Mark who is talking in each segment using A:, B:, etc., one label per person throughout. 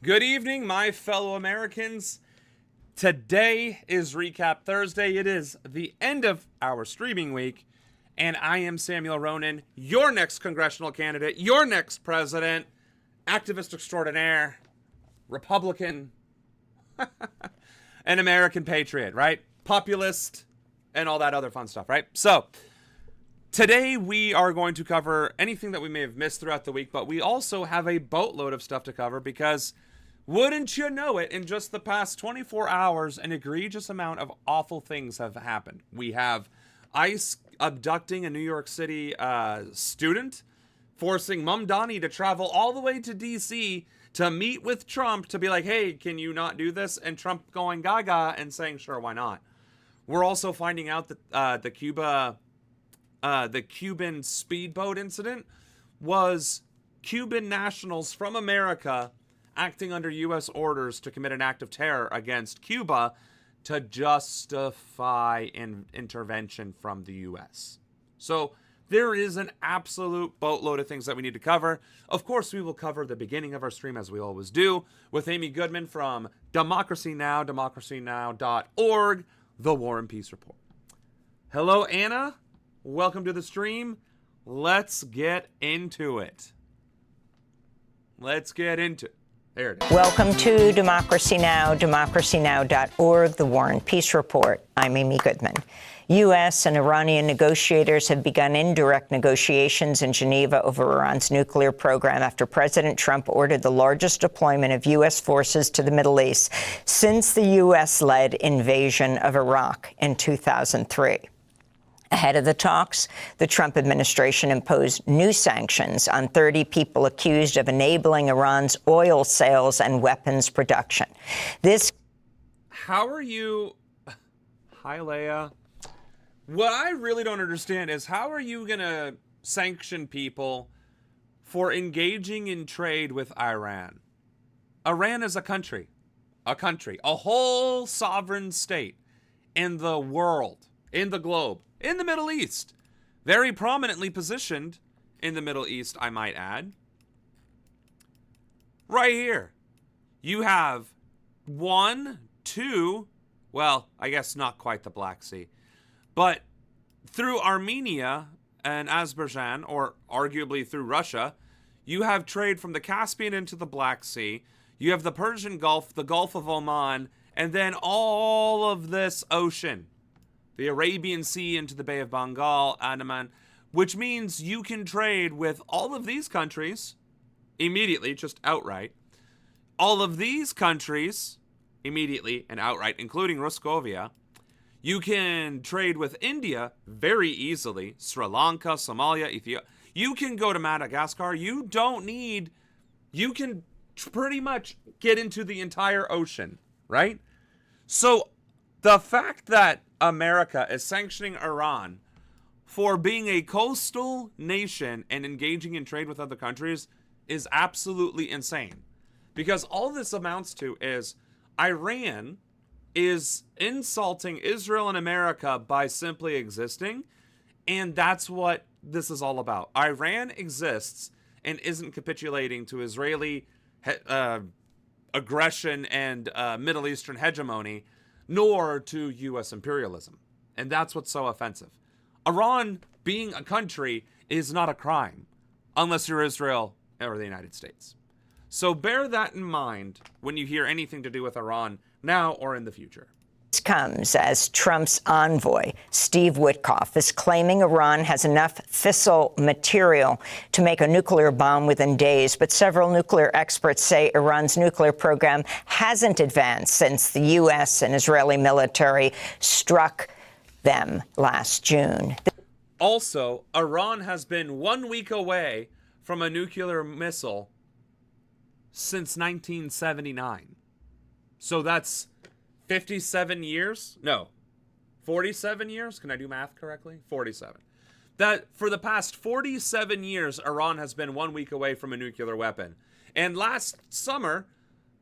A: Good evening, my fellow Americans. Today is Recap Thursday. It is the end of our streaming week, and I am Samuel Ronan, your next congressional candidate, your next president, activist extraordinaire, Republican, an American patriot, right? Populist, and all that other fun stuff, right? So, today we are going to cover anything that we may have missed throughout the week, but we also have a boatload of stuff to cover because, wouldn't you know it, in just the past 24 hours, an egregious amount of awful things have happened. We have ICE abducting a New York City student, forcing Mum Donnie to travel all the way to D.C. to meet with Trump to be like, hey, can you not do this? And Trump going gaga and saying, sure, why not? We're also finding out that the Cuban speedboat incident was Cuban nationals from America acting under U.S. orders to commit an act of terror against Cuba to justify an intervention from the U.S. So there is an absolute boatload of things that we need to cover. Of course, we will cover the beginning of our stream, as we always do, with Amy Goodman from Democracy Now!, democracynow.org, The War and Peace Report. Hello, Anna. Welcome to the stream. Let's get into it. There it is.
B: Welcome to Democracy Now!, democracynow.org, The War and Peace Report. I'm Amy Goodman. U.S. and Iranian negotiators have begun indirect negotiations in Geneva over Iran's nuclear program after President Trump ordered the largest deployment of U.S. forces to the Middle East since the U.S.-led invasion of Iraq in 2003. Ahead of the talks, the Trump administration imposed new sanctions on 30 people accused of enabling Iran's oil sales and weapons production.
A: How are you? Hi, Leia. What I really don't understand is how are you going to sanction people for engaging in trade with Iran? Iran is a country, a whole sovereign state in the world, in the globe. In the Middle East. Very prominently positioned in the Middle East, I might add. Right here. You have well, I guess not quite the Black Sea, but through Armenia and Azerbaijan, or arguably through Russia, you have trade from the Caspian into the Black Sea. You have the Persian Gulf, the Gulf of Oman, and then all of this ocean. The Arabian Sea into the Bay of Bengal, Andaman, which means you can trade with all of these countries immediately, just outright. All of these countries immediately and outright, including Ruscovia. You can trade with India very easily, Sri Lanka, Somalia, Ethiopia. You can go to Madagascar. You can pretty much get into the entire ocean, right? So the fact that America is sanctioning Iran for being a coastal nation and engaging in trade with other countries is absolutely insane. Because all this amounts to is Iran is insulting Israel and America by simply existing, and that's what this is all about. Iran exists and isn't capitulating to Israeli aggression and Middle Eastern hegemony, nor to U.S. imperialism. And that's what's so offensive. Iran being a country is not a crime, unless you're Israel or the United States. So bear that in mind when you hear anything to do with Iran now or in the future.
B: This comes as Trump's envoy, Steve Witkoff, is claiming Iran has enough fissile material to make a nuclear bomb within days. But several nuclear experts say Iran's nuclear program hasn't advanced since the U.S. and Israeli military struck them last June.
A: Also, Iran has been 1 week away from a nuclear missile since 1979. So that's 57 years? No. 47 years? Can I do math correctly? 47. That for the past 47 years, Iran has been 1 week away from a nuclear weapon. And last summer,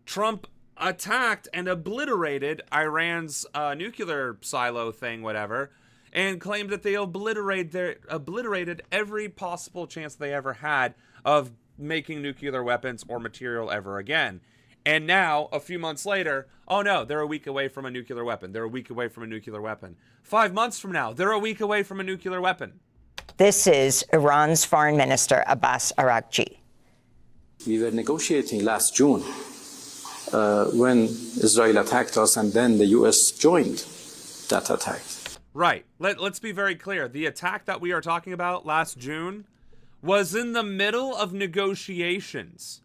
A: Trump attacked and obliterated Iran's nuclear silo thing, whatever, and claimed that they obliterated every possible chance they ever had of making nuclear weapons or material ever again. And now, a few months later, oh no, they're a week away from a nuclear weapon. They're a week away from a nuclear weapon. 5 months from now, they're a week away from a nuclear weapon.
B: This is Iran's Foreign Minister Abbas Araghchi.
C: We were negotiating last June when Israel attacked us, and then the U.S. joined that attack.
A: Right. Let's be very clear. The attack that we are talking about last June was in the middle of negotiations.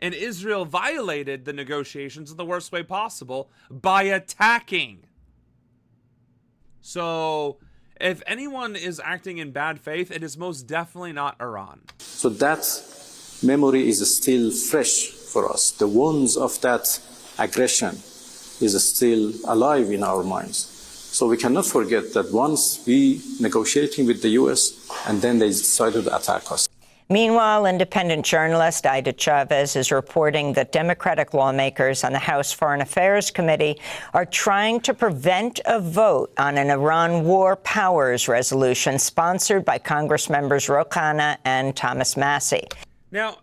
A: And Israel violated the negotiations in the worst way possible by attacking. So, if anyone is acting in bad faith, it is most definitely not Iran.
C: So that memory is still fresh for us. The wounds of that aggression is still alive in our minds. So we cannot forget that once we negotiating with the U.S. and then they decided to attack us.
B: Meanwhile, independent journalist Ida Chavez is reporting that Democratic lawmakers on the House Foreign Affairs Committee are trying to prevent a vote on an Iran war powers resolution sponsored by Congress members Ro Khanna and Thomas Massie.
A: Now,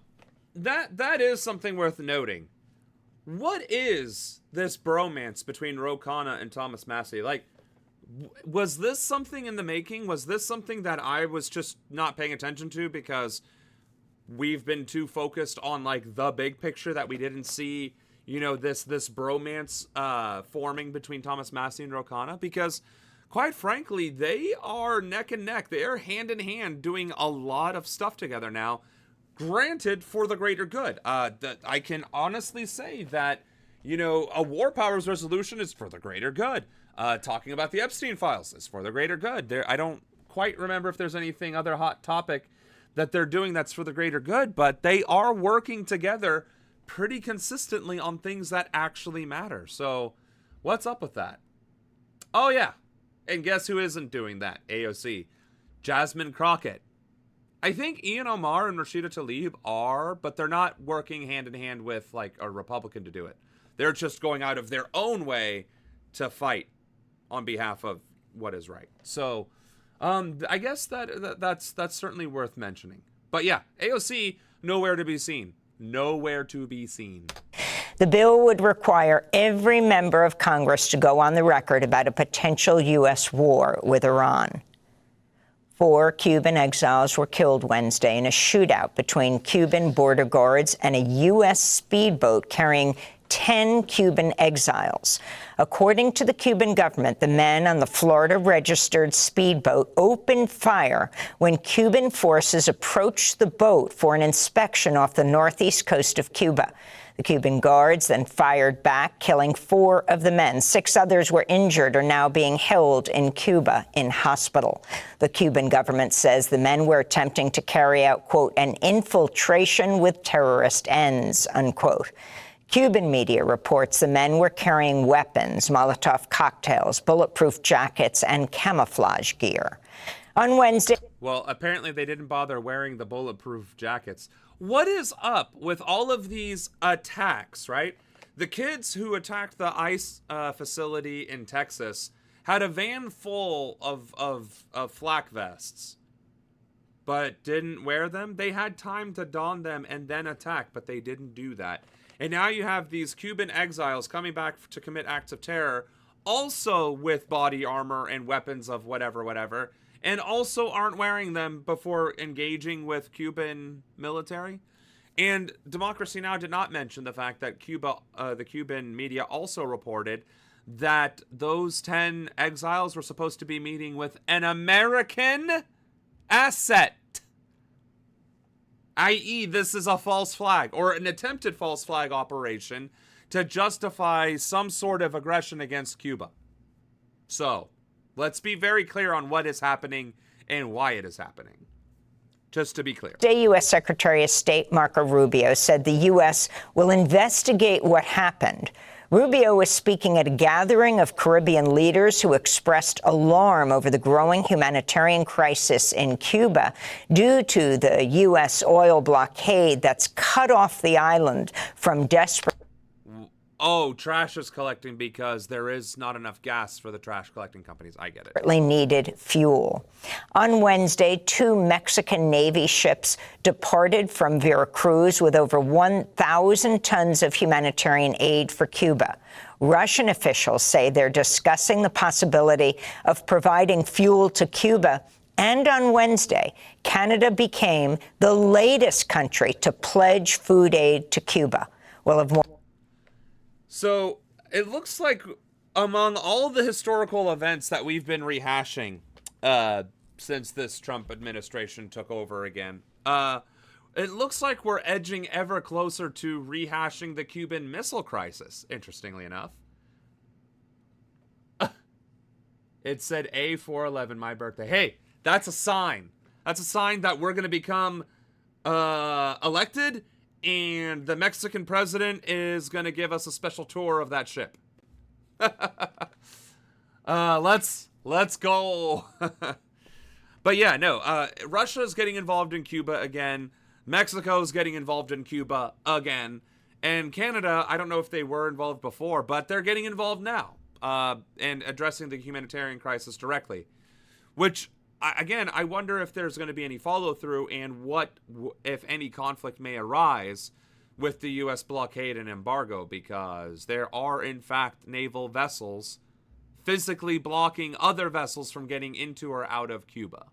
A: that is something worth noting. What is this bromance between Ro Khanna and Thomas Massie? Like, was this something in the making? Was this something that I was just not paying attention to because we've been too focused on like the big picture that we didn't see, you know, this bromance forming between Thomas Massie and Ro Khanna? Because quite frankly, they are neck and neck. They are hand in hand doing a lot of stuff together now. Granted, for the greater good. That I can honestly say that, you know, a war powers resolution is for the greater good. Talking about the Epstein files is for the greater good. I don't quite remember if there's anything other hot topic that they're doing that's for the greater good, but they are working together pretty consistently on things that actually matter. So what's up with that? Oh yeah, and guess who isn't doing that? AOC. Jasmine Crockett. I think Ian Omar and Rashida Tlaib are, but they're not working hand in hand with like a Republican to do it. They're just going out of their own way to fight on behalf of what is right. So I guess that's certainly worth mentioning. But yeah, AOC, nowhere to be seen. Nowhere to be seen.
B: The bill would require every member of Congress to go on the record about a potential U.S. war with Iran. 4 Cuban exiles were killed Wednesday in a shootout between Cuban border guards and a U.S. speedboat carrying 10 Cuban exiles. According to the Cuban government, the men on the Florida-registered speedboat opened fire when Cuban forces approached the boat for an inspection off the northeast coast of Cuba. The Cuban guards then fired back, killing 4 of the men. 6 others were injured or now being held in Cuba in hospital. The Cuban government says the men were attempting to carry out, quote, an infiltration with terrorist ends, unquote. Cuban media reports the men were carrying weapons, Molotov cocktails, bulletproof jackets, and camouflage gear. On Wednesday...
A: Well, apparently they didn't bother wearing the bulletproof jackets. What is up with all of these attacks, right? The kids who attacked the ICE facility in Texas had a van full of flak vests, but didn't wear them. They had time to don them and then attack, but they didn't do that. And now you have these Cuban exiles coming back to commit acts of terror, also with body armor and weapons of whatever, and also aren't wearing them before engaging with Cuban military. And Democracy Now! Did not mention the fact that Cuba, the Cuban media also reported that those 10 exiles were supposed to be meeting with an American asset. I.e., this is a false flag or an attempted false flag operation to justify some sort of aggression against Cuba. So, let's be very clear on what is happening and why it is happening. Just to be clear.
B: Today, U.S. Secretary of State Marco Rubio said the U.S. will investigate what happened. Rubio was speaking at a gathering of Caribbean leaders who expressed alarm over the growing humanitarian crisis in Cuba due to the U.S. oil blockade that's cut off the island from desperate...
A: Oh, trash is collecting because there is not enough gas for the trash collecting companies. I get it.
B: Needed fuel. On Wednesday, 2 Mexican Navy ships departed from Veracruz with over 1,000 tons of humanitarian aid for Cuba. Russian officials say they're discussing the possibility of providing fuel to Cuba. And on Wednesday, Canada became the latest country to pledge food aid to Cuba. We'll have more.
A: So it looks like among all the historical events that we've been rehashing since this Trump administration took over again, it looks like we're edging ever closer to rehashing the Cuban Missile Crisis, interestingly enough. It said A411, my birthday. Hey, that's a sign. That's a sign that we're going to become elected, and the Mexican president is going to give us a special tour of that ship. Let's go. But yeah, no, Russia's getting involved in Cuba again. Mexico's getting involved in Cuba again. And Canada, I don't know if they were involved before, but they're getting involved now and addressing the humanitarian crisis directly. Which, again, I wonder if there's going to be any follow-through and what, if any, conflict may arise with the U.S. blockade and embargo, because there are, in fact, naval vessels physically blocking other vessels from getting into or out of Cuba.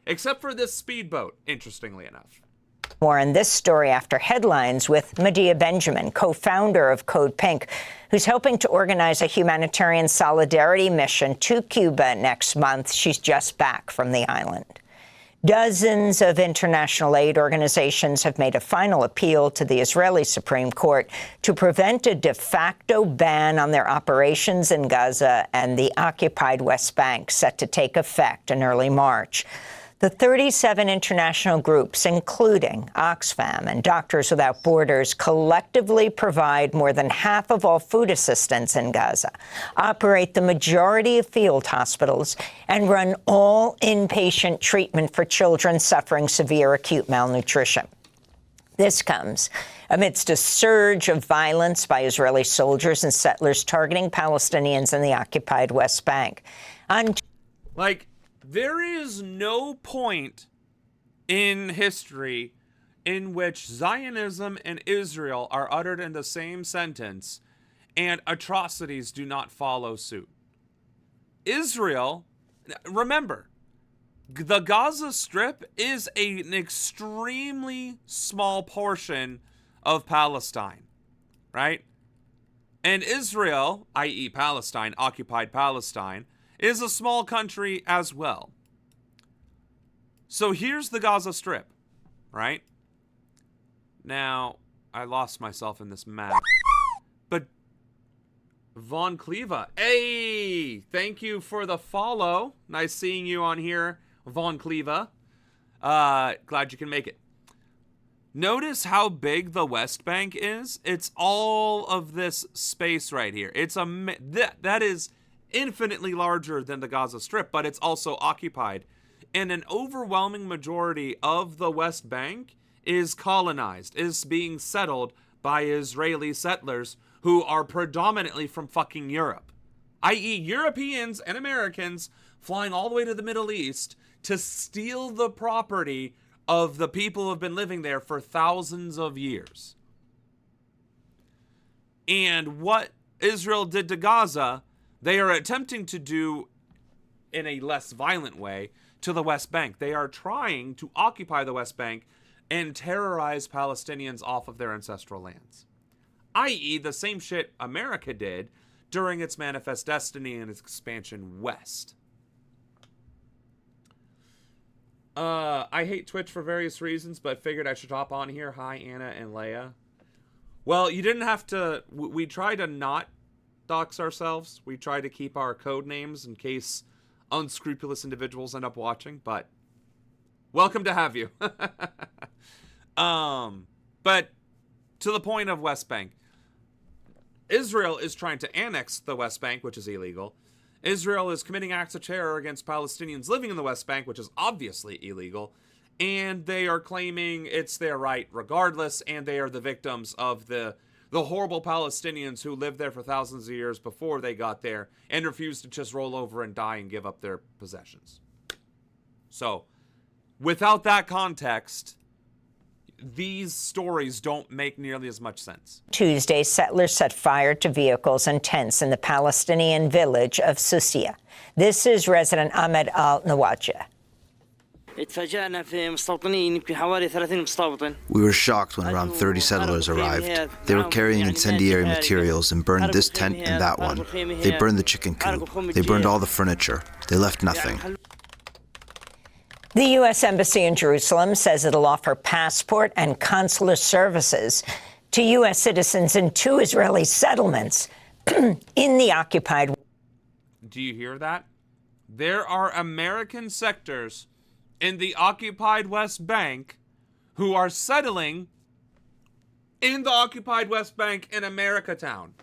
A: Except for this speedboat, interestingly enough.
B: More on this story after headlines with Medea Benjamin, co-founder of Code Pink, who's helping to organize a humanitarian solidarity mission to Cuba next month. She's just back from the island. Dozens of international aid organizations have made a final appeal to the Israeli Supreme Court to prevent a de facto ban on their operations in Gaza and the occupied West Bank, set to take effect in early March. The 37 international groups, including Oxfam and Doctors Without Borders, collectively provide more than half of all food assistance in Gaza, operate the majority of field hospitals, and run all inpatient treatment for children suffering severe acute malnutrition. This comes amidst a surge of violence by Israeli soldiers and settlers targeting Palestinians in the occupied West Bank.
A: There is no point in history in which Zionism and Israel are uttered in the same sentence and atrocities do not follow suit. Israel, remember, the Gaza Strip is an extremely small portion of Palestine, right? And Israel, i.e. Palestine, occupied Palestine, is a small country as well. So here's the Gaza Strip, right? Now, I lost myself in this map. But Von Cleva, hey, thank you for the follow. Nice seeing you on here, Von Cleva. Glad you can make it. Notice how big the West Bank is. It's all of this space right here. It's that is infinitely larger than the Gaza Strip, but it's also occupied. And an overwhelming majority of the West Bank is colonized, is being settled by Israeli settlers who are predominantly from fucking Europe. I.e. Europeans and Americans flying all the way to the Middle East to steal the property of the people who have been living there for thousands of years. And what Israel did to Gaza, they are attempting to do in a less violent way to the West Bank. They are trying to occupy the West Bank and terrorize Palestinians off of their ancestral lands. I.e. the same shit America did during its Manifest Destiny and its expansion west. I hate Twitch for various reasons, but figured I should hop on here. Hi, Anna and Leia. Well, you didn't have to... We try to not dox ourselves. We try to keep our code names in case unscrupulous individuals end up watching, but welcome to have you. But to the point of West Bank, Israel is trying to annex the West Bank, which is illegal. Israel is committing acts of terror against Palestinians living in the West Bank, which is obviously illegal, and they are claiming it's their right regardless, and they are the victims of the the horrible Palestinians who lived there for thousands of years before they got there and refused to just roll over and die and give up their possessions. So, without that context, these stories don't make nearly as much sense.
B: Tuesday, settlers set fire to vehicles and tents in the Palestinian village of Susia. This is resident Ahmed Al-Nawajeh.
D: We were shocked when around 30 settlers arrived. They were carrying incendiary materials and burned this tent and that one. They burned the chicken coop. They burned all the furniture. They left nothing.
B: The U.S. Embassy in Jerusalem says it'll offer passport and consular services to U.S. citizens in 2 Israeli settlements in the occupied.
A: Do you hear that? There are American sectors in the occupied West Bank who are settling in the occupied West Bank in Americatown.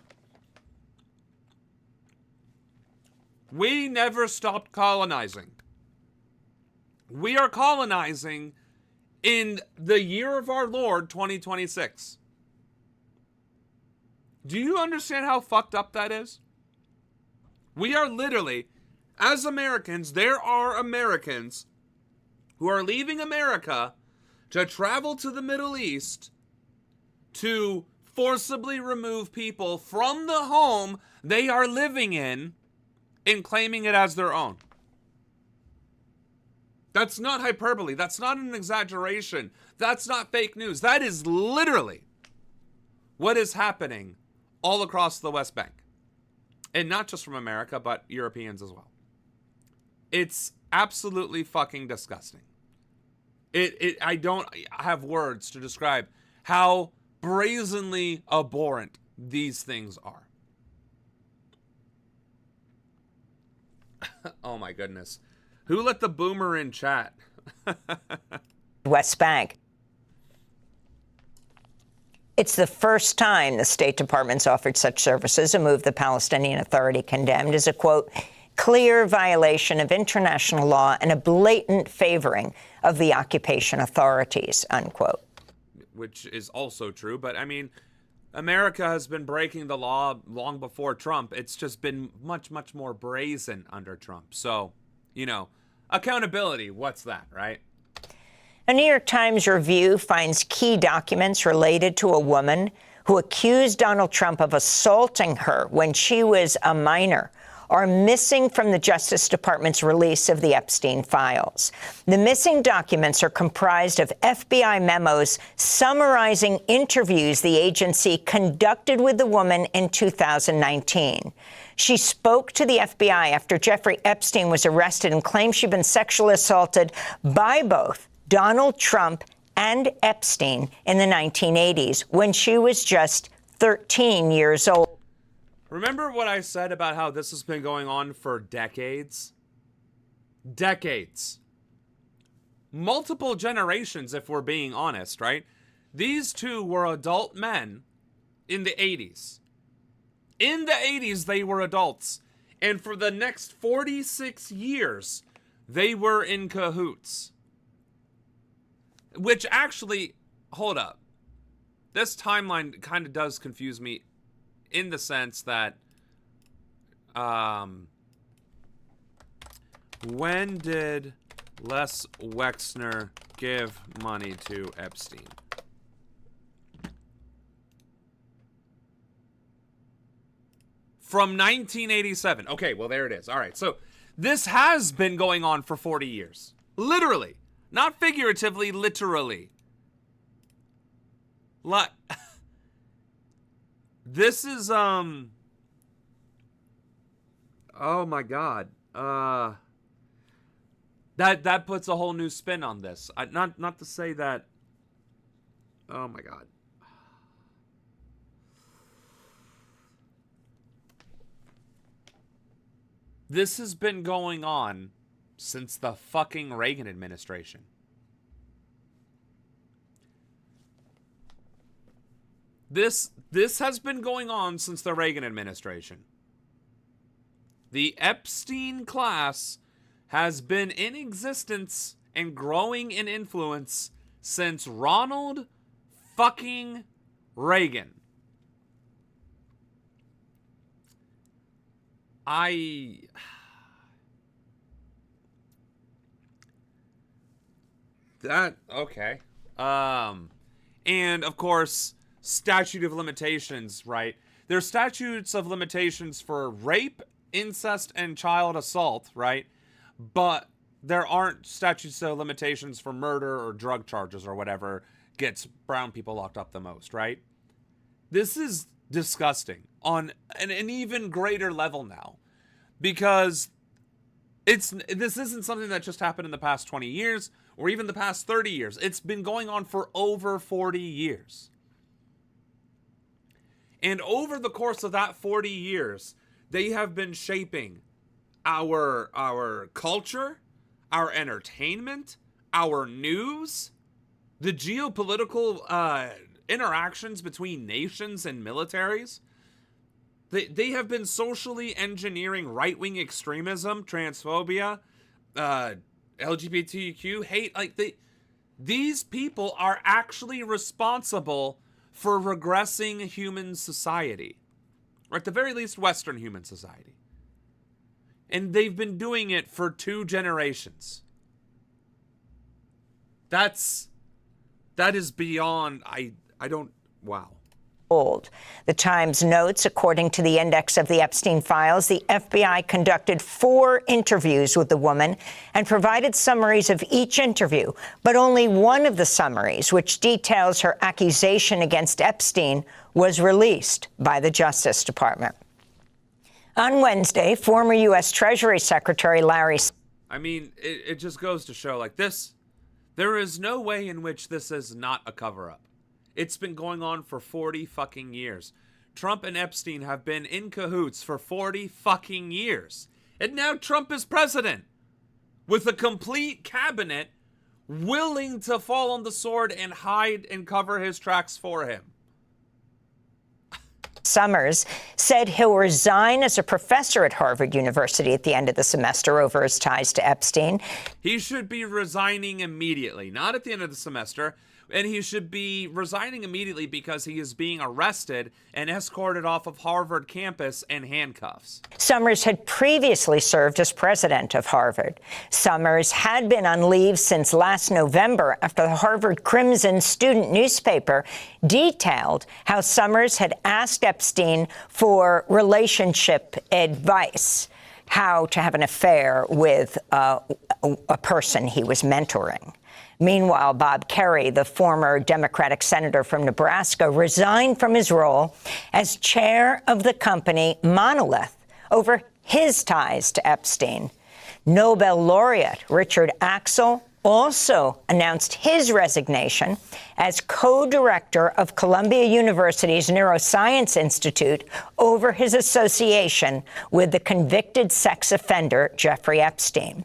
A: We never stopped colonizing. We are colonizing in the year of our Lord, 2026. Do you understand how fucked up that is? We are literally, as Americans, there are Americans who are leaving America to travel to the Middle East to forcibly remove people from the home they are living in and claiming it as their own. That's not hyperbole. That's not an exaggeration. That's not fake news. That is literally what is happening all across the West Bank. And not just from America, but Europeans as well. It's absolutely fucking disgusting. I don't have words to describe how brazenly abhorrent these things are. Oh my goodness. Who let the boomer in chat?
B: West Bank. It's the first time the State Department's offered such services, a move the Palestinian Authority condemned as a, quote, clear violation of international law and a blatant favoring of the occupation authorities, unquote.
A: Which is also true, but I mean, America has been breaking the law long before Trump. It's just been much, much more brazen under Trump. So, you know, accountability, what's that, right?
B: A New York Times review finds key documents related to a woman who accused Donald Trump of assaulting her when she was a minor are missing from the Justice Department's release of the Epstein files. The missing documents are comprised of FBI memos summarizing interviews the agency conducted with the woman in 2019. She spoke to the FBI after Jeffrey Epstein was arrested and claimed she'd been sexually assaulted by both Donald Trump and Epstein in the 1980s when she was just 13 years old.
A: Remember what I said about how this has been going on for decades? Decades. Multiple generations, if we're being honest, right? These two were adult men in the 80s. In the 80s, they were adults. And for the next 46 years, they were in cahoots. Which actually, hold up. This timeline kind of does confuse me in the sense that, when did Les Wexner give money to Epstein? From 1987. Okay, well, there it is. All right, so this has been going on for 40 years. Literally. Not figuratively, literally. This is, oh my God. That puts a whole new spin on this. Not to say that, oh my God. This has been going on since the fucking Reagan administration. This has been going on since the Reagan administration. The Epstein class has been in existence and growing in influence since Ronald fucking Reagan. Okay. And of course, statute of limitations, right? There's statutes of limitations for rape, incest, and child assault, right? But there aren't statutes of limitations for murder or drug charges or whatever gets brown people locked up the most, right? This is disgusting on an even greater level now, because this isn't something that just happened in the past 20 years or even the past 30 years. It's been going on for over 40 years. And over the course of that 40 years, they have been shaping our culture, our entertainment, our news, the geopolitical interactions between nations and militaries. They have been socially engineering right-wing extremism, transphobia, LGBTQ hate. These people are actually responsible for regressing human society, or at the very least Western human society. And they've been doing it for 2 generations. That is beyond, wow.
B: The Times notes, according to the index of the Epstein files, the FBI conducted 4 interviews with the woman and provided summaries of each interview. But only one of the summaries, which details her accusation against Epstein, was released by the Justice Department. On Wednesday, former U.S. Treasury Secretary Larry...
A: I mean, it just goes to show, there is no way in which this is not a cover-up. It's been going on for 40 fucking years. Trump and Epstein have been in cahoots for 40 fucking years. And now Trump is president, with a complete cabinet willing to fall on the sword and hide and cover his tracks for him.
B: Summers said he'll resign as a professor at Harvard University at the end of the semester over his ties to Epstein.
A: He should be resigning immediately, not at the end of the semester. And he should be resigning immediately because he is being arrested and escorted off of Harvard campus in handcuffs.
B: Summers had previously served as president of Harvard. Summers had been on leave since last November after the Harvard Crimson student newspaper detailed how Summers had asked Epstein for relationship advice, how to have an affair with a person he was mentoring. Meanwhile, Bob Kerrey, the former Democratic senator from Nebraska, resigned from his role as chair of the company Monolith over his ties to Epstein. Nobel laureate Richard Axel also announced his resignation as co-director of Columbia University's Neuroscience Institute over his association with the convicted sex offender Jeffrey Epstein.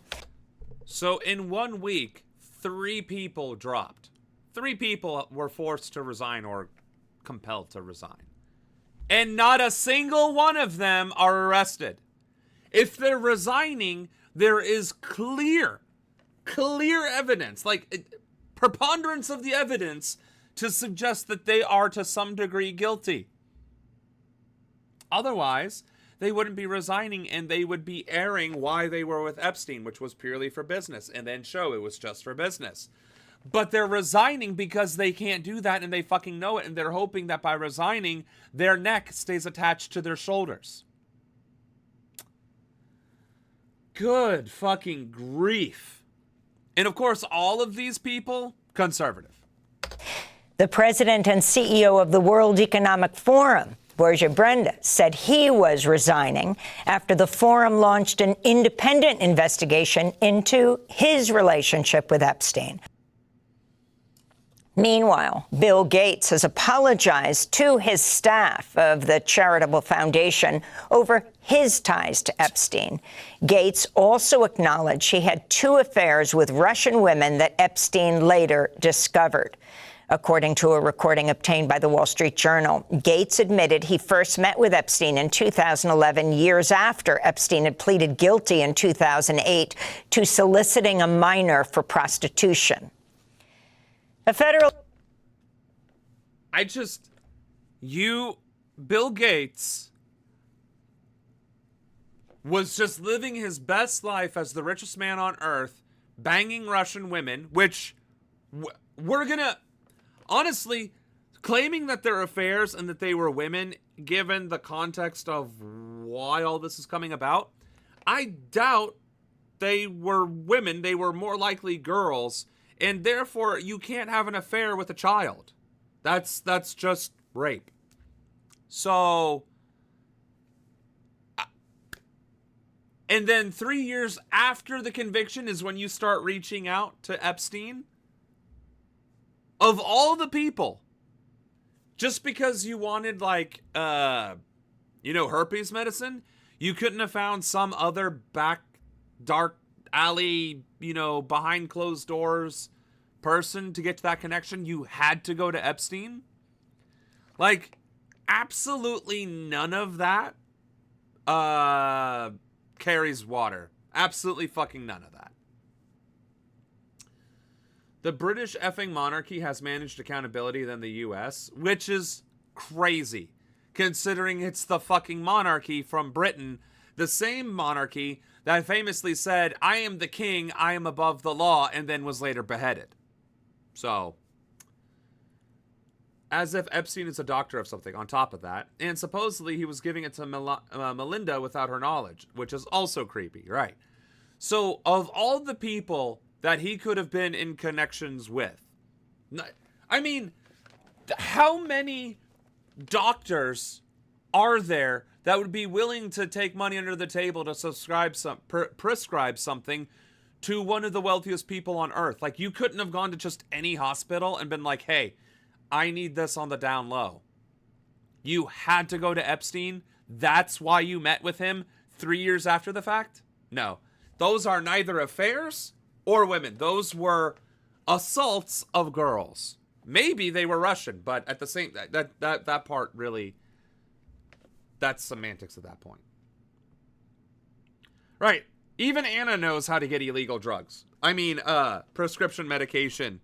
A: So in 1 week, 3 people dropped. 3 people were forced to resign or compelled to resign. And not a single one of them are arrested. If they're resigning, there is clear evidence, preponderance of the evidence to suggest that they are to some degree guilty. Otherwise, they wouldn't be resigning and they would be airing why they were with Epstein, which was purely for business, and then show it was just for business. But they're resigning because they can't do that and they fucking know it, and they're hoping that by resigning, their neck stays attached to their shoulders. Good fucking grief. And of course, all of these people, conservative.
B: The president and CEO of the World Economic Forum, Borja Brenda, said he was resigning after the forum launched an independent investigation into his relationship with Epstein. Meanwhile, Bill Gates has apologized to his staff of the charitable foundation over his ties to Epstein. Gates also acknowledged he had 2 affairs with Russian women that Epstein later discovered. According to a recording obtained by the Wall Street Journal, Gates admitted he first met with Epstein in 2011, years after Epstein had pleaded guilty in 2008 to soliciting a minor for prostitution. A federal...
A: Bill Gates was just living his best life as the richest man on earth, banging Russian women, which we're gonna, honestly, claiming that they're affairs and that they were women, given the context of why all this is coming about, I doubt they were women. They were more likely girls, and therefore you can't have an affair with a child. That's just rape. So, and then 3 years after the conviction is when you start reaching out to Epstein. Of all the people, just because you wanted, like, herpes medicine, you couldn't have found some other back dark alley, behind closed doors person to get to that connection. You had to go to Epstein. Like, absolutely none of that carries water. Absolutely fucking none of that. The British effing monarchy has managed accountability than the US, which is crazy, considering it's the fucking monarchy from Britain, the same monarchy that famously said, "I am the king, I am above the law," and then was later beheaded. So, as if Epstein is a doctor of something on top of that, and supposedly he was giving it to Melinda without her knowledge, which is also creepy, right? So, of all the people that he could have been in connections with, I mean, how many doctors are there that would be willing to take money under the table to prescribe something to one of the wealthiest people on earth? Like, you couldn't have gone to just any hospital and been like, "Hey, I need this on the down low." You had to go to Epstein. That's why you met with him 3 years after the fact? No. Those are neither affairs or women. Those were assaults of girls. Maybe they were Russian, but at the same that part really, that's semantics at that point. Right. Even Anna knows how to get illegal drugs. I mean, prescription medication.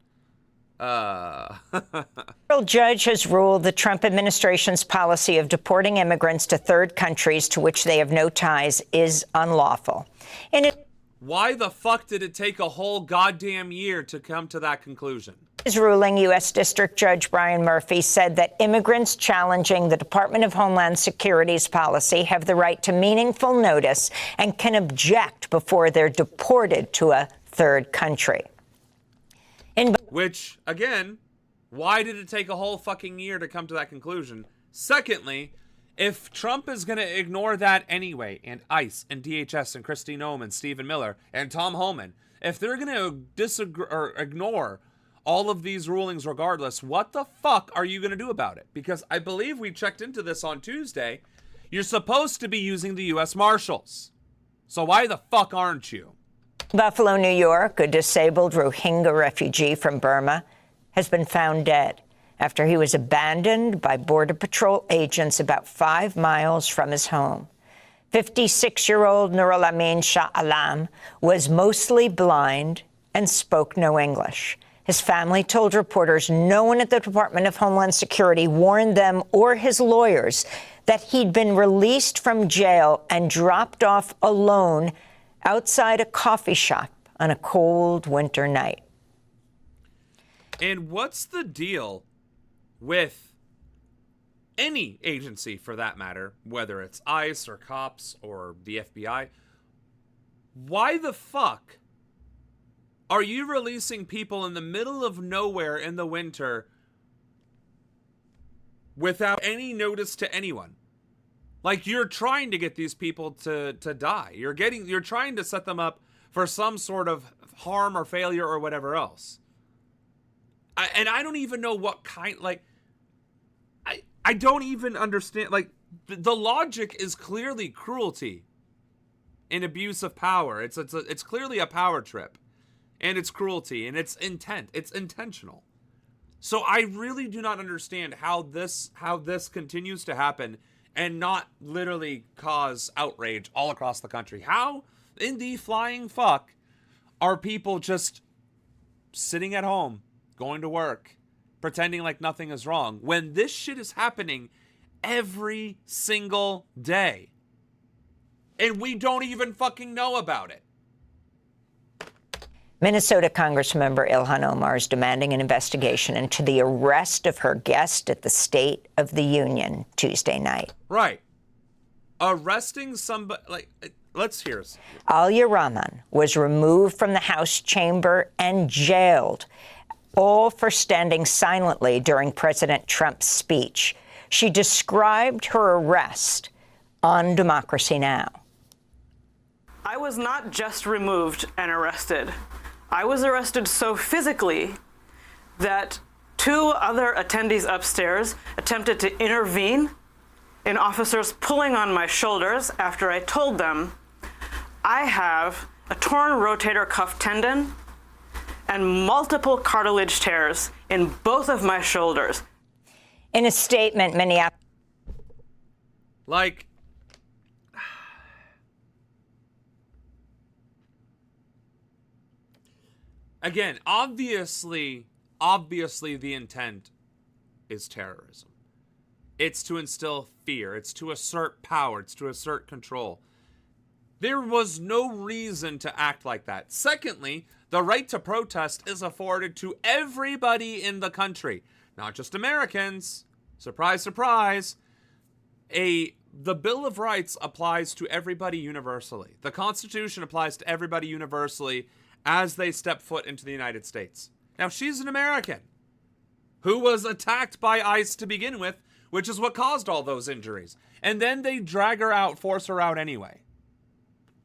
B: A federal judge has ruled the Trump administration's policy of deporting immigrants to third countries to which they have no ties is unlawful.
A: Why the fuck did it take a whole goddamn year to come to that conclusion?
B: His ruling, U.S. District Judge Brian Murphy said that immigrants challenging the Department of Homeland Security's policy have the right to meaningful notice and can object before they're deported to a third country.
A: Which, again, why did it take a whole fucking year to come to that conclusion? Secondly, if Trump is going to ignore that anyway, and ICE and DHS and Kristi Noem and Stephen Miller and Tom Homan, if they're going to disagree or ignore all of these rulings regardless, what the fuck are you going to do about it? Because I believe we checked into this on Tuesday. You're supposed to be using the U.S. Marshals. So why the fuck aren't you?
B: Buffalo, New York, a disabled Rohingya refugee from Burma has been found dead after he was abandoned by Border Patrol agents about 5 miles from his home. 56-year-old Nurul Amin Shah Alam was mostly blind and spoke no English. His family told reporters no one at the Department of Homeland Security warned them or his lawyers that he'd been released from jail and dropped off alone outside a coffee shop on a cold winter night.
A: And what's the deal with any agency, for that matter, whether it's ICE or cops or the FBI? Why the fuck are you releasing people in the middle of nowhere in the winter without any notice to anyone? Like, you're trying to get these people to die. You're trying to set them up for some sort of harm or failure or whatever else. I don't even know what kind, like, I don't even understand, like, the logic is clearly cruelty and abuse of power. It's clearly a power trip, and it's cruelty, and it's intentional. So I really do not understand how this continues to happen and not literally cause outrage all across the country. How in the flying fuck are people just sitting at home, going to work, pretending like nothing is wrong, when this shit is happening every single day? And we don't even fucking know about it.
B: Minnesota Congressmember Ilhan Omar is demanding an investigation into the arrest of her guest at the State of the Union Tuesday night.
A: Right. Arresting somebody, like, let's hear it.
B: Alia Rahman was removed from the House chamber and jailed, all for standing silently during President Trump's speech. She described her arrest on Democracy Now!
E: I was not just removed and arrested. I was arrested so physically that two other attendees upstairs attempted to intervene in officers pulling on my shoulders after I told them I have a torn rotator cuff tendon and multiple cartilage tears in both of my shoulders.
B: In a statement, Minneapolis.
A: Like, again, obviously the intent is terrorism. It's to instill fear. It's to assert power. It's to assert control. There was no reason to act like that. Secondly, the right to protest is afforded to everybody in the country, not just Americans. Surprise, surprise. The Bill of Rights applies to everybody universally. The Constitution applies to everybody universally as they step foot into the United States. Now, she's an American who was attacked by ICE to begin with, which is what caused all those injuries. And then they drag her out, force her out anyway,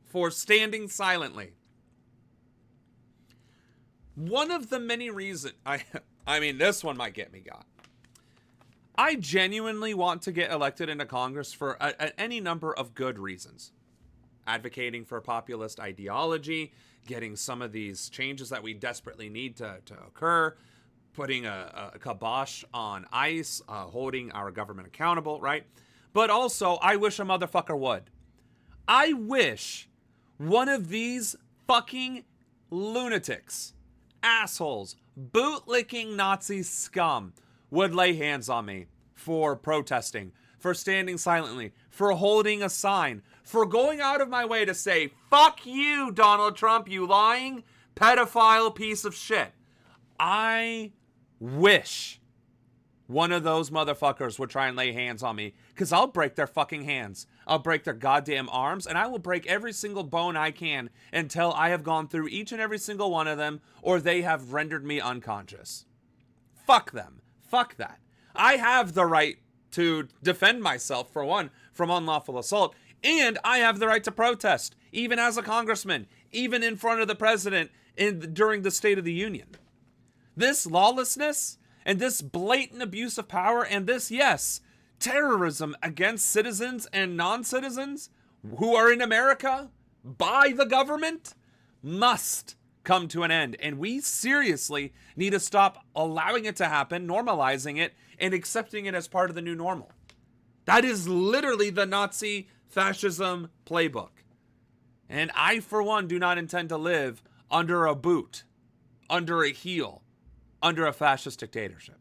A: for standing silently. One of the many reasons, I mean, this one might get me got. I genuinely want to get elected into Congress for any number of good reasons. Advocating for populist ideology, getting some of these changes that we desperately need to occur, putting a kibosh on ICE, holding our government accountable, right? But also, I wish a motherfucker would. I wish one of these fucking lunatics, assholes, bootlicking Nazi scum would lay hands on me for protesting, for standing silently, for holding a sign, for going out of my way to say, fuck you, Donald Trump, you lying pedophile piece of shit. I wish one of those motherfuckers would try and lay hands on me, because I'll break their fucking hands. I'll break their goddamn arms, and I will break every single bone I can until I have gone through each and every single one of them, or they have rendered me unconscious. Fuck them. Fuck that. I have the right to defend myself, for one, from unlawful assault, and I have the right to protest, even as a congressman, even in front of the president during the State of the Union. This lawlessness and this blatant abuse of power and this, yes, terrorism against citizens and non-citizens who are in America by the government must come to an end. And we seriously need to stop allowing it to happen, normalizing it, and accepting it as part of the new normal. That is literally the Nazi fascism playbook. And I, for one, do not intend to live under a boot, under a heel, under a fascist dictatorship.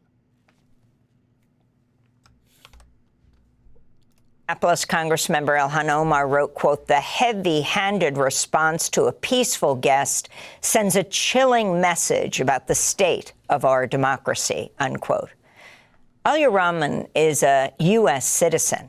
B: Minneapolis Congressmember Ilhan Omar wrote, quote, "The heavy-handed response to a peaceful guest sends a chilling message about the state of our democracy," unquote. Alia Rahman is a U.S. citizen.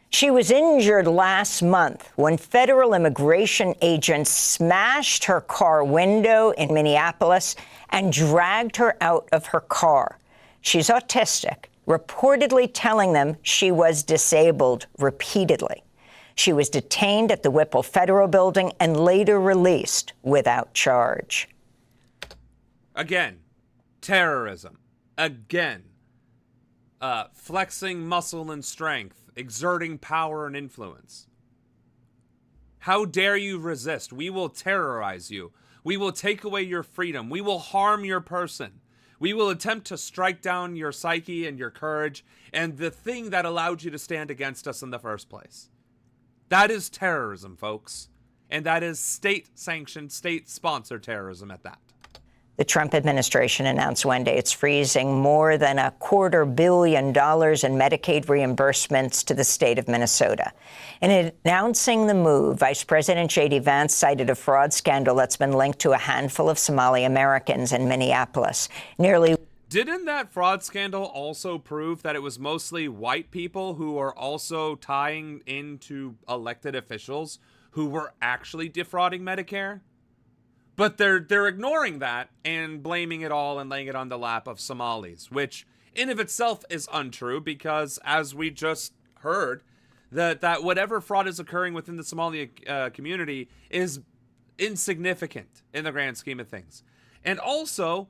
B: She was injured last month when federal immigration agents smashed her car window in Minneapolis and dragged her out of her car. She's autistic, reportedly telling them she was disabled repeatedly. She was detained at the Whipple Federal Building and later released without charge.
A: Again, terrorism. Again, flexing muscle and strength, exerting power and influence. How dare you resist? We will terrorize you. We will take away your freedom. We will harm your person. We will attempt to strike down your psyche and your courage and the thing that allowed you to stand against us in the first place. That is terrorism, folks. And that is state-sanctioned, state-sponsored terrorism at that.
B: The Trump administration announced Wednesday it's freezing more than $250 million in Medicaid reimbursements to the state of Minnesota. In announcing the move, Vice President J.D. Vance cited a fraud scandal that's been linked to a handful of Somali Americans in Minneapolis.
A: Didn't that fraud scandal also prove that it was mostly white people who are also tying into elected officials who were actually defrauding Medicare? But they're ignoring that and blaming it all and laying it on the lap of Somalis, which in of itself is untrue because, as we just heard, that whatever fraud is occurring within the Somali community is insignificant in the grand scheme of things. And also,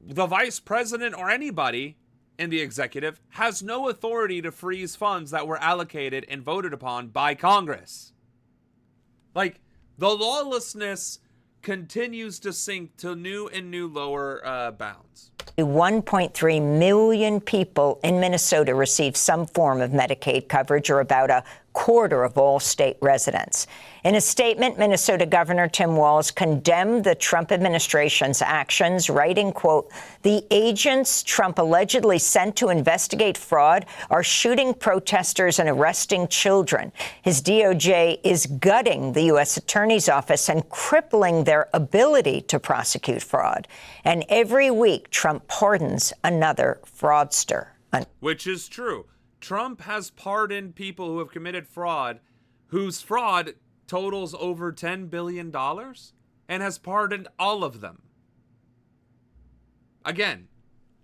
A: the vice president or anybody in the executive has no authority to freeze funds that were allocated and voted upon by Congress. Like, the lawlessness continues to sink to new and new lower bounds.
B: 1.3 million people in Minnesota receive some form of Medicaid coverage, or about a quarter of all state residents. In a statement, Minnesota Governor Tim Walz condemned the Trump administration's actions, writing, quote, "The agents Trump allegedly sent to investigate fraud are shooting protesters and arresting children. His DOJ is gutting the U.S. Attorney's Office and crippling their ability to prosecute fraud. And every week, Trump pardons another fraudster."
A: Which is true. Trump has pardoned people who have committed fraud, whose fraud totals over $10 billion, and has pardoned all of them. Again,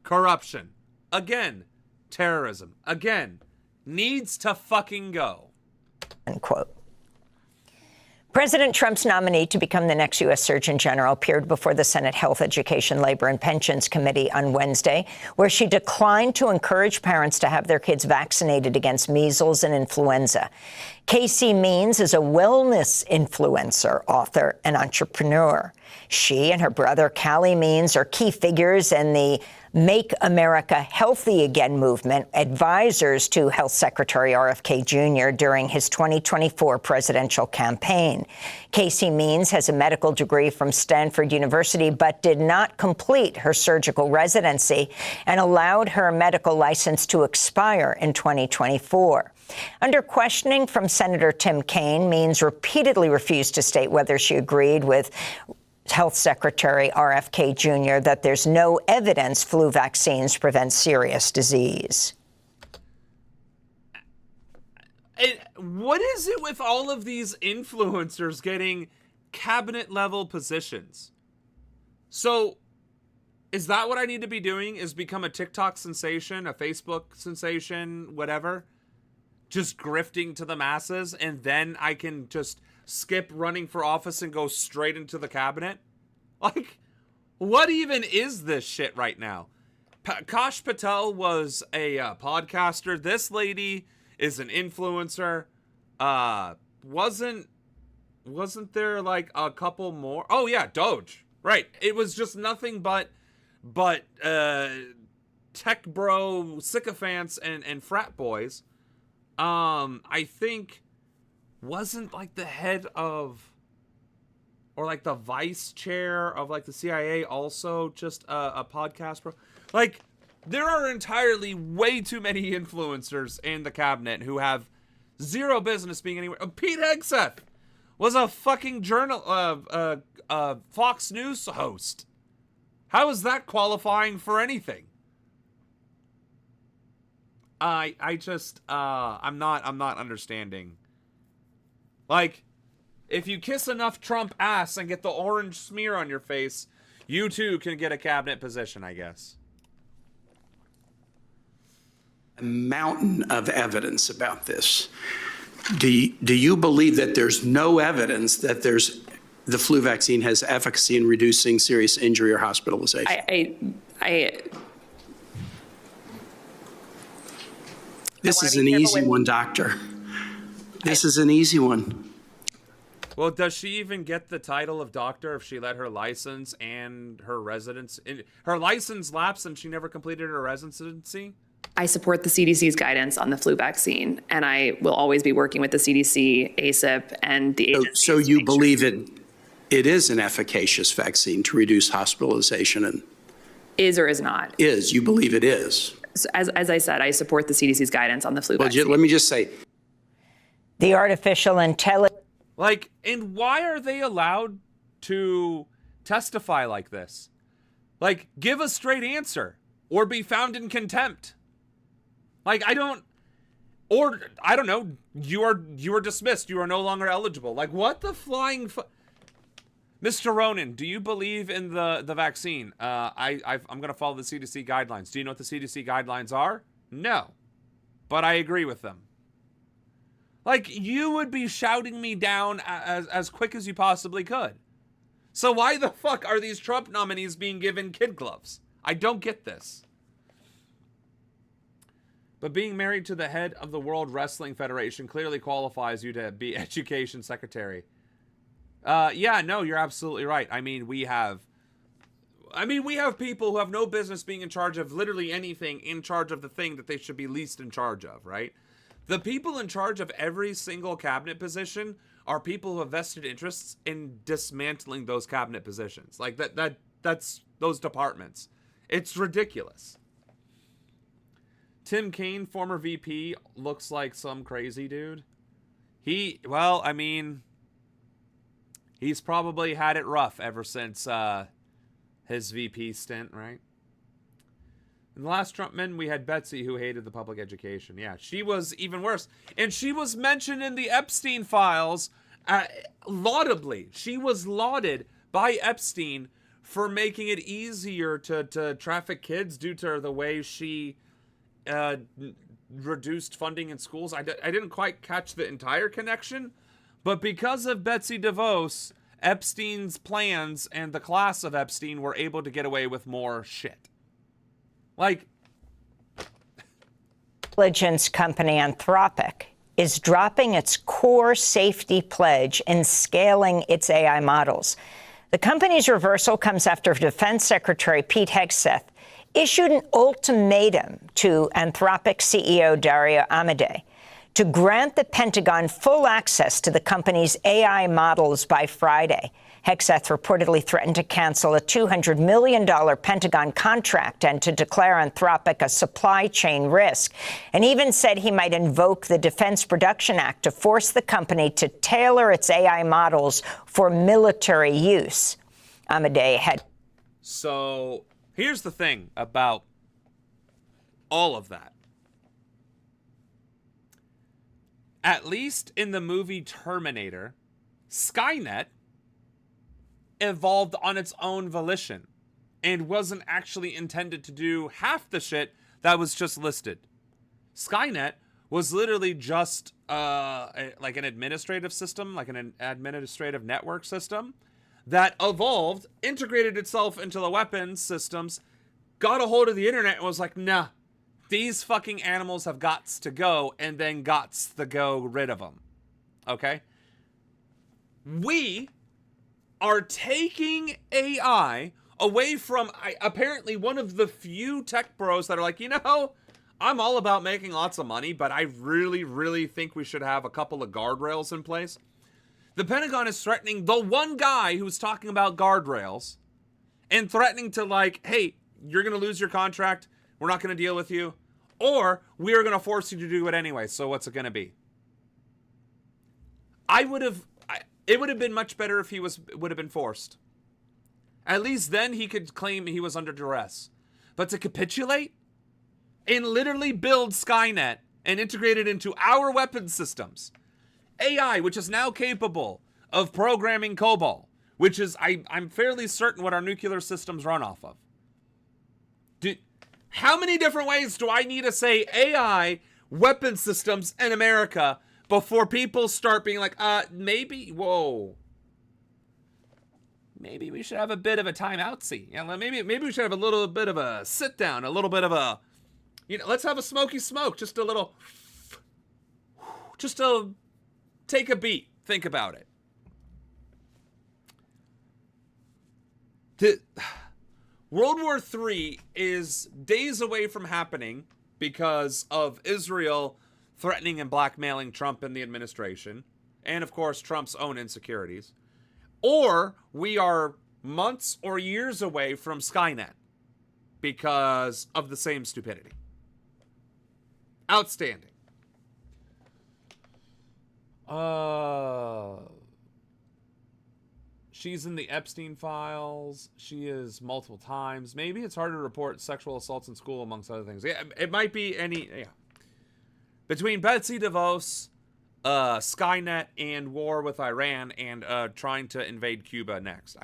A: corruption. Again, terrorism. Again, needs to fucking go.
B: Unquote. President Trump's nominee to become the next U.S. Surgeon General appeared before the Senate Health, Education, Labor, and Pensions Committee on Wednesday, where she declined to encourage parents to have their kids vaccinated against measles and influenza. Casey Means is a wellness influencer, author, and entrepreneur. She and her brother, Callie Means, are key figures in the Make America Healthy Again movement, advisors to Health Secretary RFK Jr. during his 2024 presidential campaign. Casey Means has a medical degree from Stanford University, but did not complete her surgical residency and allowed her medical license to expire in 2024. Under questioning from Senator Tim Kaine, Means repeatedly refused to state whether she agreed with Health Secretary RFK Jr. that there's no evidence flu vaccines prevent serious disease.
A: What is it with all of these influencers getting cabinet-level positions? So, is that what I need to be doing, is become a TikTok sensation, a Facebook sensation, whatever? Just grifting to the masses, and then I can just skip running for office and go straight into the cabinet? Like, what even is this shit right now? Kash Patel was a podcaster. This lady is an influencer. Wasn't there like a couple more? Oh yeah, Doge. Right. It was just nothing but tech bro sycophants and frat boys. I think wasn't like the head of, or like the vice chair of like the CIA also just a podcast bro. Like, there are entirely way too many influencers in the cabinet who have zero business being anywhere. Pete Hegseth was a fucking Fox News host. How is that qualifying for anything? I'm not understanding. Like, if you kiss enough Trump ass and get the orange smear on your face, you too can get a cabinet position, I guess.
F: A mountain of evidence about this. Do you believe that there's no evidence that the flu vaccine has efficacy in reducing serious injury or hospitalization? This is an easy one, doctor. This is an easy one.
A: Well, does she even get the title of doctor if she let her license and her residence? Her license lapsed and she never completed her residency?
G: I support the CDC's guidance on the flu vaccine, and I will always be working with the CDC, ACIP, and the agency.
F: So you believe it? it is an efficacious vaccine to reduce hospitalization and
G: Is or is not?
F: you believe it is.
G: So as I said, I support the CDC's guidance on the flu
F: Well,
G: vaccine.
F: let me just say,
B: The artificial intelligence.
A: Like, and why are they allowed to testify like this? Like, give a straight answer or be found in contempt. Like, I don't know, you are dismissed. You are no longer eligible. Like, what the flying Mr. Ronan, do you believe in the vaccine? I'm going to follow the CDC guidelines. Do you know what the CDC guidelines are? No. But I agree with them. Like, you would be shouting me down as quick as you possibly could. So why the fuck are these Trump nominees being given kid gloves? I don't get this. But being married to the head of the World Wrestling Federation clearly qualifies you to be education secretary. Yeah, no, you're absolutely right. I mean, we have people who have no business being in charge of literally anything, in charge of the thing that they should be least in charge of, right? The people in charge of every single cabinet position are people who have vested interests in dismantling those cabinet positions. Like that's those departments. It's ridiculous. Tim Kaine, former VP, looks like some crazy dude. He's probably had it rough ever since his VP stint, right? In the last Trump men, we had Betsy, who hated the public education. Yeah, she was even worse. And she was mentioned in the Epstein files laudably. She was lauded by Epstein for making it easier to traffic kids due to the way she reduced funding in schools. I didn't quite catch the entire connection, but because of Betsy DeVos, Epstein's plans and the class of Epstein were able to get away with more shit. Like,
B: Intelligence company Anthropic is dropping its core safety pledge in scaling its AI models. The company's reversal comes after Defense Secretary Pete Hegseth issued an ultimatum to Anthropic CEO Dario Amodei to grant the Pentagon full access to the company's AI models by Friday. Hegseth reportedly threatened to cancel a $200 million Pentagon contract and to declare Anthropic a supply chain risk, and even said he might invoke the Defense Production Act to force the company to tailor its AI models for military use. Amodei had...
A: So here's the thing about all of that. At least in the movie Terminator, Skynet evolved on its own volition and wasn't actually intended to do half the shit that was just listed. Skynet was literally just like an administrative system, like an administrative network system that evolved, integrated itself into the weapons systems, got a hold of the internet and was like, nah, these fucking animals have gots to go, and then gots to go rid of them. Okay? We are taking AI away from apparently one of the few tech bros that are like, you know, I'm all about making lots of money, but I really, really think we should have a couple of guardrails in place. The Pentagon is threatening the one guy who's talking about guardrails and threatening to, like, hey, you're going to lose your contract. We're not going to deal with you. Or we are going to force you to do it anyway. So what's it going to be? It would have been much better if he would have been forced. At least then he could claim he was under duress. But to capitulate and literally build Skynet and integrate it into our weapons systems. AI, which is now capable of programming COBOL, which is, I'm fairly certain, what our nuclear systems run off of. How many different ways do I need to say AI weapon systems in America before people start being like, maybe, whoa. Maybe we should have a bit of a timeout-see. Yeah, maybe we should have a little bit of a sit-down, a little bit of a, let's have a smoky smoke, just to take a beat, think about it. World War III is days away from happening because of Israel threatening and blackmailing Trump and the administration, and of course Trump's own insecurities. or we are months or years away from Skynet because of the same stupidity. Outstanding. She's in the Epstein files. She is multiple times. Maybe it's hard to report sexual assaults in school, amongst other things. Yeah, it might be any. Yeah. Between Betsy DeVos, Skynet, and war with Iran, and trying to invade Cuba next,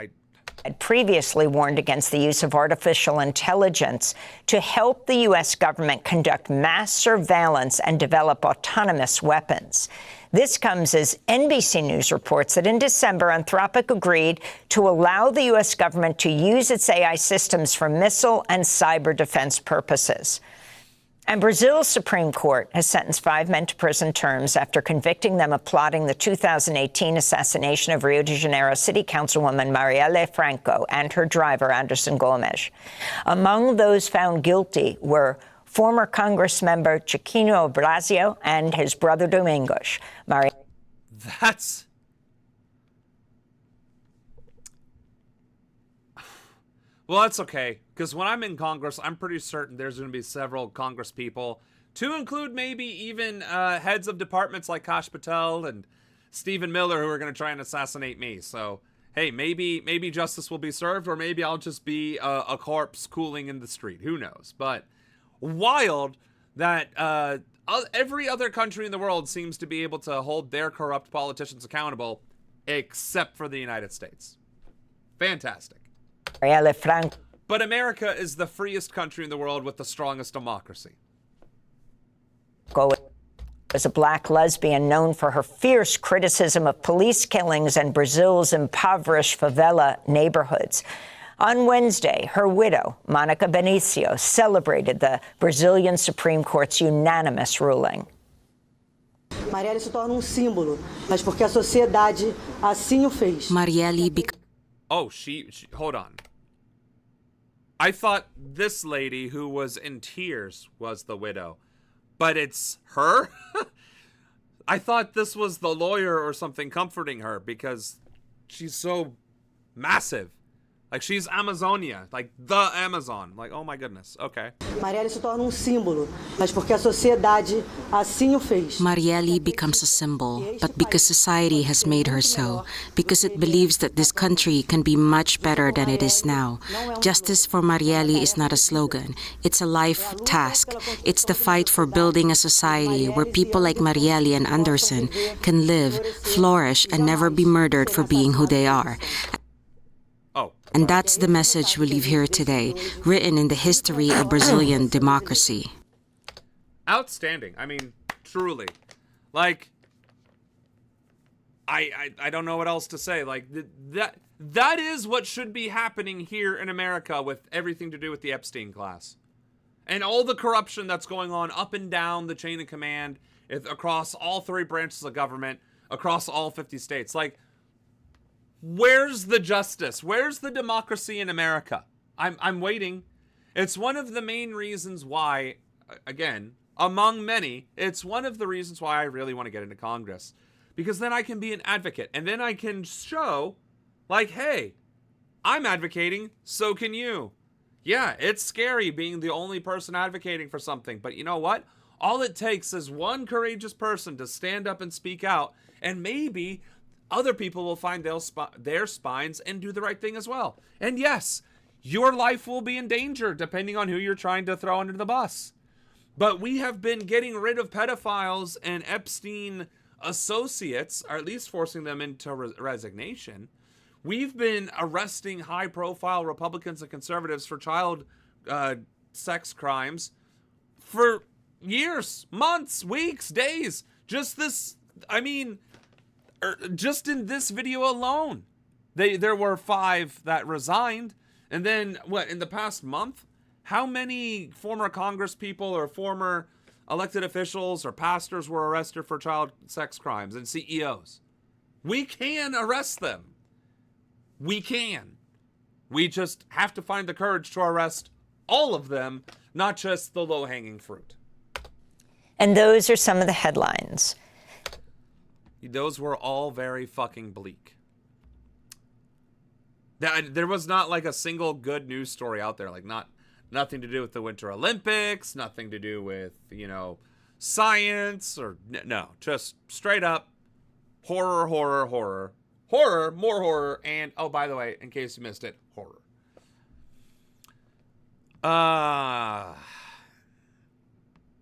B: had previously warned against the use of artificial intelligence to help the U.S. government conduct mass surveillance and develop autonomous weapons. This comes as NBC News reports that in December, Anthropic agreed to allow the U.S. government to use its AI systems for missile and cyber defense purposes. And Brazil's Supreme Court has sentenced 5 men to prison terms after convicting them of plotting the 2018 assassination of Rio de Janeiro City Councilwoman Marielle Franco and her driver, Anderson Gomes. Among those found guilty were former Congress member Chiquinho Blasio and his brother Domingos.
A: That's... Well, that's okay, because when I'm in Congress, I'm pretty certain there's going to be several Congress people, to include maybe even heads of departments like Kash Patel and Stephen Miller, who are going to try and assassinate me. So, hey, maybe justice will be served, or maybe I'll just be a corpse cooling in the street. Who knows? But wild that every other country in the world seems to be able to hold their corrupt politicians accountable, except for the United States. Fantastic. But America is the freest country in the world with the strongest democracy.
B: Was a black lesbian known for her fierce criticism of police killings in Brazil's impoverished favela neighborhoods. On Wednesday, her widow, Monica Benicio, celebrated the Brazilian Supreme Court's unanimous ruling.
H: Marielle se torna símbolo, mas porque a sociedade assim o fez.
A: Marielle Oh, she hold on. I thought this lady who was in tears was the widow, but it's her? I thought this was the lawyer or something comforting her because she's so massive. Like, she's Amazonia, like the Amazon. Like, oh my goodness. Okay.
H: Marielle se torna símbolo, mas porque a sociedade assim o fez.
I: Marielle becomes a symbol, but because society has made her so, because it believes that this country can be much better than it is now. Justice for Marielle is not a slogan. It's a life task. It's the fight for building a society where people like Marielle and Anderson can live, flourish, and never be murdered for being who they are. And that's the message we leave here today, written in the history of Brazilian democracy.
A: Outstanding. I mean, truly. Like, I don't know what else to say. Like, that is what should be happening here in America with everything to do with the Epstein class. And all the corruption that's going on up and down the chain of command across all 3 branches of government, across all 50 states. Like, where's the justice? Where's the democracy in America? I'm waiting. It's one of the main reasons why, again, among many, it's one of the reasons why I really want to get into Congress. Because then I can be an advocate. And then I can show, like, hey, I'm advocating, so can you. Yeah, it's scary being the only person advocating for something. But you know what? All it takes is one courageous person to stand up and speak out. And maybe other people will find their spines and do the right thing as well. And yes, your life will be in danger depending on who you're trying to throw under the bus. But we have been getting rid of pedophiles and Epstein associates, or at least forcing them into resignation. We've been arresting high-profile Republicans and conservatives for child sex crimes for years, months, weeks, days. Just in this video alone, there were 5 that resigned. And then, in the past month, how many former Congress people or former elected officials or pastors were arrested for child sex crimes, and CEOs? We can arrest them. We can. We just have to find the courage to arrest all of them, not just the low-hanging fruit.
B: And those are some of the headlines.
A: Those were all very fucking bleak. There was not like a single good news story out there. Like nothing to do with the Winter Olympics, nothing to do with, science or no, just straight up horror, horror, horror, horror, more horror, and oh, by the way, in case you missed it, horror.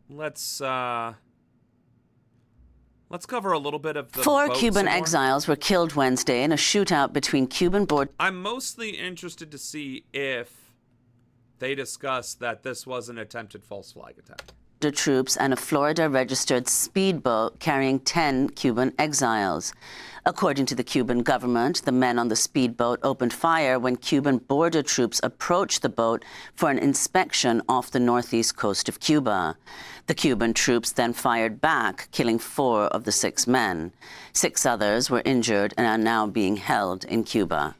A: Let's cover a little bit of the
J: Four Cuban exiles were killed Wednesday in a shootout between Cuban border.
A: I'm mostly interested to see if they discuss that this was an attempted false flag attack.
J: Troops and a Florida-registered speedboat carrying 10 Cuban exiles. According to the Cuban government, the men on the speedboat opened fire when Cuban border troops approached the boat for an inspection off the northeast coast of Cuba. The Cuban troops then fired back, killing 4 of the 6 men. 6 others were injured and are now being held in Cuba.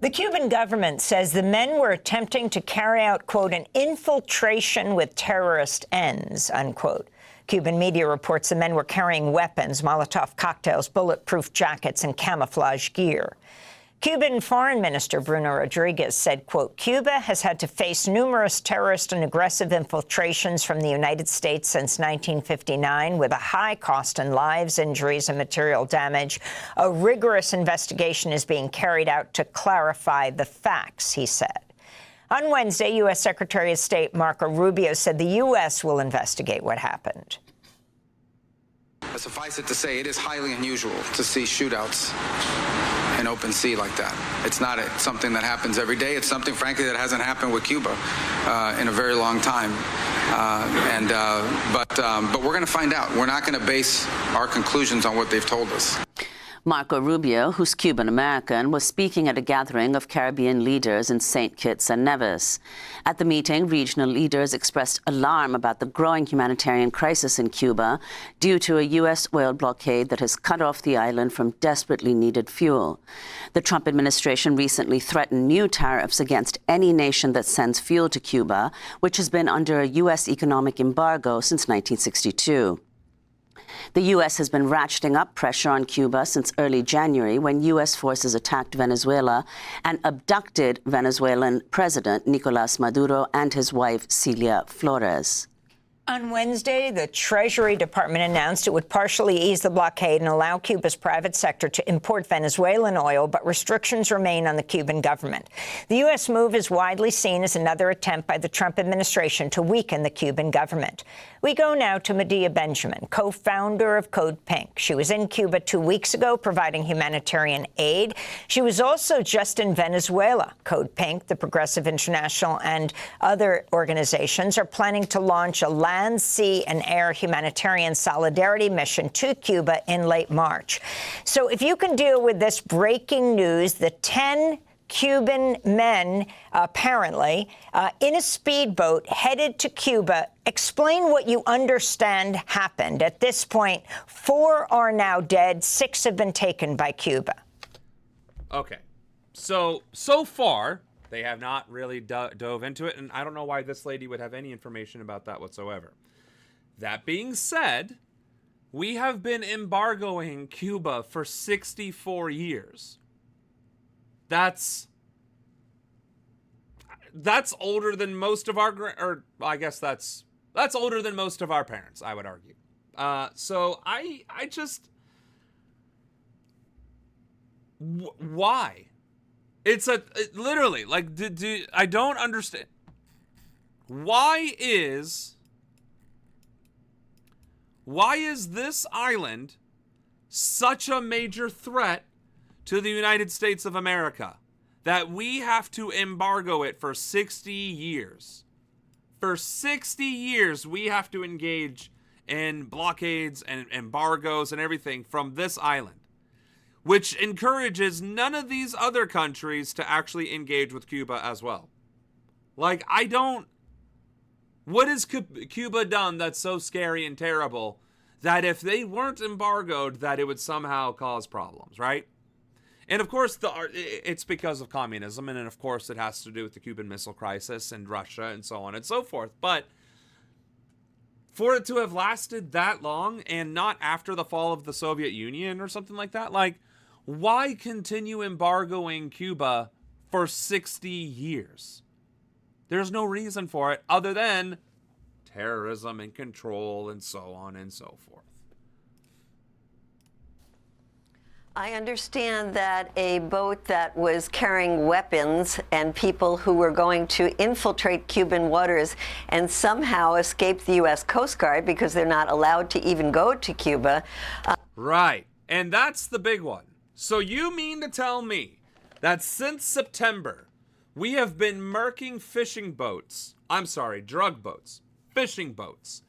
B: The Cuban government says the men were attempting to carry out, quote, an infiltration with terrorist ends, unquote. Cuban media reports the men were carrying weapons, Molotov cocktails, bulletproof jackets, and camouflage gear. Cuban Foreign Minister Bruno Rodriguez said, quote, Cuba has had to face numerous terrorist and aggressive infiltrations from the United States since 1959, with a high cost in lives, injuries, and material damage. A rigorous investigation is being carried out to clarify the facts, he said. On Wednesday, U.S. Secretary of State Marco Rubio said the U.S. will investigate what happened.
K: Suffice it to say, it is highly unusual to see shootouts in open sea like that. It's not something that happens every day. It's something, frankly, that hasn't happened with Cuba in a very long time. But we're going to find out. We're not going to base our conclusions on what they've told us.
J: Marco Rubio, who's Cuban-American, was speaking at a gathering of Caribbean leaders in St. Kitts and Nevis. At the meeting, regional leaders expressed alarm about the growing humanitarian crisis in Cuba due to a U.S. oil blockade that has cut off the island from desperately needed fuel. The Trump administration recently threatened new tariffs against any nation that sends fuel to Cuba, which has been under a U.S. economic embargo since 1962. The U.S. has been ratcheting up pressure on Cuba since early January when U.S. forces attacked Venezuela and abducted Venezuelan President Nicolás Maduro and his wife, Celia Flores.
B: On Wednesday, the Treasury Department announced it would partially ease the blockade and allow Cuba's private sector to import Venezuelan oil, but restrictions remain on the Cuban government. The U.S. move is widely seen as another attempt by the Trump administration to weaken the Cuban government. We go now to Medea Benjamin, co-founder of Code Pink. She was in Cuba 2 weeks ago providing humanitarian aid. She was also just in Venezuela. Code Pink, the Progressive International, and other organizations are planning to launch a land, sea, and air humanitarian solidarity mission to Cuba in late March. So if you can deal with this breaking news, the 10 Cuban men, apparently, in a speedboat headed to Cuba. Explain what you understand happened. At this point, 4 are now dead, 6 have been taken by Cuba.
A: Okay. So far, they have not really dove into it, and I don't know why this lady would have any information about that whatsoever. That being said, we have been embargoing Cuba for 64 years. That's older than most of our, or I guess that's older than most of our parents, I would argue. So I just, why? It's literally like, I don't understand. Why is this island such a major threat to the United States of America that we have to embargo it for 60 years? For 60 years, we have to engage in blockades and embargoes and everything from this island, which encourages none of these other countries to actually engage with Cuba as well. Like, what has Cuba done that's so scary and terrible that if they weren't embargoed, that it would somehow cause problems, right? And of course, it's because of communism, and then of course it has to do with the Cuban Missile Crisis and Russia and so on and so forth. But for it to have lasted that long and not after the fall of the Soviet Union or something like that, like, why continue embargoing Cuba for 60 years. There's no reason for it other than terrorism and control and so on and so forth.
L: I understand that a boat that was carrying weapons and people who were going to infiltrate Cuban waters and somehow escape the U.S. Coast Guard because they're not allowed to even go to Cuba.
A: Right. And that's the big one. So you mean to tell me that since September, we have been murking drug boats, fishing boats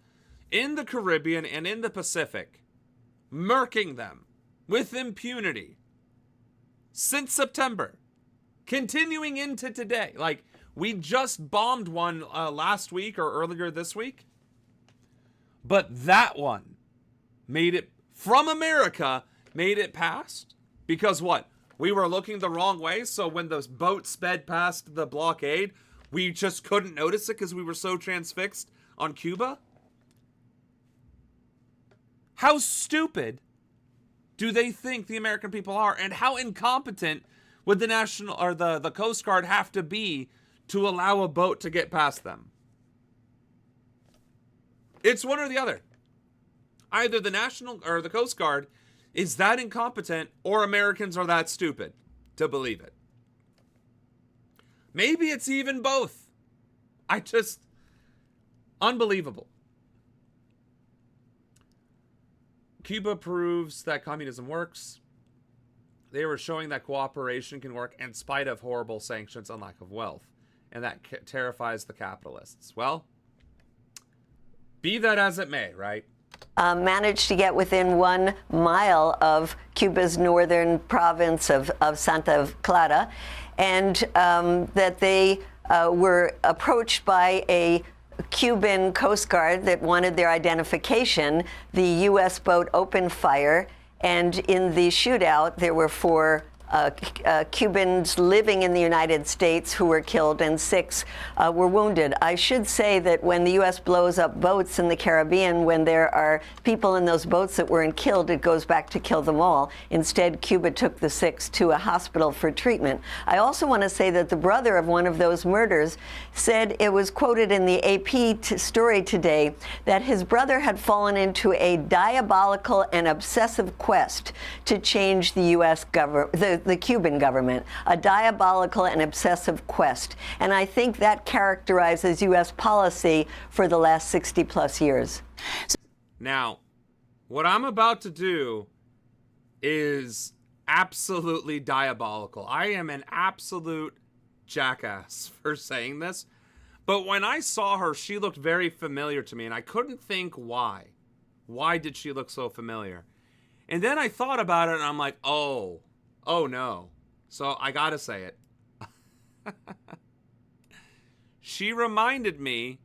A: in the Caribbean and in the Pacific, murking them with impunity since September, continuing into today. Like, we just bombed one last week or earlier this week, but that one made it from America, made it past because what? We were looking the wrong way, so when those boats sped past the blockade, we just couldn't notice it because we were so transfixed on Cuba? How stupid do they think the American people are, and how incompetent would the National or the Coast Guard have to be to allow a boat to get past them? It's one or the other. Either the National or the Coast Guard is that incompetent, or Americans are that stupid to believe it. Maybe it's even both. Unbelievable. Cuba proves that communism works. They were showing that cooperation can work in spite of horrible sanctions and lack of wealth. And that terrifies the capitalists. Well, be that as it may, right?
L: Managed to get within 1 mile of Cuba's northern province of Santa Clara, and that they were approached by a Cuban Coast Guard that wanted their identification. The U.S. boat opened fire, and in the shootout, there were 4 Cubans living in the United States who were killed, and 6 were wounded. I should say that when the U.S. blows up boats in the Caribbean, when there are people in those boats that weren't killed, it goes back to kill them all. Instead, Cuba took the 6 to a hospital for treatment. I also want to say that the brother of one of those murders said, it was quoted in the AP story today, that his brother had fallen into a diabolical and obsessive quest to change the U.S. government, the Cuban government, a diabolical and obsessive quest. And I think that characterizes U.S. policy for the last 60 plus years.
A: Now, what I'm about to do is absolutely diabolical. I am an absolute jackass for saying this. But when I saw her, she looked very familiar to me, and I couldn't think why. Why did she look so familiar? And then I thought about it, and I'm like, oh no. So I gotta say it. She reminded me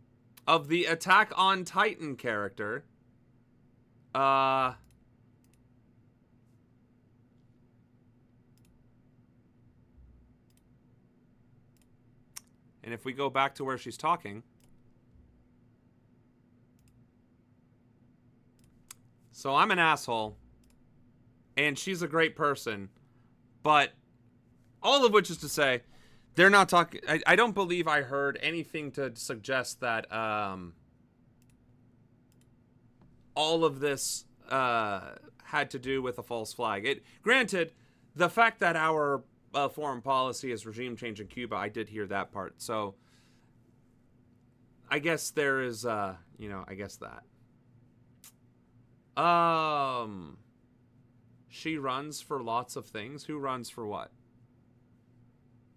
A: of the Attack on Titan character. And if we go back to where she's talking. So I'm an asshole. And she's a great person. But all of which is to say, they're not talking. I don't believe I heard anything to suggest that all of this had to do with a false flag. Granted, the fact that our foreign policy is regime change in Cuba, I did hear that part. So I guess there is, I guess that. She runs for lots of things. Who runs for what?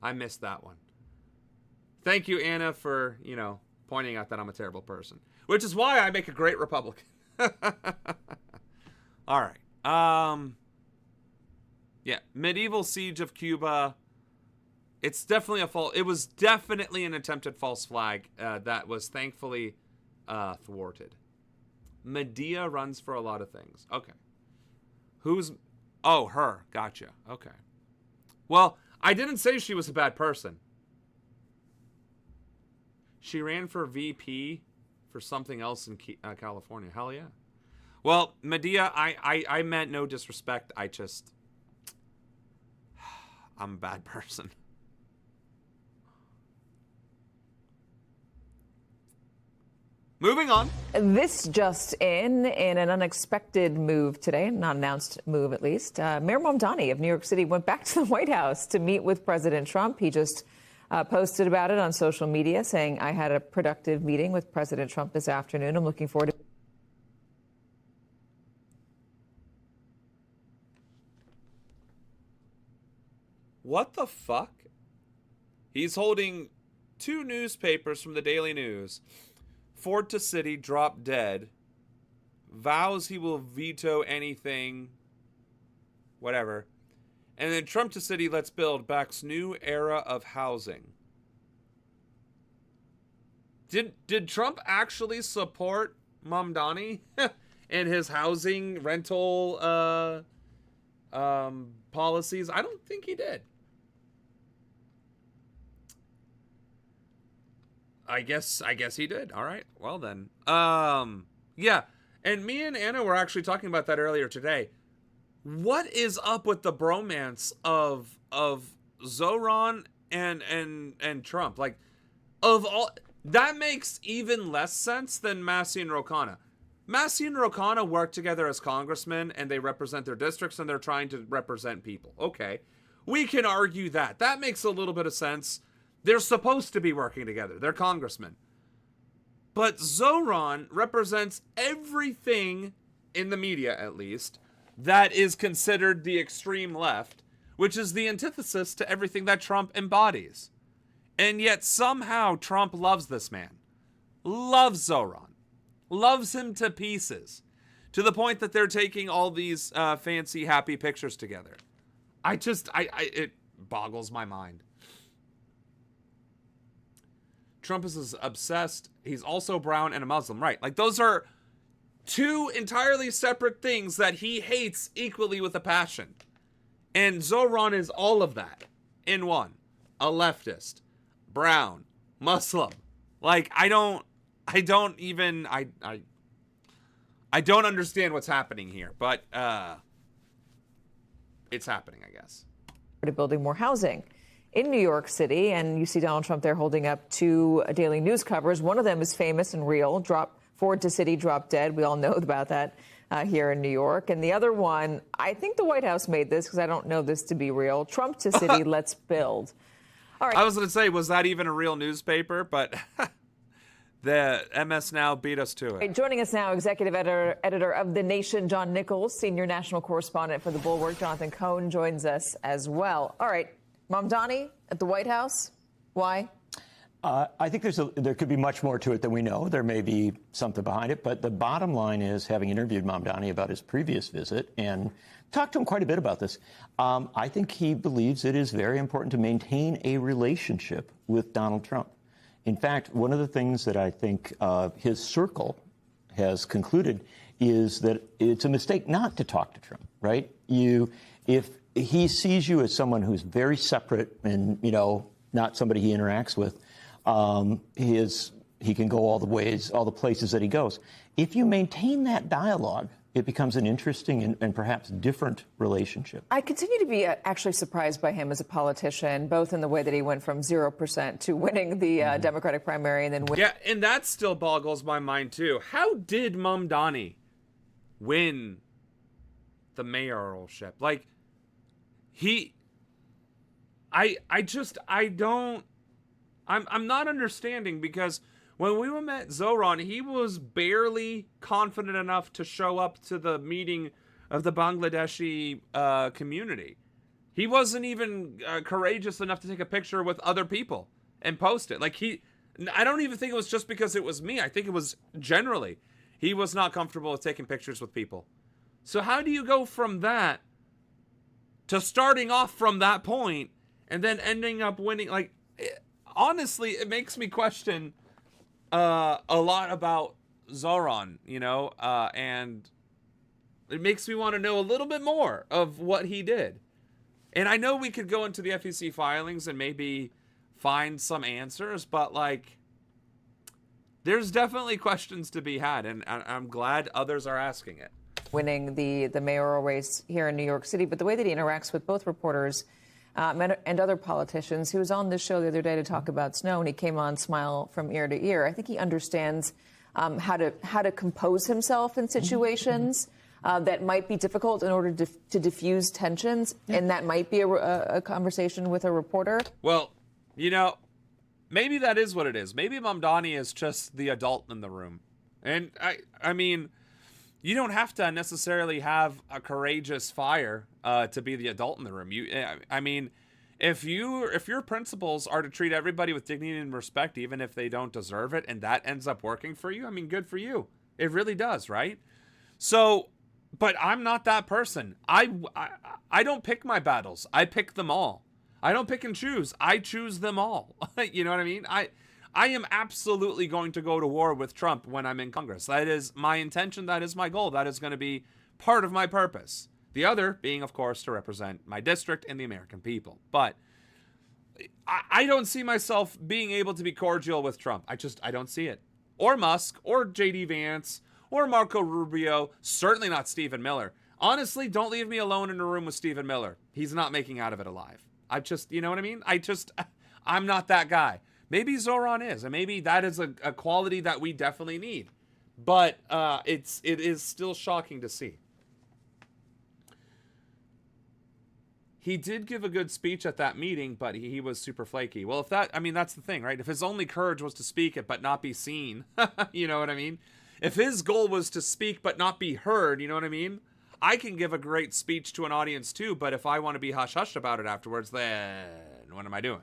A: I missed that one. Thank you, Anna, for, pointing out that I'm a terrible person. Which is why I make a great Republican. All right. Yeah, medieval siege of Cuba. It's definitely it was definitely an attempted false flag that was thankfully thwarted. Medea runs for a lot of things. Okay. Oh, her. Gotcha. Okay. Well, I didn't say she was a bad person. She ran for VP for something else in California. Hell yeah. Well, Medea, I meant no disrespect. I'm a bad person. moving on.
M: This just in an unexpected move today, not announced move at least. Mayor Mamdani of New York City went back to the White House to meet with President Trump. He just posted about it on social media, saying, I had a productive meeting with President Trump this afternoon. I'm looking forward to.
A: What the fuck? He's holding 2 newspapers from the Daily News. Ford to city, drop dead. Vows he will veto anything. Whatever. And then Trump to city, let's build, backs new era of housing. Did Trump actually support Mamdani and his housing rental policies? I don't think he did. I guess he did. All right. Well then. Yeah. And me and Anna were actually talking about that earlier today. What is up with the bromance of Zoran and Trump? Like, of all, that makes even less sense than Massi and Ro Khanna. Massi and Ro Khanna work together as congressmen, and they represent their districts, and they're trying to represent people. Okay, we can argue that. That makes a little bit of sense. They're supposed to be working together. They're congressmen. But Zoran represents everything, in the media at least, that is considered the extreme left, which is the antithesis to everything that Trump embodies. And yet somehow Trump loves this man. Loves Zoran. Loves him to pieces. To the point that they're taking all these fancy, happy pictures together. It boggles my mind. Trump is obsessed. He's also brown and a Muslim. Right. Like, those are 2 entirely separate things that he hates equally with a passion. And Zoran is all of that in one. A leftist, brown, Muslim. Like, I don't understand what's happening here, but it's happening, I guess.
M: To building more housing in New York City, and you see Donald Trump there holding up 2 Daily News covers. One of them is famous and real. Ford to city, drop dead. We all know about that here in New York. And the other one, I think the White House made this because I don't know this to be real. Trump to city, let's build. All right.
A: I was going to say, was that even a real newspaper? But the MS Now beat us to it.
M: Joining us now, executive editor of The Nation, John Nichols, senior national correspondent for The Bulwark, Jonathan Cohn, joins us as well. All right. Mamdani at the White House. Why?
N: I think there could be much more to it than we know. There may be something behind it. But the bottom line is, having interviewed Mamdani about his previous visit and talked to him quite a bit about this, I think he believes it is very important to maintain a relationship with Donald Trump. In fact, one of the things that I think his circle has concluded is that it's a mistake not to talk to Trump, right? If he sees you as someone who's very separate and, not somebody he interacts with, he can go all the places that he goes. If you maintain that dialogue, it becomes an interesting and perhaps different relationship.
M: I continue to be actually surprised by him as a politician, both in the way that he went from 0% to winning the Democratic primary and then winning.
A: Yeah, and that still boggles my mind, too. How did Mamdani win the mayoralship? Like, I'm not understanding, because when we met Zoran, he was barely confident enough to show up to the meeting of the Bangladeshi community. He wasn't even courageous enough to take a picture with other people and post it. I don't even think it was just because it was me. I think it was generally. He was not comfortable with taking pictures with people. So how do you go from that to starting off from that point and then ending up winning? Honestly, it makes me question a lot about Zoran, and it makes me want to know a little bit more of what he did. And I know we could go into the FEC filings and maybe find some answers, but there's definitely questions to be had, and I'm glad others are asking it.
M: Winning the mayoral race here in New York City, but the way that he interacts with both reporters and other politicians. He was on this show the other day to talk about snow, and he came on smile from ear to ear. I think he understands how to compose himself in situations that might be difficult in order to diffuse tensions, and that might be a conversation with a reporter?
A: Well, maybe that is what it is. Maybe Mamdani is just the adult in the room. And I mean, you don't have to necessarily have a courageous fire to be the adult in the room. I mean, if your principles are to treat everybody with dignity and respect, even if they don't deserve it, and that ends up working for you, I mean, good for you. It really does, right? So, but I'm not that person. I don't pick my battles. I pick them all. I don't pick and choose. I choose them all. You know what I mean? I am absolutely going to go to war with Trump when I'm in Congress. That is my intention. That is my goal. That is going to be part of my purpose. The other being, of course, to represent my district and the American people. But I don't see myself being able to be cordial with Trump. I don't see it. Or Musk, or J.D. Vance, or Marco Rubio. Certainly not Stephen Miller. Honestly, don't leave me alone in a room with Stephen Miller. He's not making out of it alive. You know what I mean? I'm not that guy. Maybe Zoran is, and maybe that is a quality that we definitely need. But it is still shocking to see. He did give a good speech at that meeting, but he was super flaky. Well, that's the thing, right? If his only courage was to speak it but not be seen, you know what I mean? If his goal was to speak but not be heard, you know what I mean? I can give a great speech to an audience too, but if I want to be hush-hush about it afterwards, then what am I doing?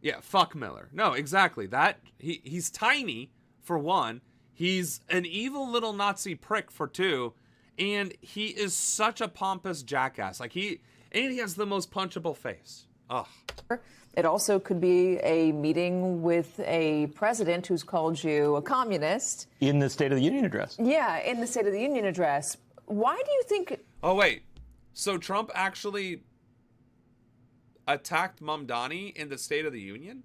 A: Yeah, fuck Miller. No, exactly. He's tiny, for one. He's an evil little Nazi prick, for two. And he is such a pompous jackass. He has the most punchable face. Ugh.
M: It also could be a meeting with a president who's called you a communist.
N: In the State of the Union address.
M: Yeah, in the State of the Union address. Why do you think...
A: Oh, wait. So Trump actually attacked Mamdani in the State of the Union?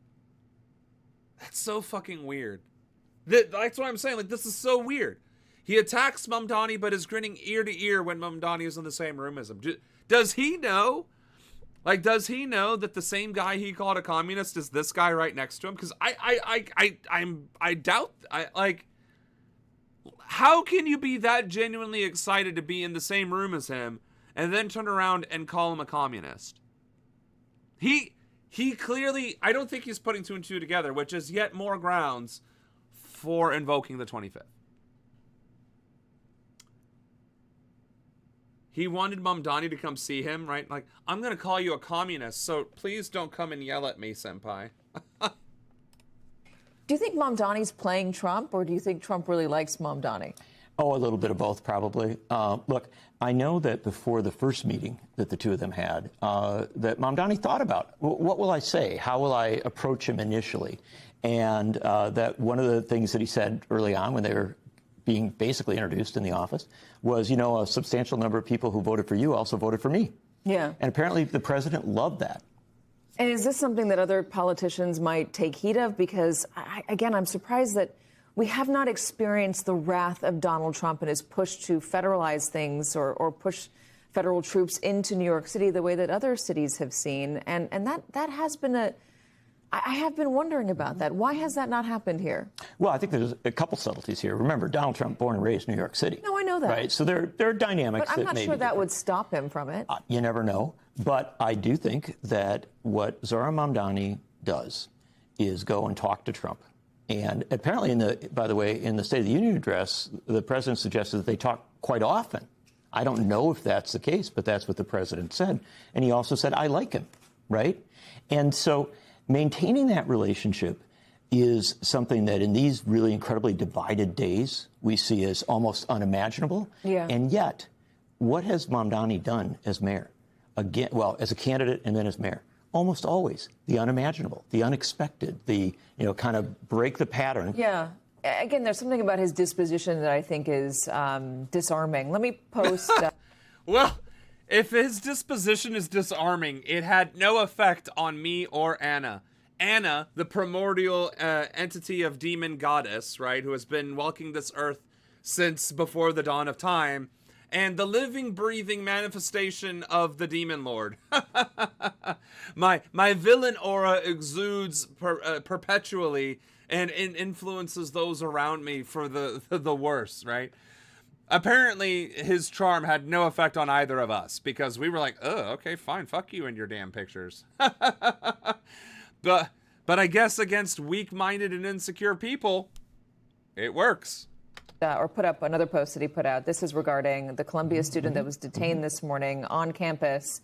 A: That's so fucking weird. That's what I'm saying. This is so weird. He attacks Mamdani, but is grinning ear to ear when Mamdani is in the same room as him. Does he know? Does he know that the same guy he called a communist is this guy right next to him? Because I doubt. How can you be that genuinely excited to be in the same room as him and then turn around and call him a communist? He clearly, I don't think he's putting two and two together, which is yet more grounds for invoking the 25th. He wanted Mamdani to come see him, right? I'm going to call you a communist, so please don't come and yell at me, senpai.
M: Do you think Mamdani's playing Trump, or do you think Trump really likes Mamdani?
N: Oh, a little bit of both, probably. Look, I know that before the first meeting that the two of them had, that Mamdani thought about, what will I say? How will I approach him initially? And that one of the things that he said early on when they were being basically introduced in the office was, a substantial number of people who voted for you also voted for me.
M: Yeah.
N: And apparently the president loved that.
M: And is this something that other politicians might take heed of? Because, I'm surprised that we have not experienced the wrath of Donald Trump and his push to federalize things or push federal troops into New York City the way that other cities have seen. And that has been I have been wondering about that. Why has that not happened here?
N: Well, I think there's a couple subtleties here. Remember, Donald Trump, born and raised in New York City.
M: No, I know that.
N: Right? So there are dynamics
M: but I'm not sure that would stop him from it.
N: You never know. But I do think that what Zohran Mamdani does is go and talk to Trump. And apparently, by the way, in the State of the Union address, the president suggested that they talk quite often. I don't know if that's the case, but that's what the president said. And he also said, I like him, right? And so maintaining that relationship is something that in these really incredibly divided days we see as almost unimaginable.
M: Yeah.
N: And yet, what has Mamdani done as mayor? Again, well, as a candidate and then as mayor? Almost always the unimaginable, the unexpected, the, kind of break the pattern.
M: Yeah. Again, there's something about his disposition that I think is disarming. Let me post.
A: Well, if his disposition is disarming, it had no effect on me or Anna. Anna, the primordial entity of demon goddess, right, who has been walking this earth since before the dawn of time, and the living, breathing manifestation of the demon lord. my villain aura exudes perpetually and influences those around me for the worse, right? Apparently, his charm had no effect on either of us, because we were like, oh, okay, fine, fuck you and your damn pictures. But I guess against weak-minded and insecure people, it works.
M: Or put up another post that he put out. This is regarding the Columbia student that was detained this morning on campus.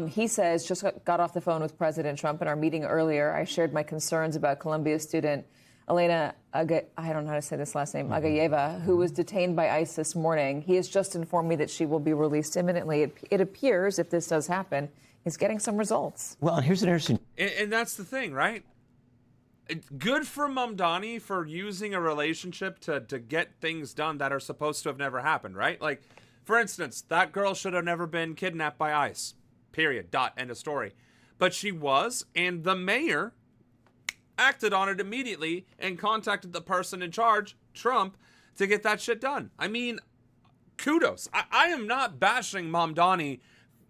M: He says, just got off the phone with President Trump in our meeting earlier. I shared my concerns about Columbia student Elena, I don't know how to say this last name, Agayeva, who was detained by ICE this morning. He has just informed me that she will be released imminently. It appears, if this does happen, he's getting some results.
N: Well, and here's an interesting...
A: And that's the thing, right? Good for Mamdani for using a relationship to get things done that are supposed to have never happened, right? Like, for instance, that girl should have never been kidnapped by ICE. Period. Dot. End of story. But she was, and the mayor acted on it immediately and contacted the person in charge, Trump, to get that shit done. I mean, kudos. I am not bashing Mamdani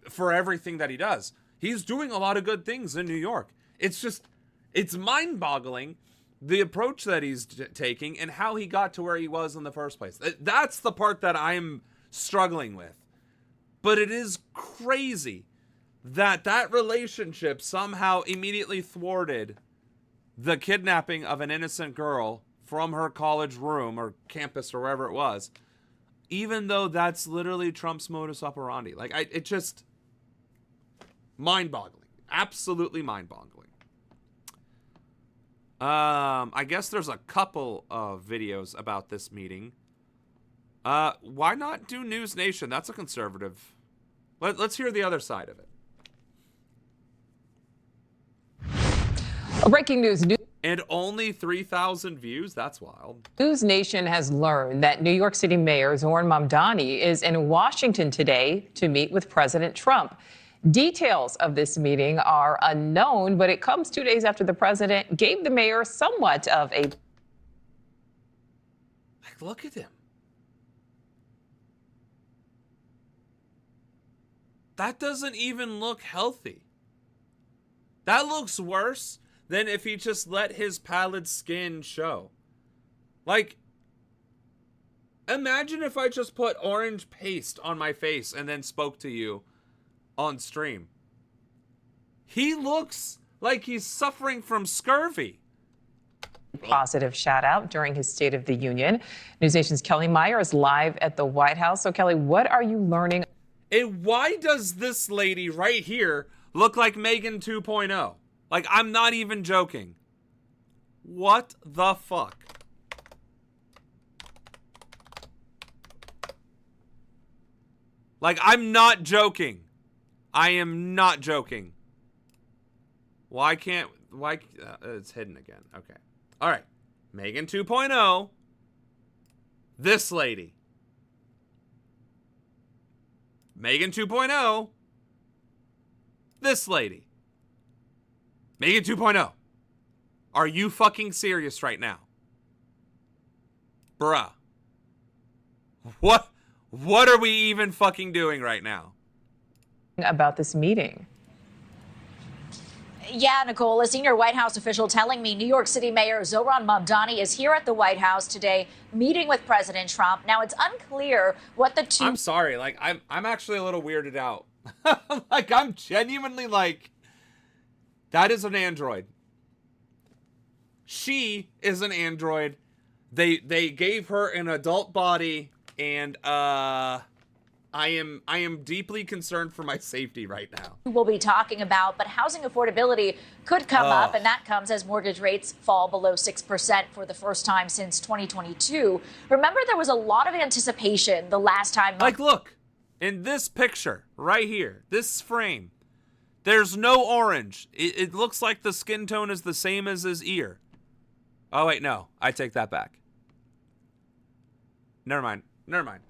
A: for everything that he does. He's doing a lot of good things in New York. It's just, it's mind-boggling the approach that he's taking and how he got to where he was in the first place. That's the part that I'm struggling with. But it is crazy that that relationship somehow immediately thwarted the kidnapping of an innocent girl from her college room or campus or wherever it was, even though that's literally Trump's modus operandi. Like, it just mind-boggling, absolutely mind-boggling. I guess there's a couple of videos about this meeting. Why not do News Nation? That's a conservative. Let's hear the other side of it.
O: Breaking news.
A: And only 3,000 views? That's wild.
O: News Nation has learned that New York City Mayor Zohran Mamdani is in Washington today to meet with President Trump. Details of this meeting are unknown, but it comes 2 days after the president gave the mayor somewhat of a...
A: Like, look at him. That doesn't even look healthy. That looks worse than if he just let his pallid skin show. Like, imagine if I just put orange paste on my face and then spoke to you on stream. He looks like he's suffering from scurvy.
O: Positive shout out during his State of the Union. News Nation's Kelly Meyer is live at the White House. So, Kelly, what are you learning?
A: And why does this lady right here look like Megan 2.0? Like, I'm not even joking. What the fuck? Like, I'm not joking. I am not joking. Why can't... Why... it's hidden again. Okay. All right. Megan 2.0. This lady. Megan 2.0. This lady. Megan 2.0. Are you fucking serious right now? Bruh. What are we even fucking doing right now?
O: About this meeting.
P: Yeah, Nicole, a senior White House official telling me New York City Mayor Zohran Mamdani is here at the White House today meeting with President Trump. Now, it's unclear what the two...
A: I'm sorry, like, I'm actually a little weirded out. Like, I'm genuinely like, that is an android. She is an android. They gave her an adult body, and I am deeply concerned for my safety right now.
P: We'll be talking about, but housing affordability could come up, and that comes as mortgage rates fall below 6% for the first time since 2022. Remember, there was a lot of anticipation the last time.
A: Like, look, in this picture right here, this frame, there's no orange. It looks like the skin tone is the same as his ear. Oh, wait, no. I take that back. Never mind. Never mind.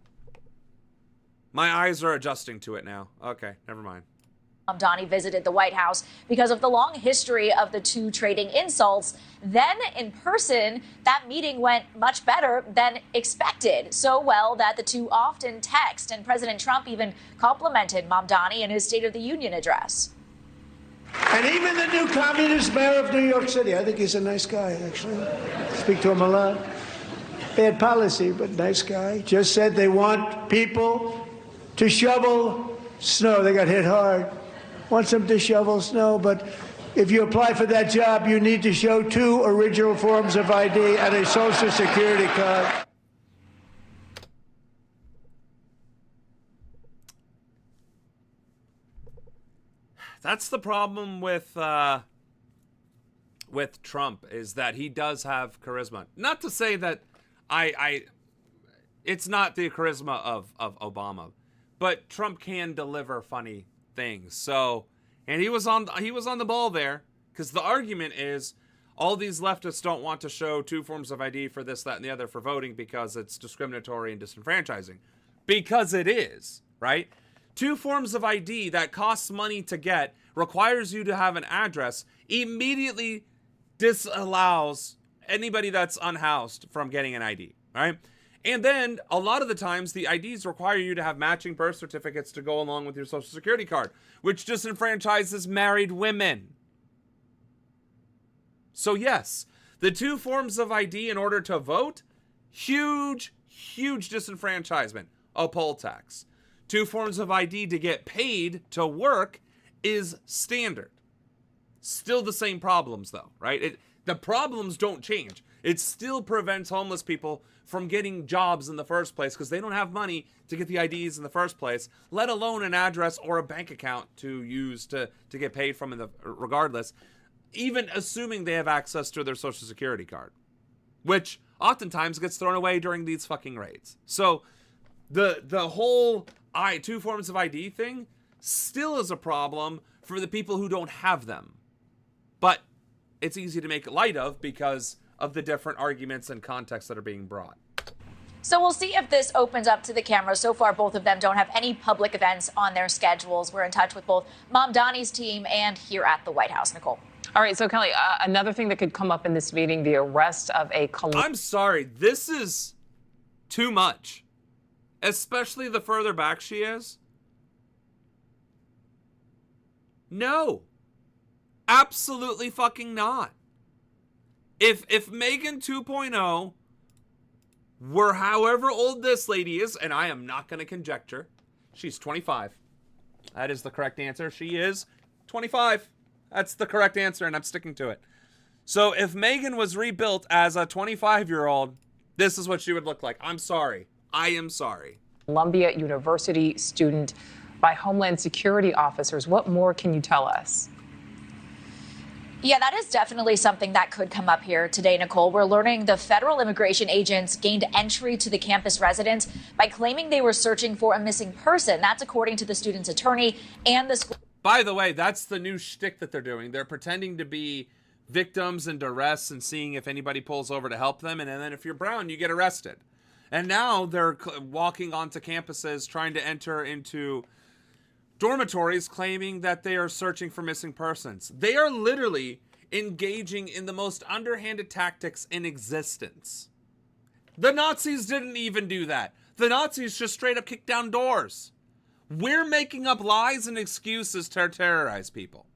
A: My eyes are adjusting to it now. Okay, never mind.
P: Mamdani visited the White House because of the long history of the two trading insults. Then in person, that meeting went much better than expected. So well that the two often text, and President Trump even complimented Mamdani in his State of the Union address.
Q: And even the new communist mayor of New York City, I think he's a nice guy, actually. Speak to him a lot. Bad policy, but nice guy. Just said they want people to shovel snow. They got hit hard. Wants them to shovel snow, but if you apply for that job, you need to show 2 original forms of ID and a Social Security card.
A: That's the problem with Trump, is that he does have charisma. Not to say that it's not the charisma of Obama, but Trump can deliver funny things. So, and he was on the ball there, because the argument is all these leftists don't want to show 2 forms of ID for this, that, and the other for voting because it's discriminatory and disenfranchising. Because it is, right? 2 forms of ID that costs money to get, requires you to have an address, immediately disallows anybody that's unhoused from getting an ID, right? And then a lot of the times the IDs require you to have matching birth certificates to go along with your Social Security card, which disenfranchises married women. So yes, the 2 forms of ID in order to vote, huge disenfranchisement. A poll tax. 2 forms of ID to get paid to work is standard. Still the same problems though, right? The problems don't change. It still prevents homeless people from getting jobs in the first place because they don't have money to get the IDs in the first place, let alone an address or a bank account to use to get paid from regardless, even assuming they have access to their Social Security card, which oftentimes gets thrown away during these fucking raids. So the whole 2 forms of ID thing still is a problem for the people who don't have them. But it's easy to make light of because of the different arguments and contexts that are being brought.
P: So we'll see if this opens up to the cameras. So far, both of them don't have any public events on their schedules. We're in touch with both Mamdani's team and here at the White House. Nicole.
O: All right, so Kelly, another thing that could come up in this meeting, the arrest of a...
A: I'm sorry, this is too much. Especially the further back she is. No. Absolutely fucking not. If Megan 2.0 were however old this lady is, and I am not going to conjecture, she's 25. That is the correct answer. She is 25. That's the correct answer, and I'm sticking to it. So if Megan was rebuilt as a 25-year-old, this is what she would look like. I'm sorry. I am sorry.
O: Columbia University student by Homeland Security officers. What more can you tell us?
P: Yeah, that is definitely something that could come up here today, Nicole. We're learning the federal immigration agents gained entry to the campus residence by claiming they were searching for a missing person. That's according to the student's attorney and the school.
A: By the way, that's the new shtick that they're doing. They're pretending to be victims in duress and seeing if anybody pulls over to help them. And then if you're brown, you get arrested. And now they're walking onto campuses trying to enter into dormitories claiming that they are searching for missing persons. They are literally engaging in the most underhanded tactics in existence. The Nazis didn't even do that. The Nazis just straight up kicked down doors. We're making up lies and excuses to terrorize people.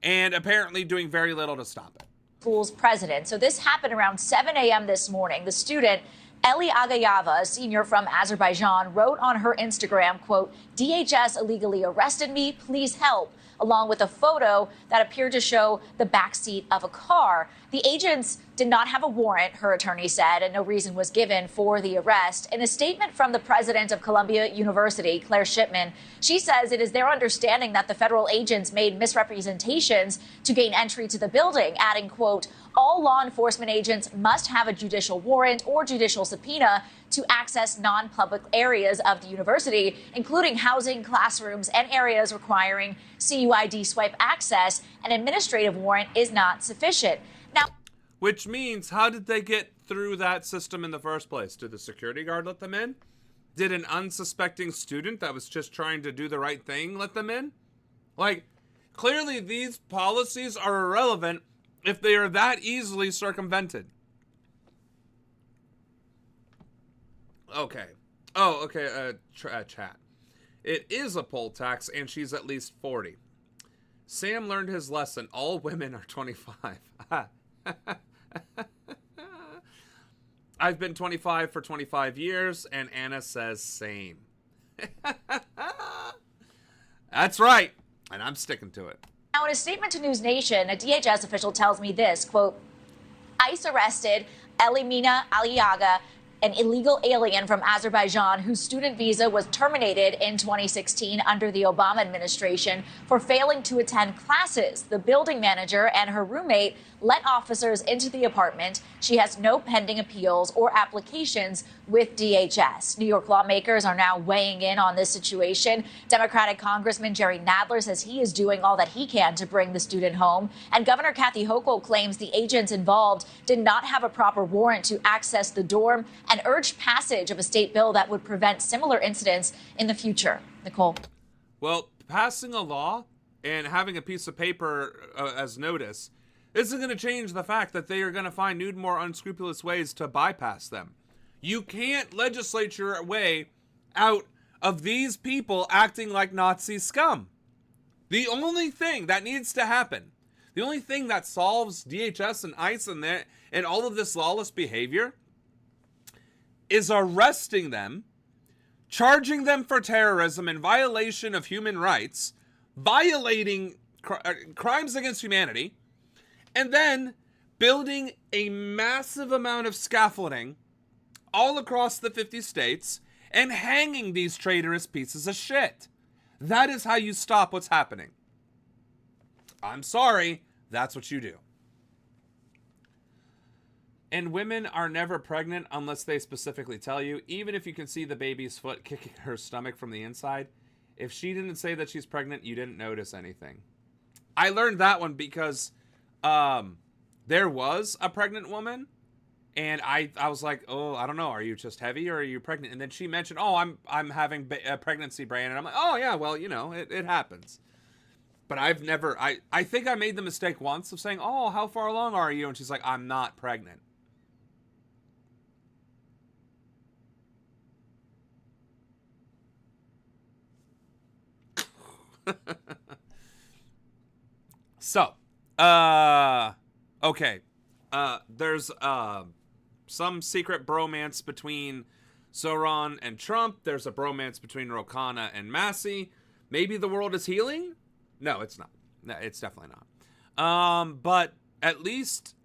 A: And apparently doing very little to stop it.
P: School's president. So this happened around 7 a.m. this morning. The student, Eli Agayava, a senior from Azerbaijan, wrote on her Instagram, quote, "DHS illegally arrested me, please help," along with a photo that appeared to show the backseat of a car. The agents did not have a warrant, her attorney said, and no reason was given for the arrest. In a statement from the president of Columbia University, Claire Shipman, she says it is their understanding that the federal agents made misrepresentations to gain entry to the building, adding, quote, "All law enforcement agents must have a judicial warrant or judicial subpoena to access non-public areas of the university, including housing, classrooms, and areas requiring CUID swipe access. An administrative warrant is not sufficient." Now,
A: which means, how did they get through that system in the first place? Did the security guard let them in? Did an unsuspecting student that was just trying to do the right thing let them in? Like, clearly these policies are irrelevant if they are that easily circumvented. Okay. Oh, okay, chat. It is a poll tax, and she's at least 40. Sam learned his lesson. All women are 25. I've been 25 for 25 years, and Anna says same. That's right, and I'm sticking to it.
P: Now, in a statement to News Nation, a DHS official tells me this, quote, ICE arrested Elimina Aliaga, an illegal alien from Azerbaijan whose student visa was terminated in 2016 under the Obama administration for failing to attend classes. The building manager and her roommate let officers into the apartment. She has no pending appeals or applications with DHS. New York lawmakers are now weighing in on this situation. Democratic Congressman Jerry Nadler says he is doing all that he can to bring the student home. And Governor Kathy Hochul claims the agents involved did not have a proper warrant to access the dorm and urged passage of a state bill that would prevent similar incidents in the future. Nicole.
A: Well, passing a law and having a piece of paper as notice isn't going to change the fact that they are going to find new, more unscrupulous ways to bypass them. You can't legislate your way out of these people acting like Nazi scum. The only thing that needs to happen, the only thing that solves DHS and ICE and all of this lawless behavior is arresting them, charging them for terrorism and violation of human rights, violating crimes against humanity, and then building a massive amount of scaffolding all across the 50 states and hanging these traitorous pieces of shit. That is how you stop what's happening. I'm sorry, that's what you do. And women are never pregnant unless they specifically tell you, even if you can see the baby's foot kicking her stomach from the inside. If she didn't say that she's pregnant, you didn't notice anything. I learned that one because there was a pregnant woman, and I was like, oh, I don't know, are you just heavy or are you pregnant? And then she mentioned, oh, I'm having a pregnancy brain, and I'm like, oh yeah, well, you know, it happens. But I've never, I think I made the mistake once of saying, oh, how far along are you? And she's like, I'm not pregnant. So, okay. There's some secret bromance between Zoran and Trump. There's a bromance between Rokana and Massey. Maybe the world is healing? No, it's not. No, it's definitely not. But at least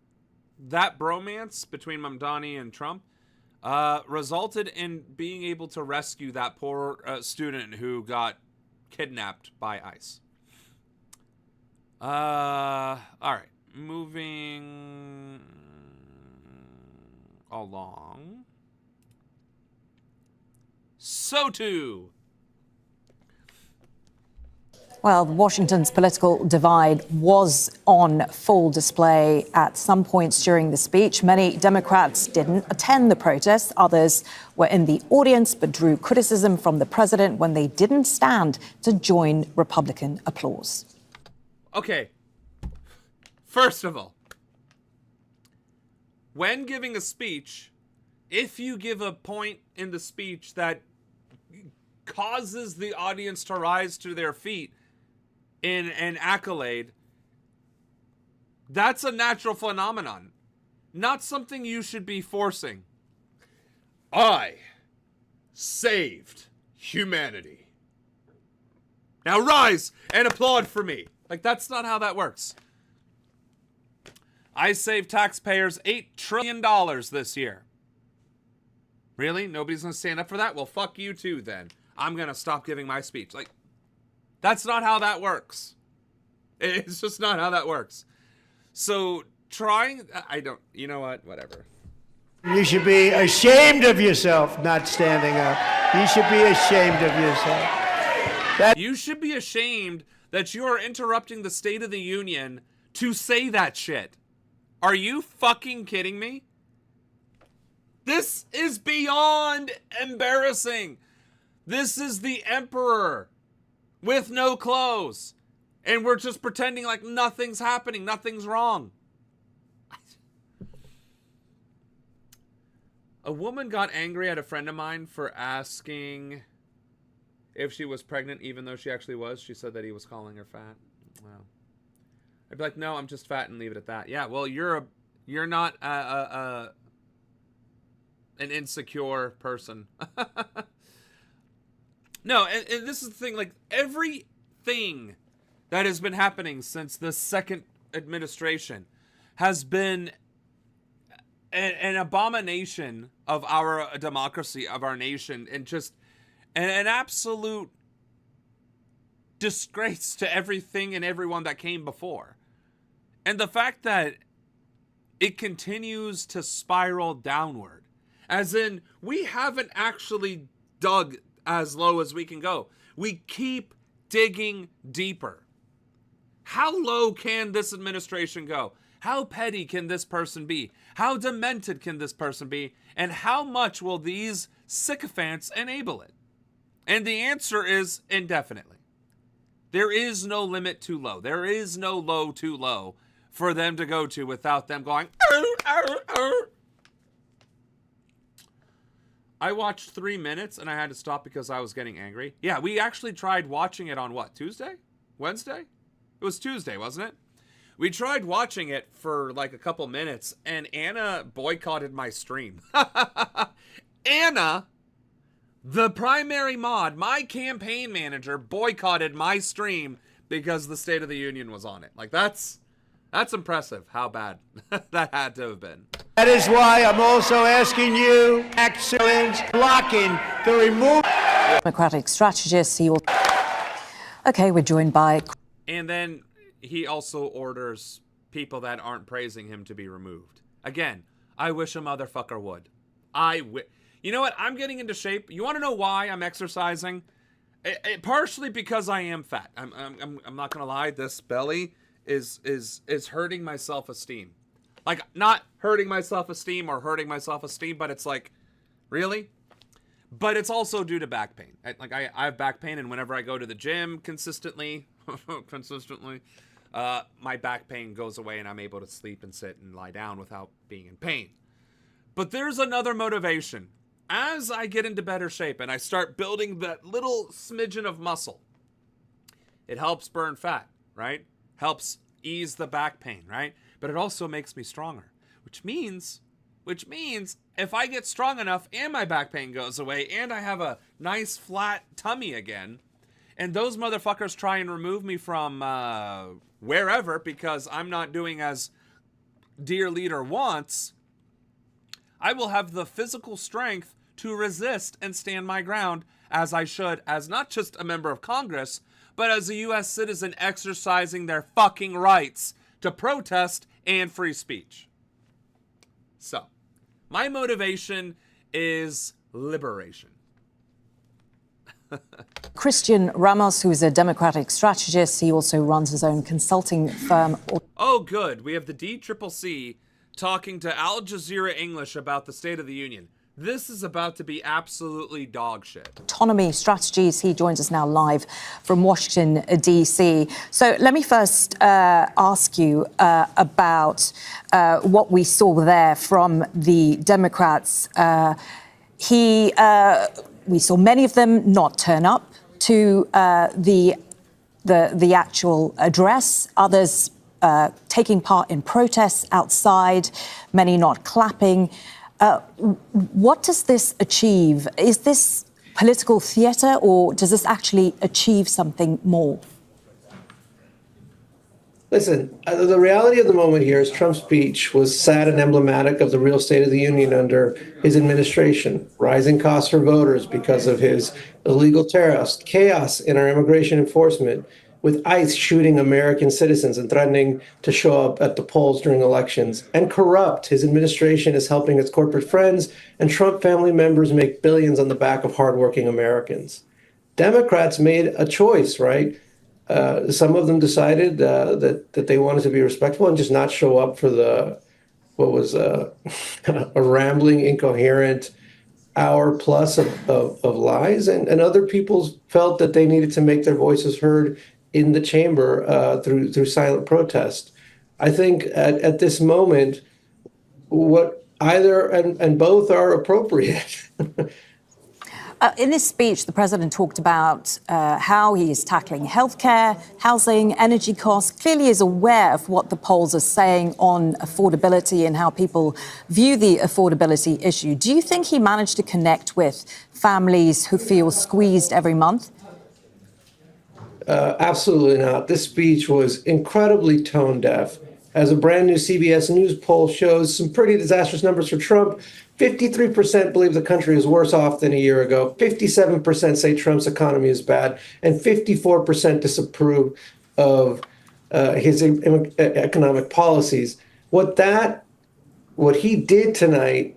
A: that bromance between Mamdani and Trump resulted in being able to rescue that poor student who got kidnapped by ICE. All right. Moving along. Sotu.
R: Well, Washington's political divide was on full display at some points during the speech. Many Democrats didn't attend the protests. Others were in the audience but drew criticism from the president when they didn't stand to join Republican applause.
A: Okay. First of all, when giving a speech, if you give a point in the speech that causes the audience to rise to their feet in an accolade, that's a natural phenomenon, not something you should be forcing. I saved humanity. Now rise and applaud for me. Like, that's not how that works. I saved taxpayers $8 trillion this year. Really? Nobody's going to stand up for that? Well, fuck you too, then. I'm going to stop giving my speech. Like, that's not how that works. It's just not how that works. So, you know what? Whatever.
Q: You should be ashamed of yourself not standing up. You should be ashamed of yourself.
A: You should be ashamed that you are interrupting the State of the Union to say that shit. Are you fucking kidding me? This is beyond embarrassing. This is the emperor with no clothes. And we're just pretending like nothing's happening, nothing's wrong. A woman got angry at a friend of mine for asking if she was pregnant, even though she actually was. She said that he was calling her fat. Wow. I'd be like, no, I'm just fat, and leave it at that. Yeah, well, you're not an insecure person. No, and this is the thing, like, everything that has been happening since the second administration has been an abomination of our democracy, of our nation, and just an absolute disgrace to everything and everyone that came before. And the fact that it continues to spiral downward, as in, we haven't actually dug as low as we can go. We keep digging deeper. How low can this administration go? How petty can this person be? How demented can this person be? And how much will these sycophants enable it? And the answer is indefinitely. There is no limit too low. There is no low too low for them to go to without them going, arr, arr, arr. I watched 3 minutes and I had to stop because I was getting angry. Yeah, we actually tried watching it on what, Tuesday? Wednesday? It was Tuesday, wasn't it? We tried watching it for like a couple minutes, and Anna boycotted my stream. Anna, the primary mod, my campaign manager, boycotted my stream because the State of the Union was on it. Like, that's impressive how bad that had to have been.
Q: That is why I'm also asking you, excellence, blocking the removal.
R: Democratic strategist, he will. Okay, we're joined by.
A: And then he also orders people that aren't praising him to be removed. Again, I wish a motherfucker would. You know what? I'm getting into shape. You want to know why I'm exercising? Partially because I am fat. I'm not gonna lie. This belly is hurting my self-esteem. Like, not hurting my self-esteem or hurting my self-esteem, but it's like, really? But it's also due to back pain. I have back pain, and whenever I go to the gym consistently, my back pain goes away and I'm able to sleep and sit and lie down without being in pain. But there's another motivation. As I get into better shape and I start building that little smidgen of muscle, it helps burn fat, right? Helps ease the back pain, right? But it also makes me stronger, which means if I get strong enough and my back pain goes away and I have a nice flat tummy again, and those motherfuckers try and remove me from wherever because I'm not doing as dear leader wants, I will have the physical strength to resist and stand my ground as I should, as not just a member of Congress, but as a U.S. citizen exercising their fucking rights to protest and free speech. So, my motivation is liberation.
R: Christian Ramos, who is a Democratic strategist, he also runs his own consulting firm.
A: Oh, good. We have the DCCC talking to Al Jazeera English about the State of the Union. This is about to be absolutely dog shit.
R: Autonomy Strategies. He joins us now live from Washington, D.C. So let me first ask you about what we saw there from the Democrats. We saw many of them not turn up to the actual address. Others taking part in protests outside. Many not clapping. What does this achieve? Is this political theater, or does this actually achieve something more?
S: Listen, the reality of the moment here is Trump's speech was sad and emblematic of the real State of the Union under his administration. Rising costs for voters because of his illegal tariffs, chaos in our immigration enforcement, with ICE shooting American citizens and threatening to show up at the polls during elections, and corrupt. His administration is helping its corporate friends and Trump family members make billions on the back of hardworking Americans. Democrats made a choice, right? Some of them decided that they wanted to be respectful and just not show up for what was a rambling, incoherent hour plus of lies. And other people felt that they needed to make their voices heard in the chamber through silent protest. I think at this moment, what either and both are appropriate.
R: In his speech, the president talked about how he is tackling healthcare, housing, energy costs. Clearly is aware of what the polls are saying on affordability and how people view the affordability issue. Do you think he managed to connect with families who feel squeezed every month?
S: Absolutely not. This speech was incredibly tone deaf. As a brand new CBS News poll shows, some pretty disastrous numbers for Trump. 53% believe the country is worse off than a year ago. 57% say Trump's economy is bad. And 54% disapprove of his economic policies. What he did tonight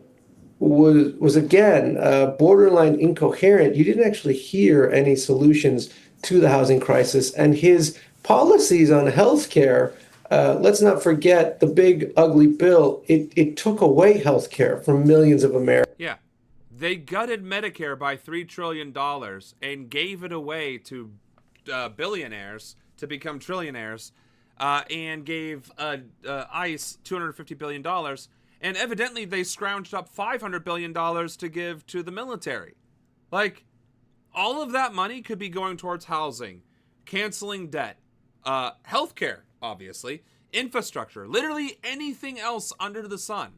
S: was again, borderline incoherent. You didn't actually hear any solutions to the housing crisis. And his policies on health care, let's not forget the big, ugly bill. It took away health care from millions of Americans.
A: Yeah. They gutted Medicare by $3 trillion and gave it away to billionaires to become trillionaires and gave ICE $250 billion. And evidently they scrounged up $500 billion to give to the military. Like, all of that money could be going towards housing, canceling debt, healthcare, obviously, infrastructure, literally anything else under the sun.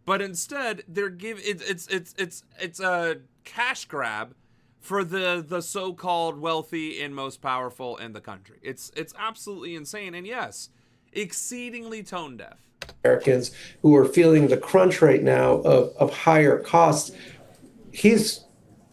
A: But instead, they're it's a cash grab for the so-called wealthy and most powerful in the country. It's absolutely insane, and yes, exceedingly tone deaf.
S: Americans who are feeling the crunch right now of higher costs. His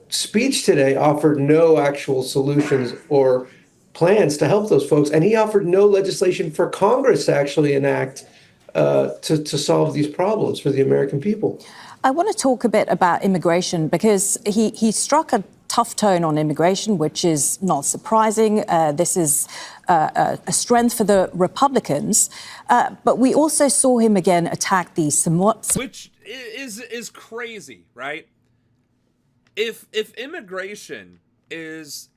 S: speech today offered no actual solutions or plans to help those folks, and he offered no legislation for Congress to actually enact to solve these problems for the American people.
R: I want to talk a bit about immigration because he struck a tough tone on immigration, which is not surprising. This is a strength for the Republicans. But we also saw him again attack the somewhat...
A: Which is crazy, right? If immigration is...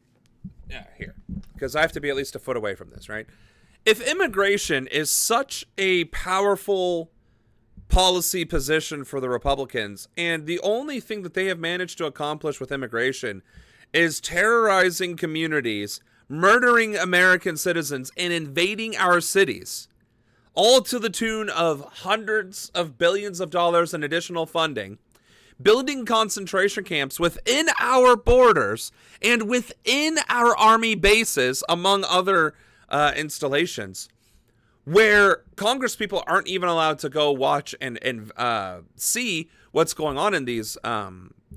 A: here, because I have to be at least a foot away from this, right? If immigration is such a powerful policy position for the Republicans, and the only thing that they have managed to accomplish with immigration is terrorizing communities, murdering American citizens, and invading our cities, all to the tune of hundreds of billions of dollars in additional funding, building concentration camps within our borders and within our army bases, among other installations, where Congress people aren't even allowed to go watch and see what's going on in these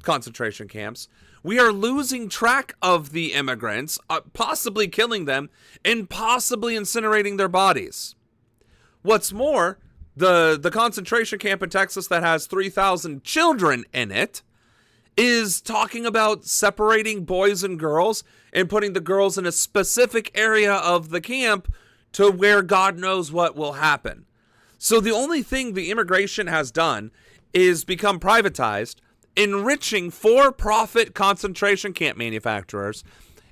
A: concentration camps. We are losing track of the immigrants, possibly killing them, and possibly incinerating their bodies. What's more, the concentration camp in Texas that has 3,000 children in it is talking about separating boys and girls and putting the girls in a specific area of the camp to where God knows what will happen. So the only thing the immigration has done is become privatized, enriching for-profit concentration camp manufacturers,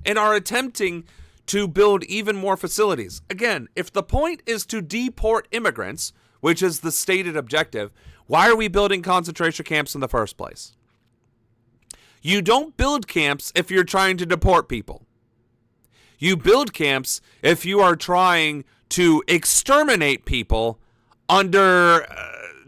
A: and are attempting to build even more facilities. Again, if the point is to deport immigrants, which is the stated objective, why are we building concentration camps in the first place? You don't build camps if you're trying to deport people. You build camps if you are trying to exterminate people under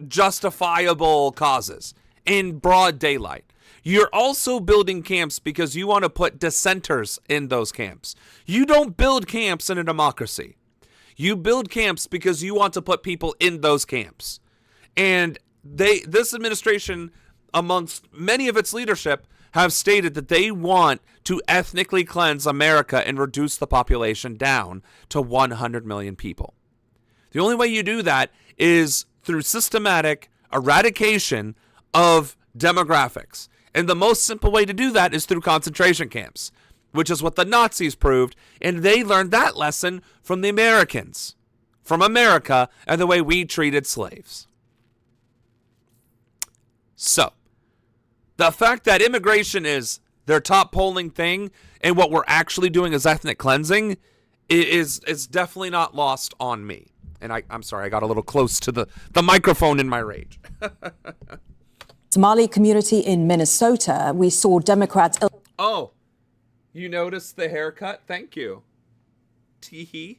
A: justifiable causes in broad daylight. You're also building camps because you want to put dissenters in those camps. You don't build camps in a democracy. You build camps because you want to put people in those camps. And this administration, amongst many of its leadership, have stated that they want to ethnically cleanse America and reduce the population down to 100 million people. The only way you do that is through systematic eradication of demographics. And the most simple way to do that is through concentration camps, which is what the Nazis proved, and they learned that lesson from the Americans, from America, and the way we treated slaves. So, the fact that immigration is their top polling thing, and what we're actually doing is ethnic cleansing, is definitely not lost on me. And I'm sorry, I got a little close to the microphone in my rage.
R: Somali community in Minnesota, we saw Democrats...
A: Oh, you noticed the haircut? Thank you. Teehee.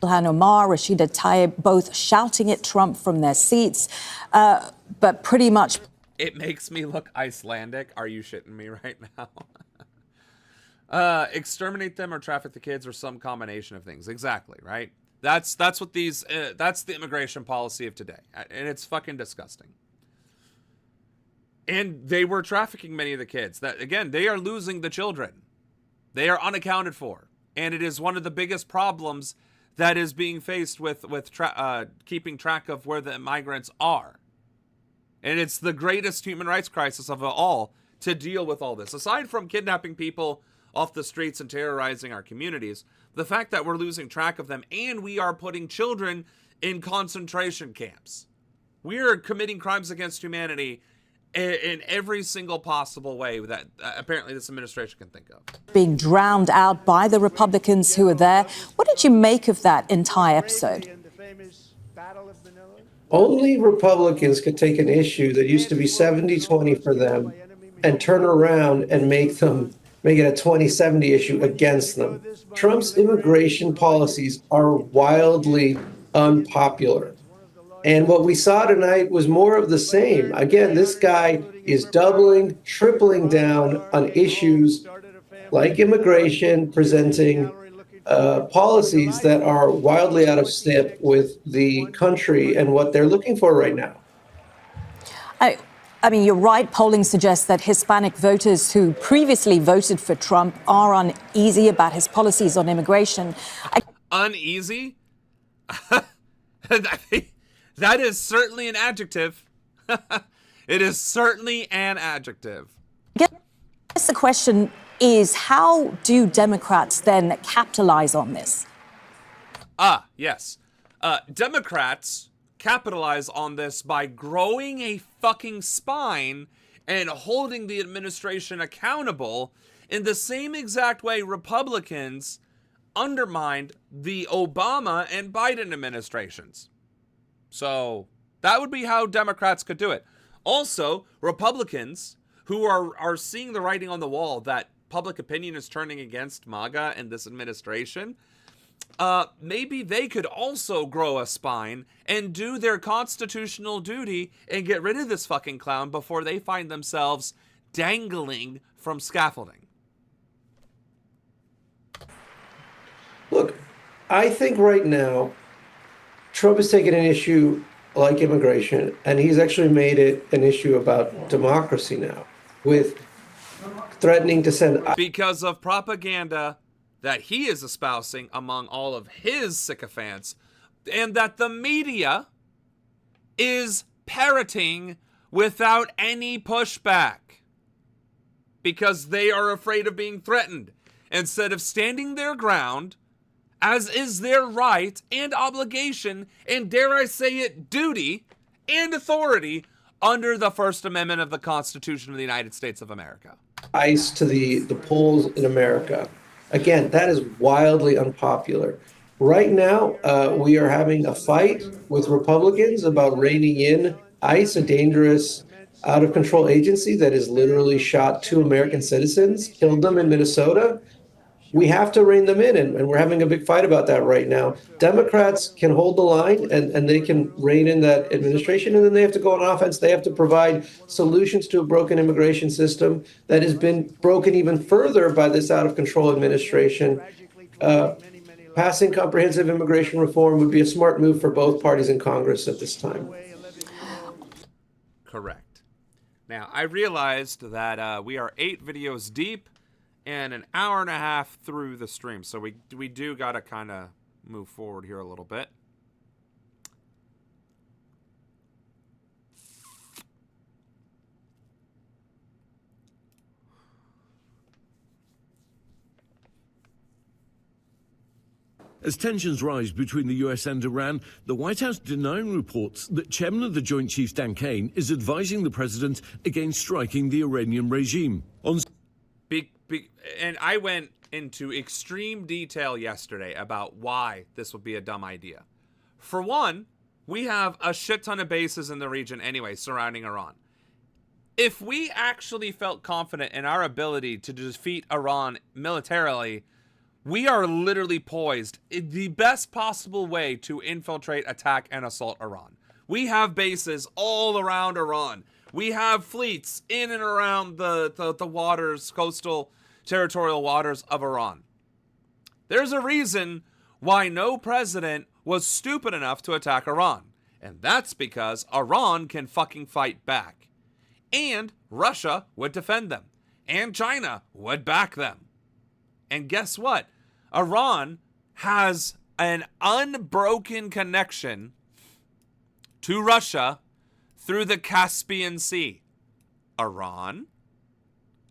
R: Ilhan Omar, Rashida Tlaib, both shouting at Trump from their seats, but pretty much...
A: It makes me look Icelandic. Are you shitting me right now? Exterminate them or traffic the kids or some combination of things. Exactly, right? That's what these, that's the immigration policy of today. And it's fucking disgusting. And they were trafficking many of the kids. That, again, they are losing the children. They are unaccounted for. And it is one of the biggest problems that is being faced with keeping track of where the migrants are. And it's the greatest human rights crisis of all to deal with all this. Aside from kidnapping people off the streets and terrorizing our communities, the fact that we're losing track of them and we are putting children in concentration camps. We're committing crimes against humanity in every single possible way that apparently this administration can think of.
R: Being drowned out by the Republicans who were there. What did you make of that entire episode?
S: Only Republicans could take an issue that used to be 70-20 for them and turn around and make it a 20-70 issue against them. Trump's immigration policies are wildly unpopular. And what we saw tonight was more of the same. Again, this guy is doubling, tripling down on issues like immigration, presenting policies that are wildly out of step with the country and what they're looking for right now.
R: I mean, you're right. Polling suggests that Hispanic voters who previously voted for Trump are uneasy about his policies on immigration.
A: Uneasy? That is certainly an adjective. It is certainly an adjective.
R: I guess the question is, how do Democrats then capitalize on this?
A: Yes. Democrats capitalize on this by growing a fucking spine and holding the administration accountable in the same exact way Republicans undermined the Obama and Biden administrations. So that would be how Democrats could do it. Also, Republicans who are seeing the writing on the wall that public opinion is turning against MAGA and this administration, maybe they could also grow a spine and do their constitutional duty and get rid of this fucking clown before they find themselves dangling from scaffolding.
S: Look, I think right now, Trump has taken an issue like immigration, and he's actually made it an issue about democracy now, with threatening to send...
A: Because of propaganda that he is espousing among all of his sycophants, and that the media is parroting without any pushback. Because they are afraid of being threatened. Instead of standing their ground, as is their right and obligation, and dare I say it, duty and authority under the First Amendment of the Constitution of the United States of America.
S: ICE to the polls in America. Again, that is wildly unpopular. Right now, we are having a fight with Republicans about reining in ICE, a dangerous, out-of-control agency that has literally shot 2 American citizens, killed them in Minnesota. We have to rein them in, and we're having a big fight about that right now. Democrats can hold the line, and they can rein in that administration, and then they have to go on offense. They have to provide solutions to a broken immigration system that has been broken even further by this out-of-control administration. Passing comprehensive immigration reform would be a smart move for both parties in Congress at this time.
A: Correct. Now, I realized that we are 8 videos deep and an hour and a half through the stream. So we do got to kind of move forward here a little bit.
T: As tensions rise between the US and Iran, the White House denying reports that Chairman of the Joint Chiefs Dan Kane is advising the president against striking the Iranian regime. And I went
A: into extreme detail yesterday about why this would be a dumb idea. For one, we have a shit ton of bases in the region anyway surrounding Iran. If we actually felt confident in our ability to defeat Iran militarily, we are literally poised in the best possible way to infiltrate, attack, and assault Iran. We have bases all around Iran. We have fleets in and around the waters, coastal territorial waters of Iran. There's a reason why no president was stupid enough to attack Iran. And that's because Iran can fucking fight back. And Russia would defend them. And China would back them. And guess what? Iran has an unbroken connection to Russia through the Caspian Sea. Iran,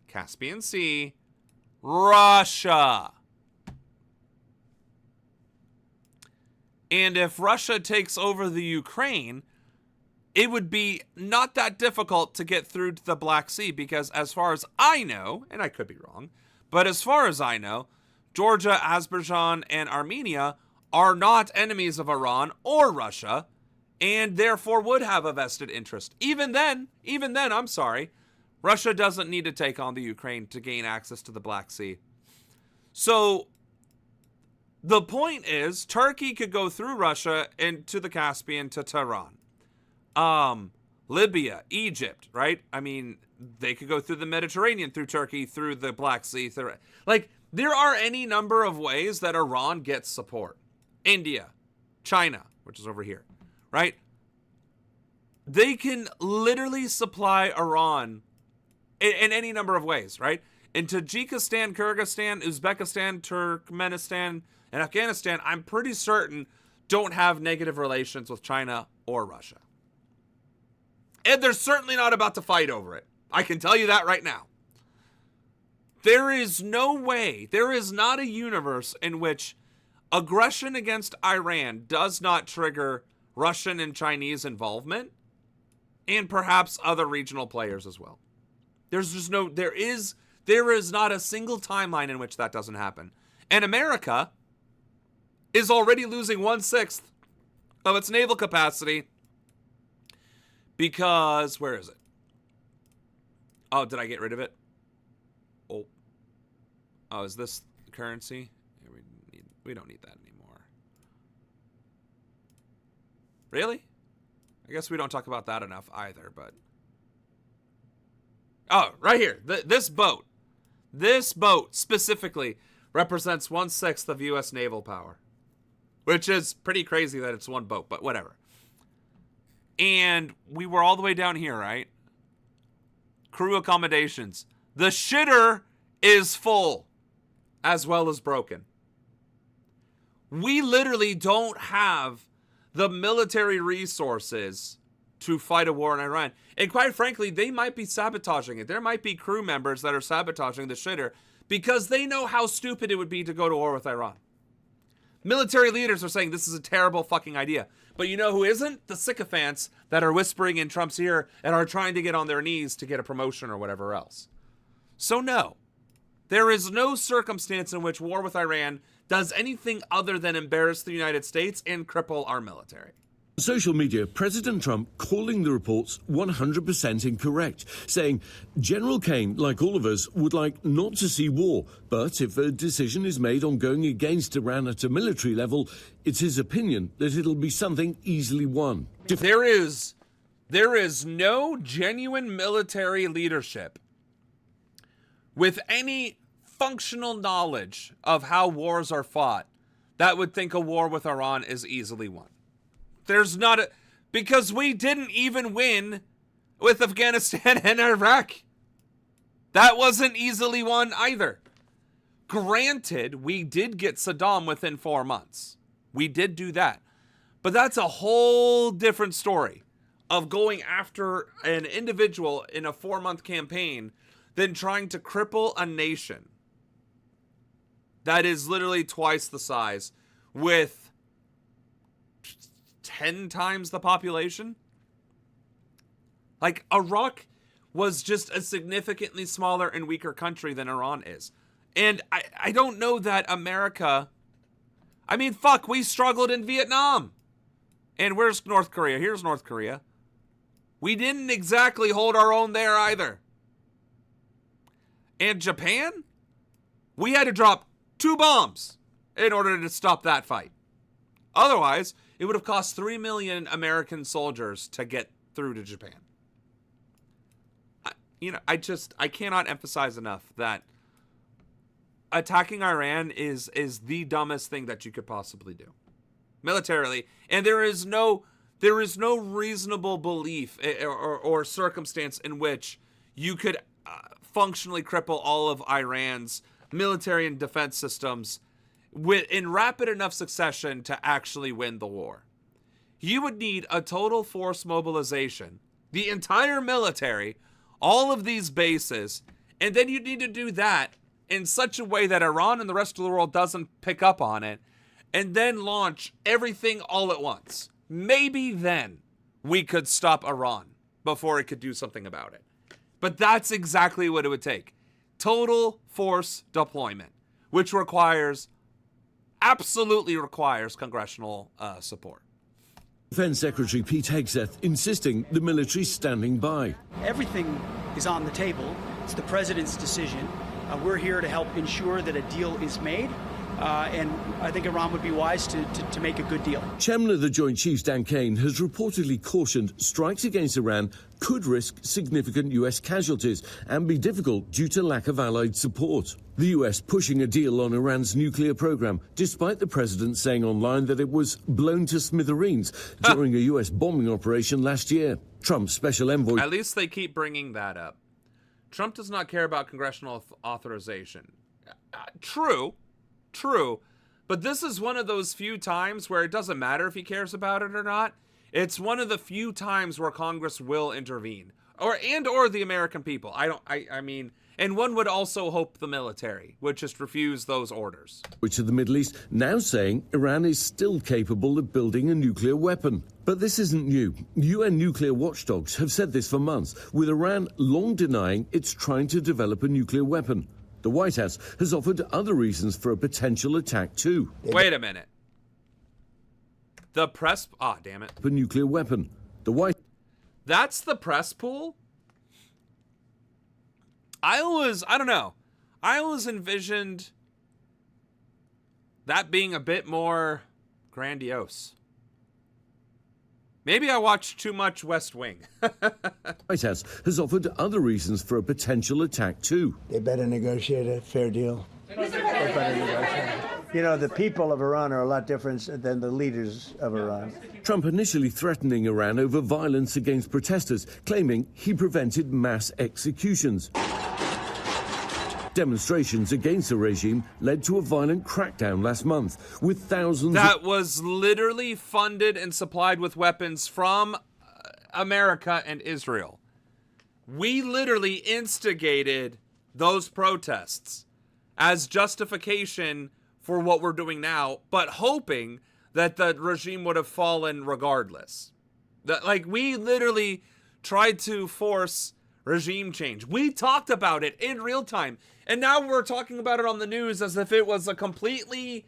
A: Caspian Sea, Russia. And if Russia takes over the Ukraine, it would be not that difficult to get through to the Black Sea because as far as I know, and I could be wrong, but as far as I know, Georgia, Azerbaijan, and Armenia are not enemies of Iran or Russia, and therefore would have a vested interest. Even then, I'm sorry, Russia doesn't need to take on the Ukraine to gain access to the Black Sea. So the point is, Turkey could go through Russia into the Caspian to Tehran. Libya, Egypt, right? I mean, they could go through the Mediterranean, through Turkey, through the Black Sea. Like, there are any number of ways that Iran gets support. India, China, which is over here, right? They can literally supply Iran in any number of ways, right? In Tajikistan, Kyrgyzstan, Uzbekistan, Turkmenistan, and Afghanistan, I'm pretty certain don't have negative relations with China or Russia. And they're certainly not about to fight over it. I can tell you that right now. There is no way, there is not a universe in which aggression against Iran does not trigger Russian and Chinese involvement, and perhaps other regional players as well. There's just no, there is not a single timeline in which that doesn't happen. And America is already losing 1/6 of its naval capacity because, where is it? Oh, did I get rid of it? Oh, is this currency? We don't need that anymore. Really? I guess we don't talk about that enough either, but... Oh, right here. This boat specifically represents 1/6 of U.S. naval power, which is pretty crazy that it's one boat, but whatever. And we were all the way down here, right? Crew accommodations. The shitter is full, as well as broken. We literally don't have the military resources to fight a war in Iran. And quite frankly, they might be sabotaging it. There might be crew members that are sabotaging the shitter because they know how stupid it would be to go to war with Iran. Military leaders are saying this is a terrible fucking idea. But you know who isn't? The sycophants that are whispering in Trump's ear and are trying to get on their knees to get a promotion or whatever else. So no, there is no circumstance in which war with Iran does anything other than embarrass the United States and cripple our military.
T: Social media, President Trump calling the reports 100% incorrect, saying General Kane, like all of us, would like not to see war, but if a decision is made on going against Iran at a military level, it's his opinion that it'll be something easily won.
A: There is no genuine military leadership with any functional knowledge of how wars are fought that would think a war with Iran is easily won. There's not a... Because we didn't even win with Afghanistan and Iraq. That wasn't easily won either. Granted, we did get Saddam within 4 months. We did do that. But that's a whole different story of going after an individual in a 4-month campaign than trying to cripple a nation that is literally twice the size with 10 times the population. Like, Iraq was just a significantly smaller and weaker country than Iran is. And I don't know that America... I mean, fuck, we struggled in Vietnam. And where's North Korea? Here's North Korea. We didn't exactly hold our own there either. And Japan? We had to drop 2 bombs in order to stop that fight. Otherwise, it would have cost 3 million American soldiers to get through to Japan. I cannot emphasize enough that attacking Iran is the dumbest thing that you could possibly do militarily, and there is no reasonable belief or circumstance in which you could functionally cripple all of Iran's military and defense systems in rapid enough succession to actually win the war. You would need a total force mobilization, the entire military, all of these bases, and then you need to do that in such a way that Iran and the rest of the world doesn't pick up on it, and then launch everything all at once. Maybe then we could stop Iran before it could do something about it. But that's exactly what it would take. Total force deployment, which absolutely requires congressional support.
T: Defense Secretary Pete Hegseth insisting the military standing by.
U: Everything is on the table. It's the president's decision. We're here to help ensure that a deal is made, and I think Iran would be wise to make a good deal.
T: Chairman of the Joint Chiefs Dan Kane has reportedly cautioned strikes against Iran could risk significant U.S. casualties and be difficult due to lack of allied support. The U.S. pushing a deal on Iran's nuclear program, despite the president saying online that it was blown to smithereens during a U.S. bombing operation last year. Trump's special envoy...
A: At least they keep bringing that up. Trump does not care about congressional authorization. True. But this is one of those few times where it doesn't matter if he cares about it or not. It's one of the few times where Congress will intervene. Or the American people. I mean, and one would also hope the military would just refuse those orders.
T: Which of the Middle East now saying Iran is still capable of building a nuclear weapon. But this isn't new. UN nuclear watchdogs have said this for months, with Iran long denying it's trying to develop a nuclear weapon. The White House has offered other reasons for a potential attack too.
A: Wait a minute. The press... damn it.
T: A nuclear weapon.
A: That's the press pool? I don't know. I always envisioned that being a bit more grandiose. Maybe I watched too much West Wing.
T: White House has offered other reasons for a potential attack too.
Q: They better negotiate a fair deal. You know, the people of Iran are a lot different than the leaders of Iran.
T: Trump initially threatening Iran over violence against protesters, claiming he prevented mass executions. Demonstrations against the regime led to a violent crackdown last month, with thousands...
A: That was literally funded and supplied with weapons from America and Israel. We literally instigated those protests as justification for what we're doing now, but hoping that the regime would have fallen regardless. We literally tried to force regime change. We talked about it in real time, and now we're talking about it on the news as if it was a completely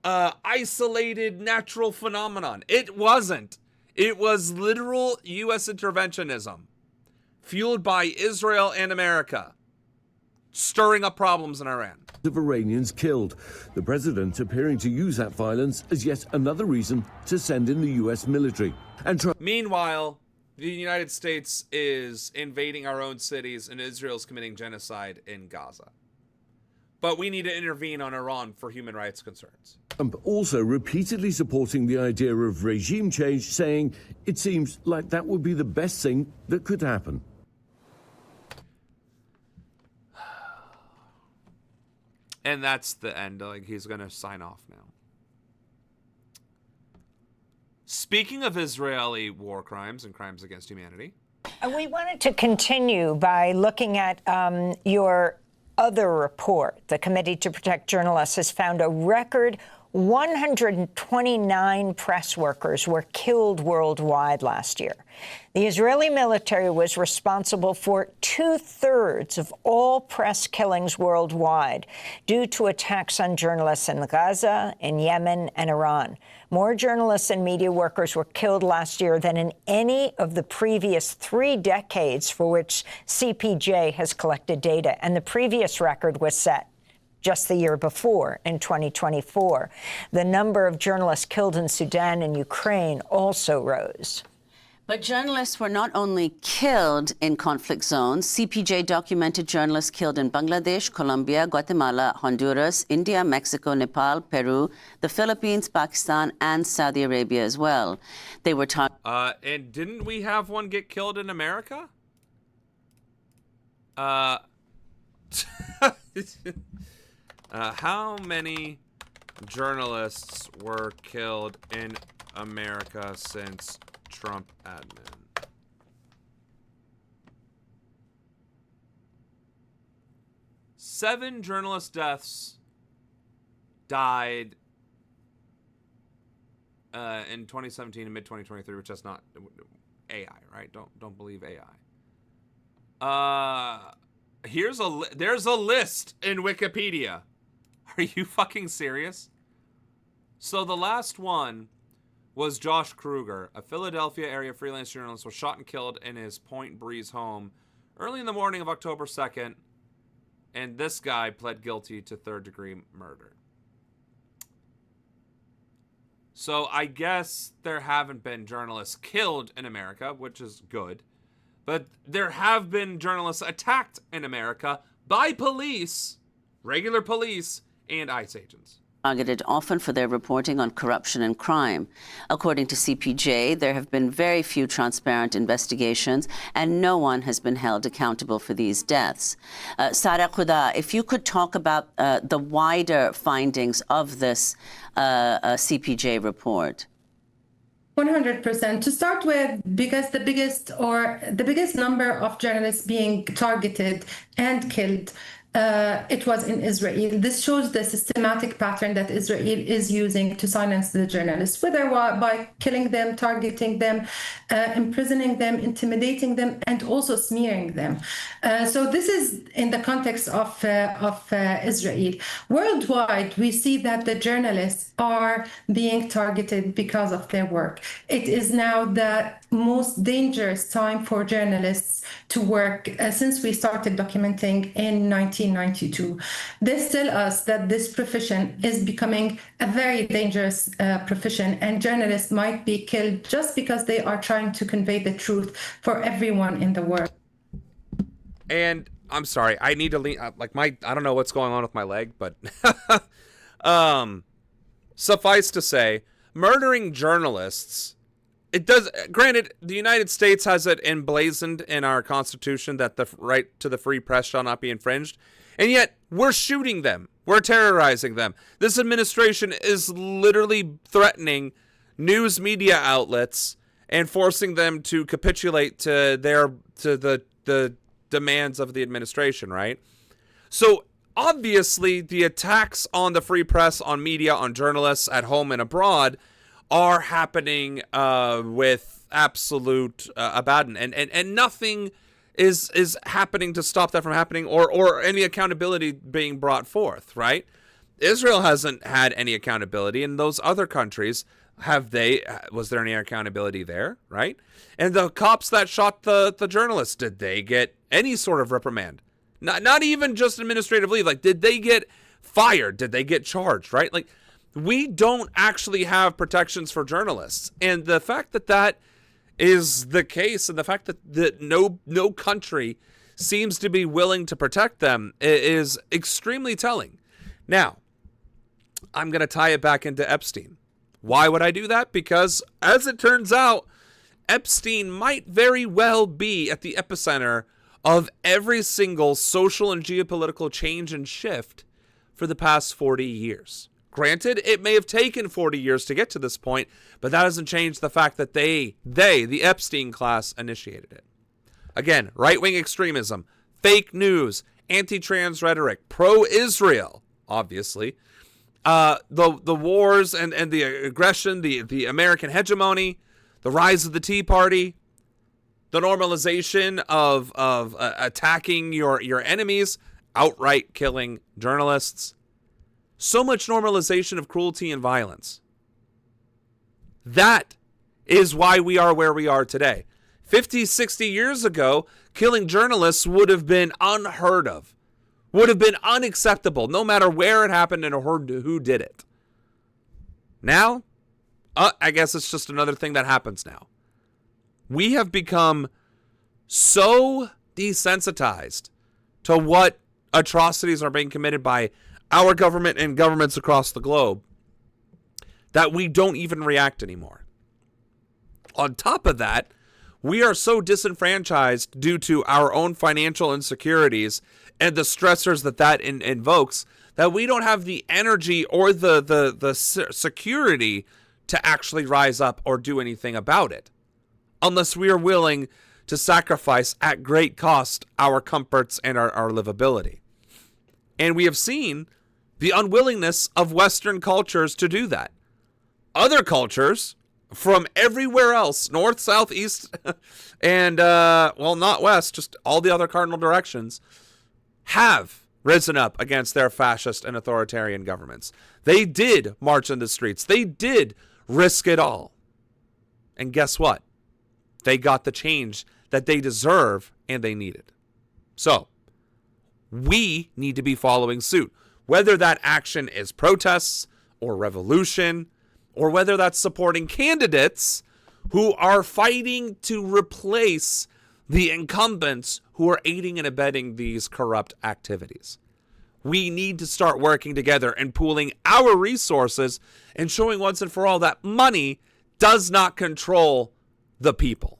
A: isolated natural phenomenon. It wasn't. It was literal U.S. interventionism, fueled by Israel and America, stirring up problems in Iran.
T: Of Iranians killed. The president appearing to use that violence as yet another reason to send in the U.S. military.
A: Meanwhile, the United States is invading our own cities and Israel's committing genocide in Gaza. But we need to intervene on Iran for human rights concerns.
T: Trump also repeatedly supporting the idea of regime change, saying it seems like that would be the best thing that could happen.
A: And that's the end. He's going to sign off now. Speaking of Israeli war crimes and crimes against humanity.
B: We wanted to continue by looking at your other report. The Committee to Protect Journalists has found a record 129 press workers were killed worldwide last year. The Israeli military was responsible for 2/3 of all press killings worldwide due to attacks on journalists in Gaza, in Yemen, and Iran. More journalists and media workers were killed last year than in any of the previous 3 decades for which CPJ has collected data, and the previous record was set just the year before, in 2024. The number of journalists killed in Sudan and Ukraine also rose.
J: But journalists were not only killed in conflict zones. CPJ documented journalists killed in Bangladesh, Colombia, Guatemala, Honduras, India, Mexico, Nepal, Peru, the Philippines, Pakistan, and Saudi Arabia as well. They were
A: and didn't we have one get killed in America? How many journalists were killed in America since Trump admin? Seven journalist deaths died in 2017 and mid-2023, which is not AI, right? Don't believe AI. There's a list in Wikipedia. Are you fucking serious? So the last one was Josh Kruger, a Philadelphia area freelance journalist, was shot and killed in his Point Breeze home early in the morning of October 2nd. And this guy pled guilty to 3rd-degree murder. So I guess there haven't been journalists killed in America, which is good. But there have been journalists attacked in America by police, regular police, and ICE agents.
J: Targeted often for their reporting on corruption and crime. According to CPJ, there have been very few transparent investigations, and no one has been held accountable for these deaths. Sara Khuda, if you could talk about the wider findings of this CPJ report.
C: 100%. To start with, because the biggest number of journalists being targeted and killed, it was in Israel. This shows the systematic pattern that Israel is using to silence the journalists, whether by killing them, targeting them, imprisoning them, intimidating them, and also smearing them. So this is in the context of Israel. Worldwide, we see that the journalists are being targeted because of their work. It is now the most dangerous time for journalists to work since we started documenting in 1992. This tells us that this profession is becoming a very dangerous profession, and journalists might be killed just because they are trying to convey the truth for everyone in the world.
A: And I'm sorry, I need to lean, I don't know what's going on with my leg, but suffice to say, murdering journalists, it does, granted, the United States has it emblazoned in our Constitution that the right to the free press shall not be infringed, and yet we're shooting them. We're terrorizing them. This administration is literally threatening news media outlets and forcing them to capitulate to the demands of the administration, right? So obviously the attacks on the free press, on media, on journalists at home and abroad are happening with absolute abandon, and nothing is happening to stop that from happening, or any accountability being brought forth, right? Israel hasn't had any accountability, and those other countries, was there any accountability there, right? And the cops that shot the journalists, did they get any sort of reprimand? Not even just administrative leave. Like, did they get fired? Did they get charged, right? Like, we don't actually have protections for journalists. And the fact that that is the case, and the fact that no country seems to be willing to protect them, is extremely telling. Now, I'm going to tie it back into Epstein. Why would I do that? Because, as it turns out, Epstein might very well be at the epicenter of every single social and geopolitical change and shift for the past 40 years. Granted, it may have taken 40 years to get to this point, but that doesn't change the fact that they, the Epstein class, initiated it. Again, right-wing extremism, fake news, anti-trans rhetoric, pro-Israel, obviously, the wars and the aggression, the American hegemony, the rise of the Tea Party, the normalization of attacking your enemies, outright killing journalists. So much normalization of cruelty and violence. That is why we are where we are today. 50, 60 years ago, killing journalists would have been unheard of, would have been unacceptable, no matter where it happened and who did it. Now, I guess it's just another thing that happens now. We have become so desensitized to what atrocities are being committed by our government and governments across the globe that we don't even react anymore. On top of that, we are so disenfranchised due to our own financial insecurities and the stressors that invokes that we don't have the energy or the security to actually rise up or do anything about it, unless we are willing to sacrifice at great cost our comforts and our livability. And we have seen the unwillingness of Western cultures to do that. Other cultures from everywhere else, north, south, east, and, not west, just all the other cardinal directions, have risen up against their fascist and authoritarian governments. They did march in the streets. They did risk it all. And guess what? They got the change that they deserve and they needed. So, we need to be following suit. Whether that action is protests or revolution, or whether that's supporting candidates who are fighting to replace the incumbents who are aiding and abetting these corrupt activities. We need to start working together and pooling our resources and showing once and for all that money does not control the people.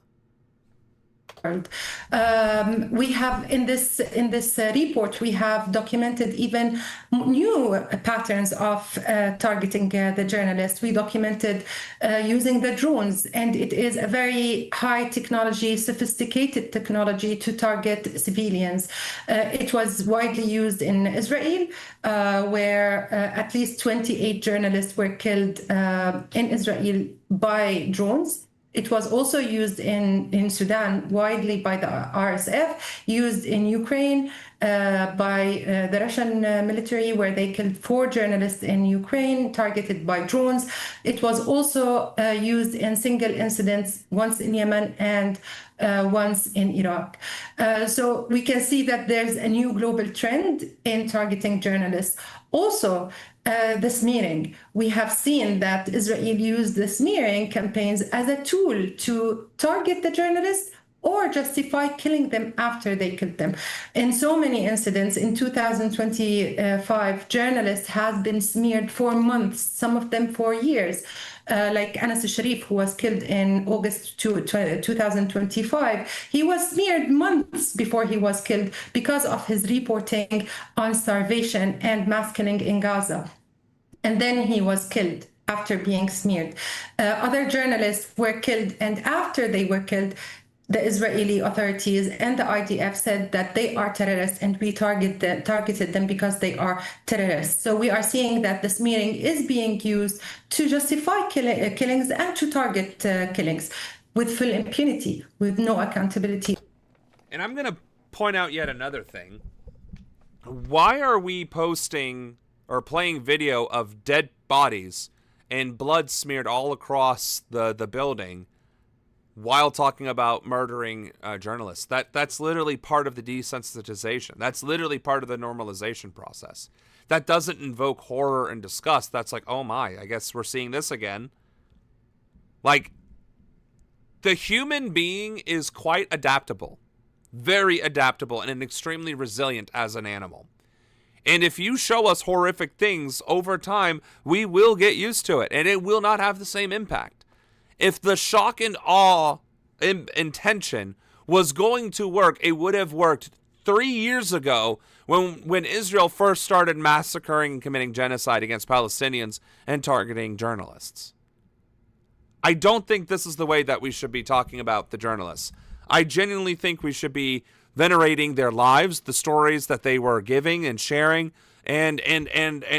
C: We have in this report, we have documented even new patterns of targeting the journalists. We documented using the drones, and it is a very high technology, sophisticated technology to target civilians. It was widely used in Israel, where at least 28 journalists were killed in Israel by drones. It was also used in Sudan widely by the RSF, used in Ukraine by the Russian military, where they killed 4 journalists in Ukraine, targeted by drones. It was also used in single incidents, once in Yemen and once in Iraq. So we can see that there's a new global trend in targeting journalists. Also, the smearing. We have seen that Israel used the smearing campaigns as a tool to target the journalists or justify killing them after they killed them. In so many incidents, in 2025, journalists have been smeared for months, some of them for years. Like Anas Sharif, who was killed in August 2025. He was smeared months before he was killed because of his reporting on starvation and mass killing in Gaza. And then he was killed after being smeared. Other journalists were killed, and after they were killed, the Israeli authorities and the IDF said that they are terrorists, and we targeted them because they are terrorists. So we are seeing that the smearing is being used to justify killings and to target killings with full impunity, with no accountability.
A: And I'm going to point out yet another thing. Why are we posting or playing video of dead bodies and blood smeared all across the building while talking about murdering journalists? That's literally part of the desensitization. That's literally part of the normalization process. That doesn't invoke horror and disgust. That's like, oh my, I guess we're seeing this again. Like, the human being is quite adaptable, very adaptable, and extremely resilient as an animal. And if you show us horrific things over time, we will get used to it, and it will not have the same impact. If the shock and awe intention was going to work, it would have worked 3 years ago when Israel first started massacring and committing genocide against Palestinians and targeting journalists. I don't think this is the way that we should be talking about the journalists. I genuinely think we should be venerating their lives, the stories that they were giving and sharing, and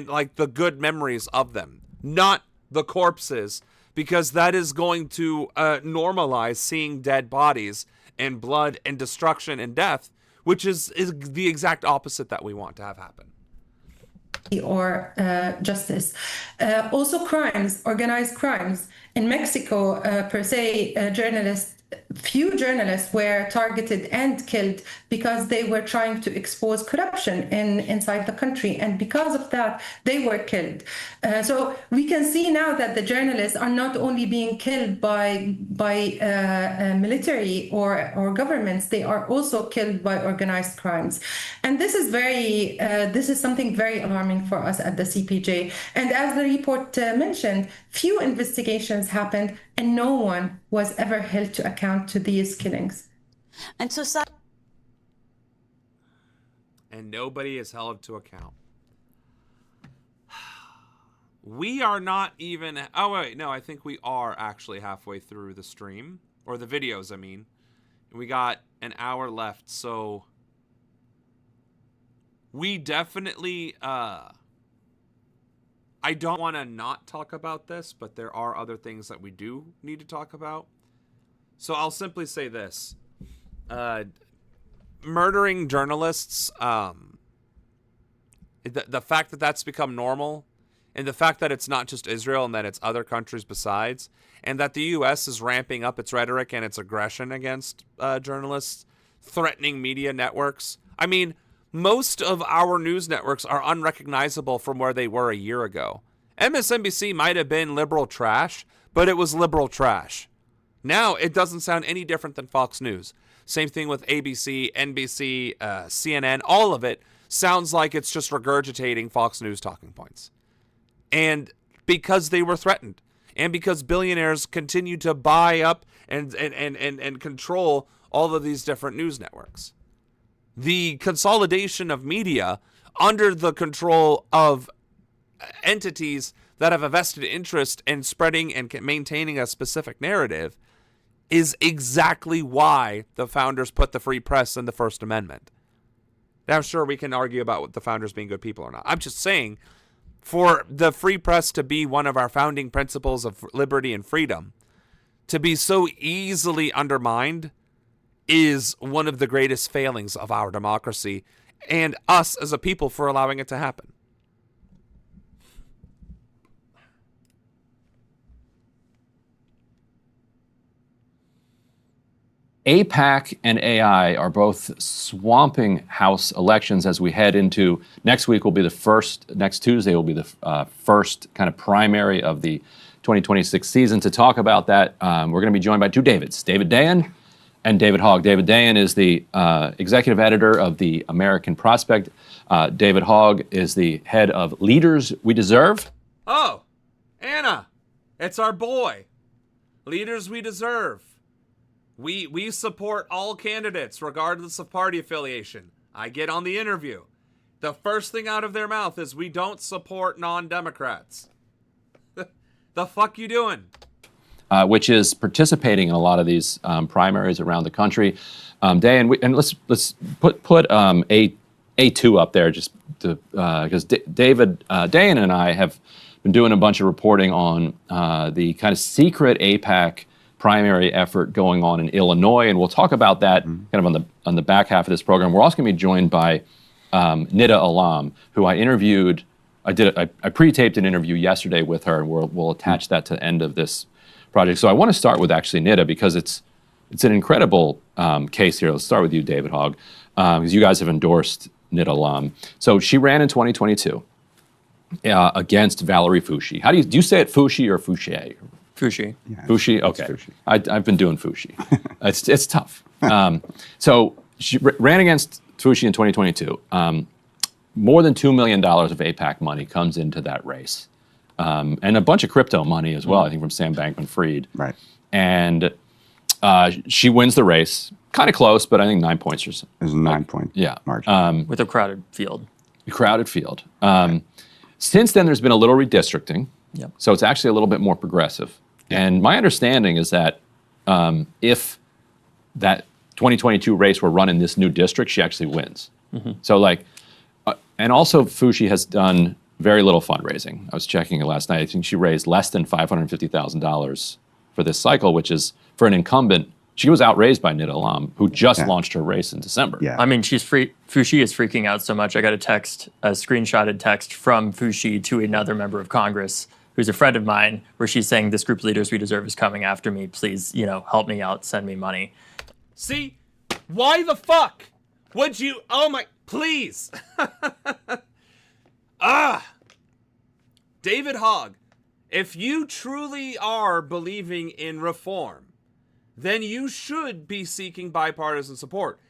A: like the good memories of them, not the corpses, because that is going to normalize seeing dead bodies and blood and destruction and death, which is the exact opposite that we want to have happen.
C: Or justice. Also crimes, organized crimes. In Mexico, per se, few journalists were targeted and killed because they were trying to expose corruption inside the country. And because of that, they were killed. So we can see now that the journalists are not only being killed by military or governments, they are also killed by organized crimes. And this is something very alarming for us at the CPJ. And as the report mentioned, few investigations happened and no one was ever held to account to these killings.
J: And so,
A: and nobody is held to account. We are not even, oh wait, no, I think we are actually halfway through the stream, or the videos, I mean. We got an hour left, so we definitely, I don't want to not talk about this, but there are other things that we do need to talk about. So I'll simply say this. Murdering journalists, the fact that that's become normal, and the fact that it's not just Israel and that it's other countries besides, and that the U.S. is ramping up its rhetoric and its aggression against journalists, threatening media networks. I mean, most of our news networks are unrecognizable from where they were a year ago. MSNBC might have been liberal trash, but it was liberal trash. Now it doesn't sound any different than Fox News. Same thing with ABC, NBC, CNN, all of it sounds like it's just regurgitating Fox News talking points. And because they were threatened, and because billionaires continue to buy up and control all of these different news networks. The consolidation of media under the control of entities that have a vested interest in spreading and maintaining a specific narrative is exactly why the founders put the free press in the First Amendment. Now, sure, we can argue about the founders being good people or not. I'm just saying, for the free press to be one of our founding principles of liberty and freedom, to be so easily undermined is one of the greatest failings of our democracy and us as a people for allowing it to happen.
D: AIPAC and AI are both swamping House elections as we head into next week. Will be the first, next Tuesday will be the first kind of primary of the 2026 season. To talk about that, we're going to be joined by two Davids, David Dayen and David Hogg. David Dayen is the executive editor of the American Prospect. David Hogg is the head of Leaders We Deserve.
A: Oh, Anna, it's our boy. Leaders We Deserve. We support all candidates, regardless of party affiliation. I get on the interview. The first thing out of their mouth is, we don't support non-Democrats. The fuck you doing?
D: Which is participating in a lot of these primaries around the country. Dayen, and let's put A2 up there, just to because David Dayen and I have been doing a bunch of reporting on the kind of secret AIPAC primary effort going on in Illinois, and we'll talk about that kind of on the back half of this program. We're also going to be joined by Nida Alam, who I interviewed. I pre-taped an interview yesterday with her, and we'll attach that to the end of this project. So I want to start with actually Nida, because it's an incredible case here. Let's start with you, David Hogg, because you guys have endorsed Nida Alam. So she ran in 2022 against Valerie Foushee. How do you say it, Foushee or Fouché?
V: Foushee.
D: Yeah, Foushee, okay. Foushee. I've been doing Foushee. It's tough. So she ran against Foushee in 2022. More than $2 million of AIPAC money comes into that race. And a bunch of crypto money as well, I think from Sam Bankman-Fried.
V: Right.
D: And she wins the race. Kind of close, but I think 9 points or so.
V: It was a 9-point margin.
W: With a crowded field.
D: Crowded field. Since then, there's been a little redistricting.
W: Yep.
D: So it's actually a little bit more progressive. And my understanding is that if that 2022 race were run in this new district, she actually wins. So like, And also, Fushi has done very little fundraising. I was checking it last night. I think she raised less than $550,000 for this cycle, which is, for an incumbent, she was outraised by Nida Alam, who just launched her race in December.
E: Yeah. I mean, Fushi is freaking out so much. I got a screenshotted text from Fushi to another member of Congress who's a friend of mine, where she's saying, "This group of leaders we deserve is coming after me. Please, help me out, send me money."
A: See? Why the fuck would you? Oh my, please. David Hogg, if you truly are believing in reform, then you should be seeking bipartisan support.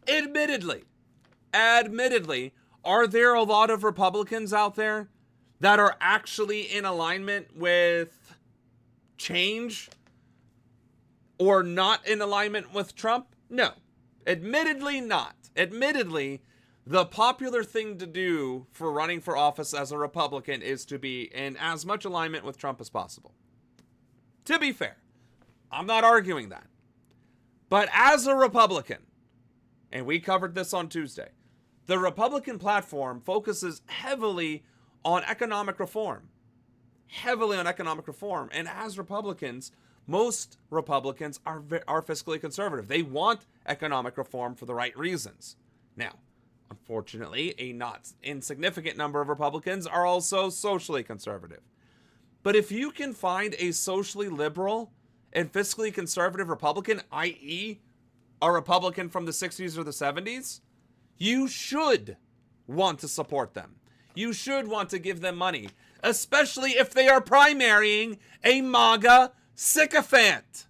A: Admittedly, are there a lot of Republicans out there that are actually in alignment with change or not in alignment with Trump? No, admittedly not. Admittedly, the popular thing to do for running for office as a Republican is to be in as much alignment with Trump as possible. To be fair, I'm not arguing that. But as a Republican, and we covered this on Tuesday, the Republican platform focuses heavily on economic reform. And as Republicans, most Republicans are fiscally conservative. They want economic reform for the right reasons. Now, unfortunately, a not insignificant number of Republicans are also socially conservative. But if you can find a socially liberal and fiscally conservative Republican, i.e., a Republican from the 60s or the 70s, you should want to support them. You should want to give them money, especially if they are primarying a MAGA sycophant.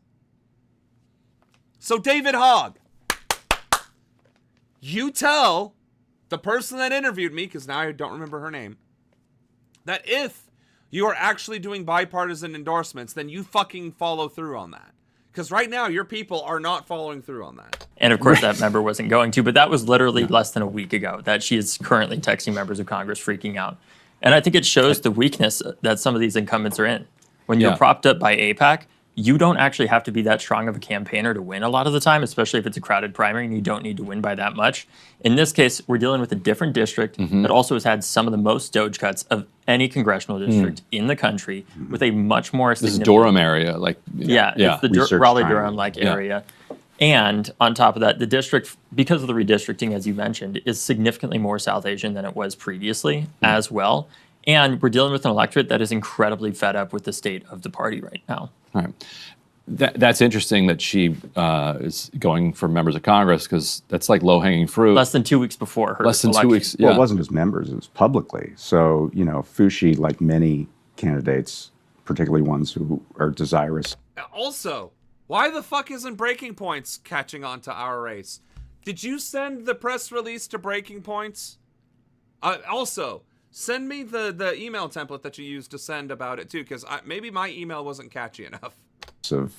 A: So David Hogg, you tell the person that interviewed me, because now I don't remember her name, that if you are actually doing bipartisan endorsements, then you fucking follow through on that. Because right now, your people are not following through on that.
E: And of course, that member wasn't going to, but that was literally less than a week ago that she is currently texting members of Congress freaking out. And I think it shows the weakness that some of these incumbents are in. When you're propped up by AIPAC, you don't actually have to be that strong of a campaigner to win a lot of the time, especially if it's a crowded primary and you don't need to win by that much. In this case, we're dealing with a different district that also has had some of the most Doge cuts of any congressional district in the country, with a much more
D: This is Durham area,
E: it's the Raleigh-Durham-like area. And on top of that, the district, because of the redistricting, as you mentioned, is significantly more South Asian than it was previously as well. And we're dealing with an electorate that is incredibly fed up with the state of the party right now.
D: All right. That's interesting that she is going for members of Congress, because that's like low-hanging fruit.
E: Less than 2 weeks before her election.
D: 2 weeks,
V: Well, it wasn't as members, it was publicly. So, Fushi, like many candidates, particularly ones who are desirous.
A: Also, why the fuck isn't Breaking Points catching on to our race? Did you send the press release to Breaking Points? Also, send me the email template that you used to send about it too, because maybe my email wasn't catchy enough.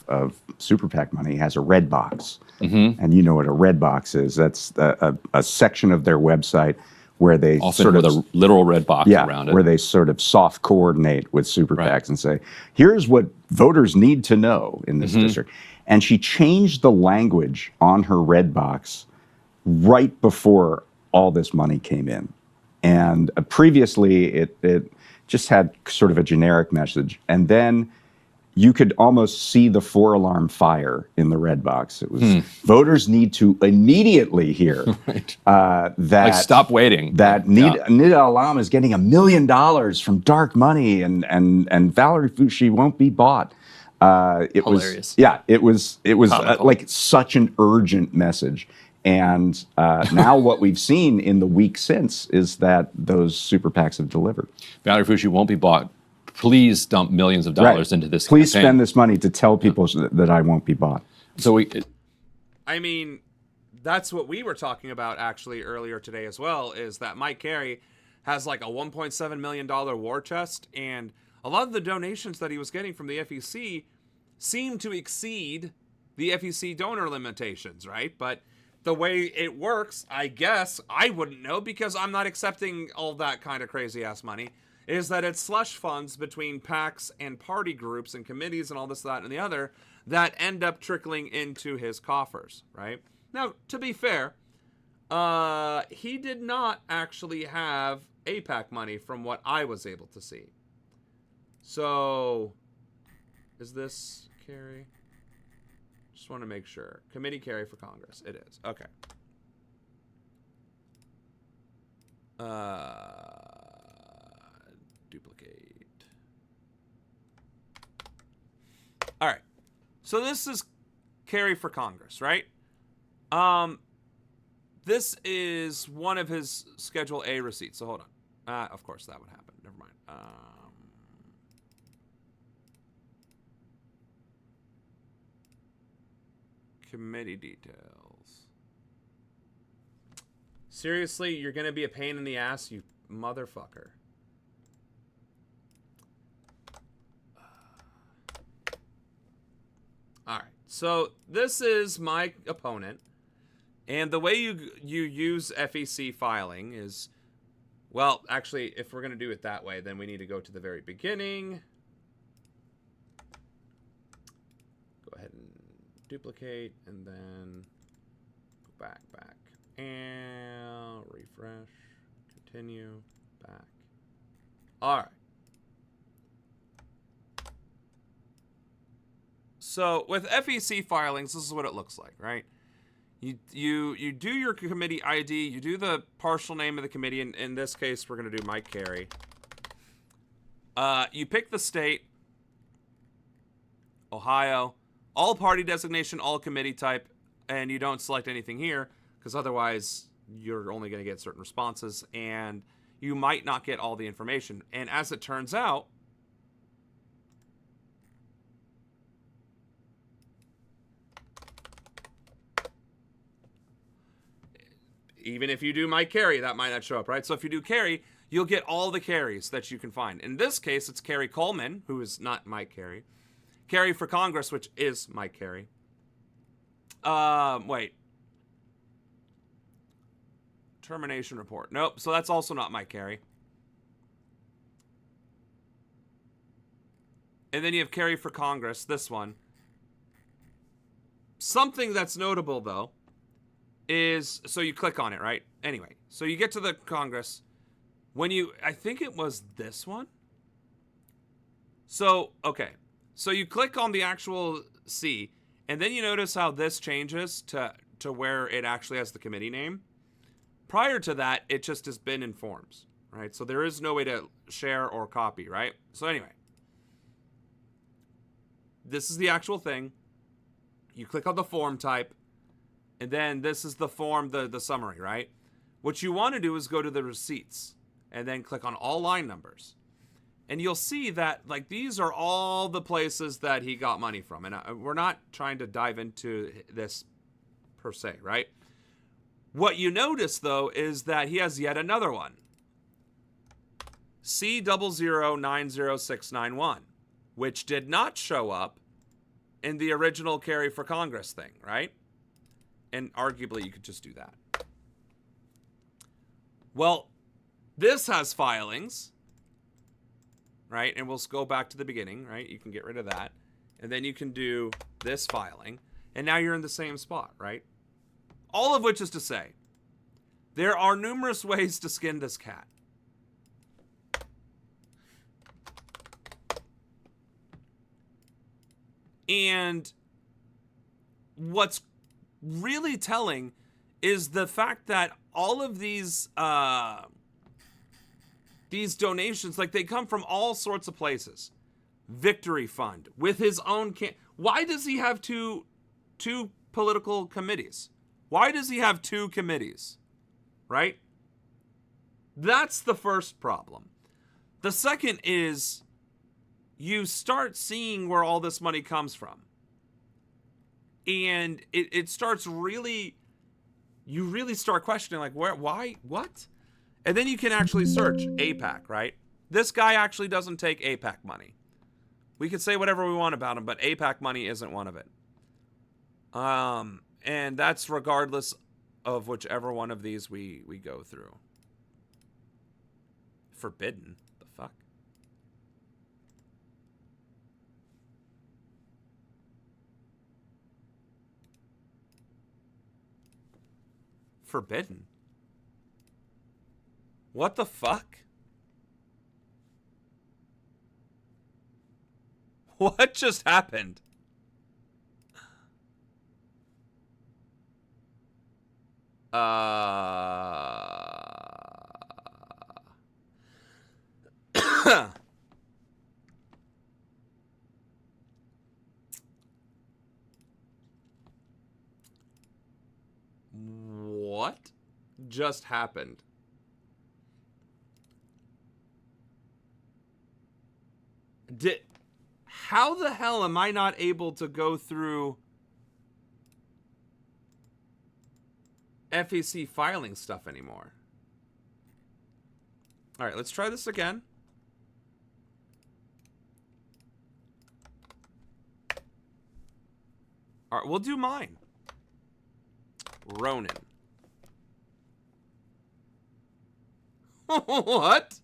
V: Of super PAC money has a red box. And you know what a red box is. That's a section of their website where they
D: Often
V: sort
D: with
V: of
D: a literal red box around it.
V: Where they sort of soft coordinate with super PACs and say, here's what voters need to know in this district. And she changed the language on her red box right before all this money came in. And previously, it just had sort of a generic message. And then you could almost see the 4-alarm fire in the red box. It was voters need to immediately hear that
D: like, stop waiting.
V: That Nida Alam is getting $1 million from dark money, and Valerie Fushi won't be bought. It
E: Hilarious.
V: It was like such an urgent message. And now what we've seen in the week since is that those super PACs have delivered.
D: Valerie Fushi won't be bought. Please dump millions of dollars into this
V: Please
D: campaign.
V: spend this money to tell people that I won't be bought.
D: So
A: I mean, that's what we were talking about actually earlier today as well, is that Mike Carey has like a $1.7 million war chest, and a lot of the donations that he was getting from the FEC seem to exceed the FEC donor limitations, right? But the way it works, I guess, I wouldn't know because I'm not accepting all that kind of crazy-ass money, is that it's slush funds between PACs and party groups and committees and all this, that, and the other that end up trickling into his coffers, right? Now, to be fair, He did not actually have AIPAC money from what I was able to see. So, is this carry? Just want to make sure. Committee carry for Congress. It is. Okay. Duplicate. All right. So this is carry for Congress, right? This is one of his Schedule A receipts. So hold on. Of course that would happen. Never mind. Committee details. Seriously, you're gonna be a pain in the ass, you motherfucker. Alright, so this is my opponent. And the way you use FEC filing is, well, actually, if we're going to do it that way, then we need to go to the very beginning. Go ahead and duplicate, and then go back, and refresh, continue, back. All right. So with FEC filings, this is what it looks like, right? You do your committee ID, you do the partial name of the committee, and in this case, we're going to do Mike Carey. You pick the state, Ohio, all party designation, all committee type, and you don't select anything here, because otherwise you're only going to get certain responses, and you might not get all the information. And as it turns out, even if you do Mike Carey, that might not show up, right? So if you do Carey, you'll get all the Careys that you can find. In this case, it's Carey Coleman, who is not Mike Carey. Carey for Congress, which is Mike Carey. Wait. Termination report. Nope, so that's also not Mike Carey. And then you have Carey for Congress, this one. Something that's notable, though, is, so you click on it, right? Anyway, so you get to the Congress. When you, I think it was this one. So, okay. So you click on the actual C, and then you notice how this changes to where it actually has the committee name. Prior to that, it just has been in forms, right? So there is no way to share or copy, right? So anyway, this is the actual thing. You click on the form type, and then this is the form, the summary, right? What you want to do is go to the receipts, and then click on all line numbers. And you'll see that, like, these are all the places that he got money from. And we're not trying to dive into this per se, right? What you notice, though, is that he has yet another one. C0090691, which did not show up in the original Carey for Congress thing, right? And arguably, you could just do that. Well, this has filings, right? And we'll go back to the beginning, right? You can get rid of that. And then you can do this filing. And now you're in the same spot, right? All of which is to say, there are numerous ways to skin this cat. And what's really telling is the fact that all of these donations, like, they come from all sorts of places. Victory Fund, with his own why does he have two political committees? Why does he have two committees? Right? That's the first problem. The second is you start seeing where all this money comes from. And it starts really, you really start questioning, like, where, why, what? And then you can actually search AIPAC, right? This guy actually doesn't take AIPAC money. We could say whatever we want about him, but AIPAC money isn't one of it. And that's regardless of whichever one of these we go through. Forbidden? The fuck? forbidden. What the fuck? What just happened? What just happened? How the hell am I not able to go through FEC filing stuff anymore? All right, let's try this again. All right, we'll do mine. Ronan. What?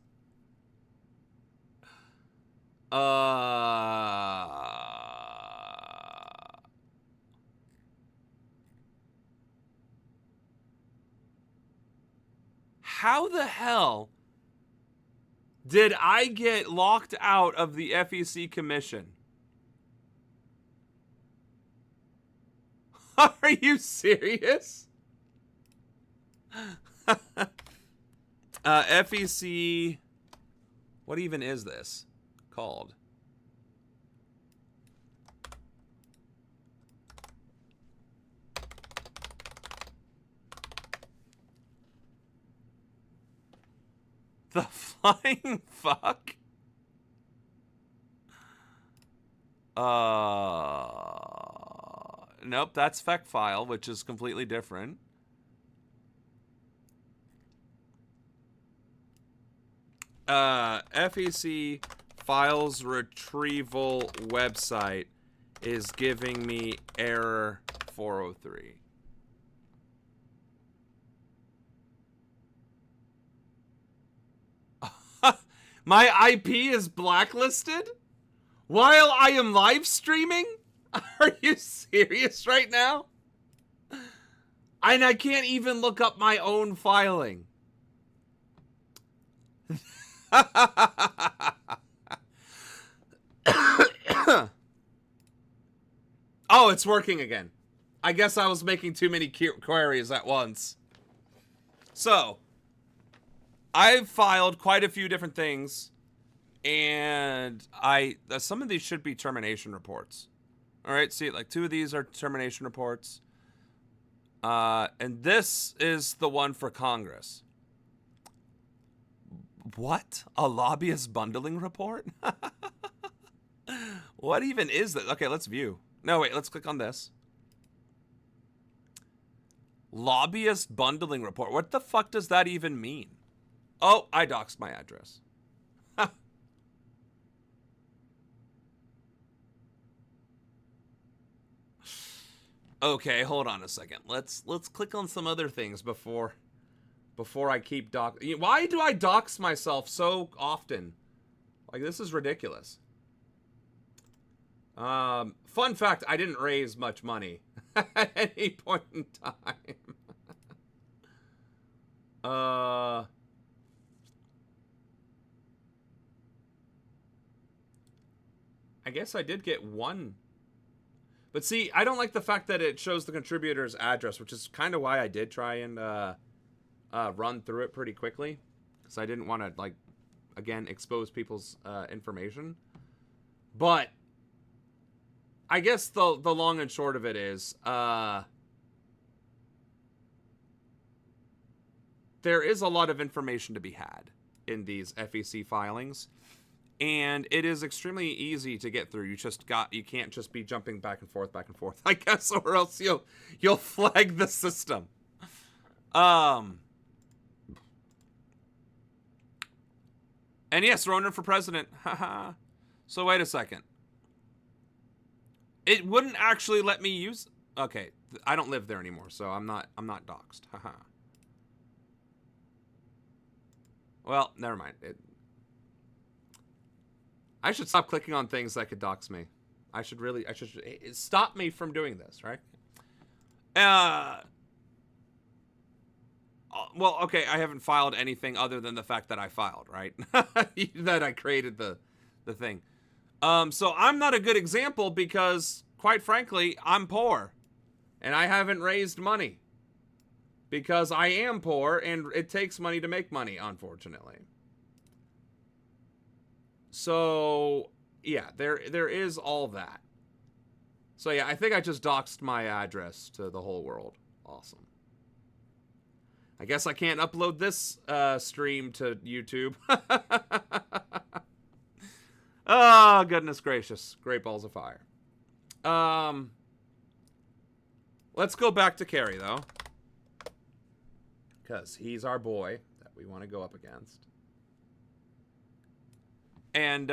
A: How the hell did I get locked out of the FEC commission? Are you serious? FEC, what even is this called? The flying fuck? Nope, that's FEC file, which is completely different. FEC files retrieval website is giving me error 403. My IP is blacklisted while I am live streaming? Are you serious right now? And I can't even look up my own filing. Oh, it's working again. I guess I was making too many queries at once. So, I've filed quite a few different things, and some of these should be termination reports. All right, see, like 2 of these are termination reports. And this is the one for Congress. What? A lobbyist bundling report? What even is that? Okay, let's view. No, wait, let's click on this. Lobbyist bundling report. What the fuck does that even mean? Oh, I doxed my address. Okay, hold on a second. Let's click on some other things before I keep dox. Why do I dox myself so often? Like, this is ridiculous. Fun fact, I didn't raise much money at any point in time. I guess I did get one. But see, I don't like the fact that it shows the contributor's address, which is kind of why I did try and run through it pretty quickly. Because I didn't want to, like, again, expose people's information. But I guess the long and short of it is, there is a lot of information to be had in these FEC filings. And it is extremely easy to get through. You can't just be jumping back and forth, I guess, or else you'll flag the system. And yes, Ronan for president. Haha. So wait a second. It wouldn't actually let me use. Okay, I don't live there anymore, so I'm not doxxed. Haha. Well, never mind. I should stop clicking on things that could dox me. I should stop me from doing this, right? well, okay, I haven't filed anything other than the fact that I filed, right? That I created the thing. So I'm not a good example because, quite frankly, I'm poor. And I haven't raised money. Because I am poor, and it takes money to make money, unfortunately. So, yeah, there is all that. So, yeah, I think I just doxed my address to the whole world. Awesome. I guess I can't upload this stream to YouTube. Oh, goodness gracious. Great balls of fire. Let's go back to Kerry, though. Because he's our boy that we want to go up against. And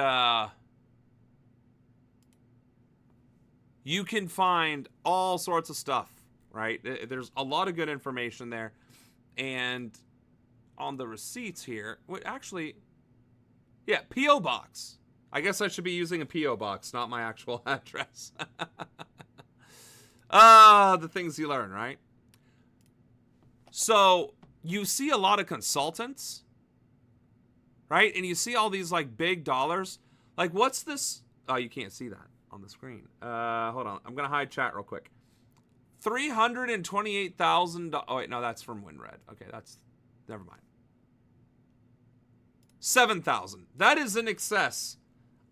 A: you can find all sorts of stuff, right? There's a lot of good information there. And on the receipts here, actually, yeah, P.O. Box. I guess I should be using a P.O. Box, not my actual address. The things you learn, right? So, you see a lot of consultants, right? And you see all these, like, big dollars. Like, what's this? Oh, you can't see that on the screen. Hold on. I'm going to hide chat real quick. $328,000. Oh, wait, no, that's from WinRed. Okay, never mind. 7,000. That is in excess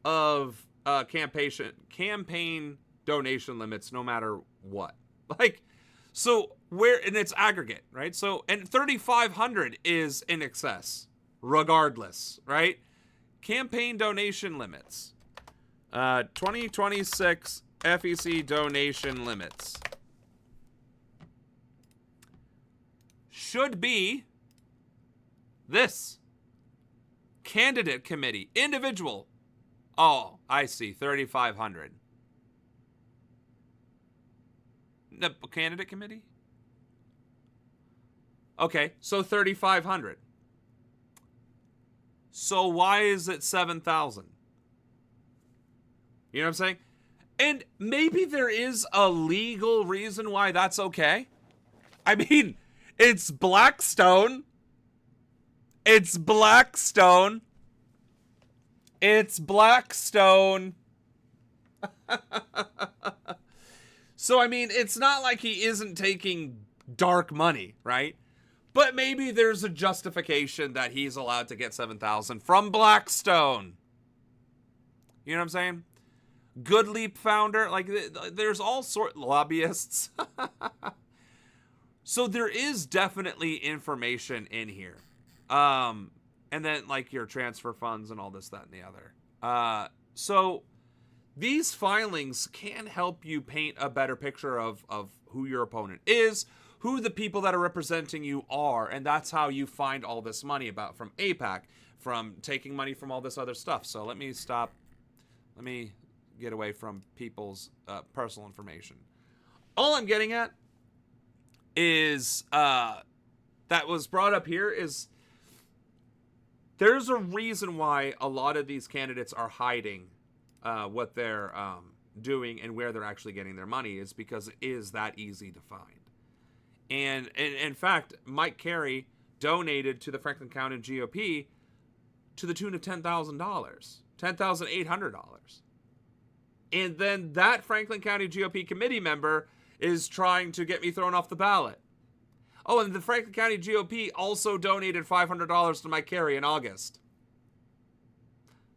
A: of campaign donation limits, no matter what. Like, so and it's aggregate, right? So, and 3,500 is in excess, regardless, right? Campaign donation limits. 2026 FEC donation limits. Should be this. Candidate committee. Individual. Oh, I see. 3,500. The candidate committee? Okay, so 3,500. So why is it 7,000? You know what I'm saying? And maybe there is a legal reason why that's okay. I mean, it's Blackstone. It's Blackstone. It's Blackstone. So, I mean, it's not like he isn't taking dark money, right? But maybe there's a justification that he's allowed to get 7,000 from Blackstone. You know what I'm saying? Good Leap founder, like there's all sort lobbyists. So there is definitely information in here. And then like your transfer funds and all this, that, and the other. So these filings can help you paint a better picture of who your opponent is, who the people that are representing you are, and that's how you find all this money about from AIPAC, from taking money from all this other stuff. So let me stop. Let me get away from people's personal information. All I'm getting at is that was brought up here is there's a reason why a lot of these candidates are hiding what they're doing and where they're actually getting their money is because it is that easy to find. And in fact, Mike Carey donated to the Franklin County GOP to the tune of $10,000, $10,800. And then that Franklin County GOP committee member is trying to get me thrown off the ballot. Oh, and the Franklin County GOP also donated $500 to Mike Carey in August.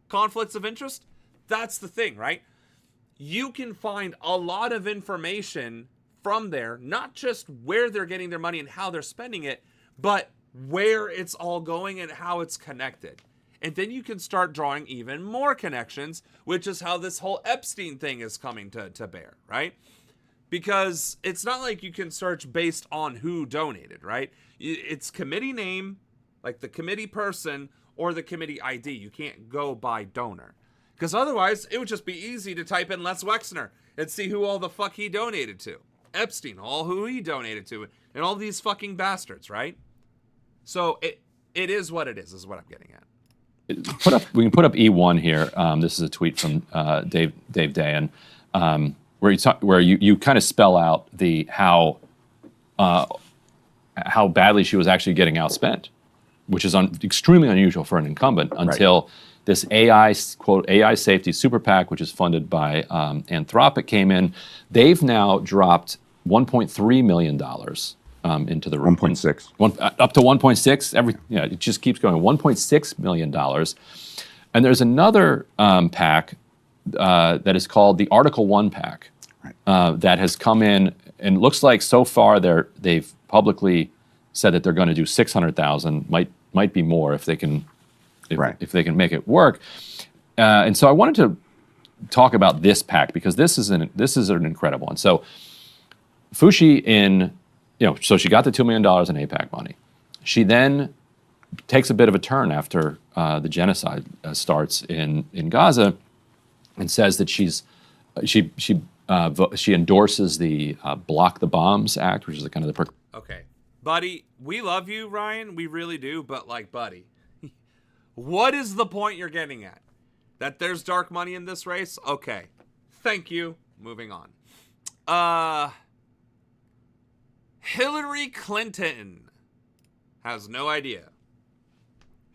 A: Conflicts of interest? That's the thing, right? You can find a lot of information from there, not just where they're getting their money and how they're spending it, but where it's all going and how it's connected. And then you can start drawing even more connections, which is how this whole Epstein thing is coming to bear, right? Because it's not like you can search based on who donated, right? It's committee name, like the committee person, or the committee ID. You can't go by donor. Because otherwise, it would just be easy to type in Les Wexner and see who all the fuck he donated to. Epstein, all who he donated to, and all these fucking bastards, right? So it is what it is what I'm getting at.
D: We can put up E1 here. This is a tweet from Dave Dayan, where you kind of spell out how how badly she was actually getting outspent, which is extremely unusual for an incumbent until this AI, quote, AI safety super PAC, which is funded by Anthropic, came in. They've now dropped $1.3 million into the
V: 1.6.
D: Up to 1.6. It just keeps going. $1.6 million. And there's another PAC that is called the Article 1 PAC that has come in, and looks like so far they've publicly said that they're going to do 600,000, might be more if they can if they can make it work. And so I wanted to talk about this PAC because this is an incredible one. So Fushi so she got the $2 million in AIPAC money. She then takes a bit of a turn after the genocide starts in Gaza, and says that she endorses the Block the Bombs Act, which is kind of the
A: Okay, buddy, we love you, Ryan. We really do, but buddy, what is the point you're getting at? That there's dark money in this race? Okay, thank you. Moving on. Hillary Clinton has no idea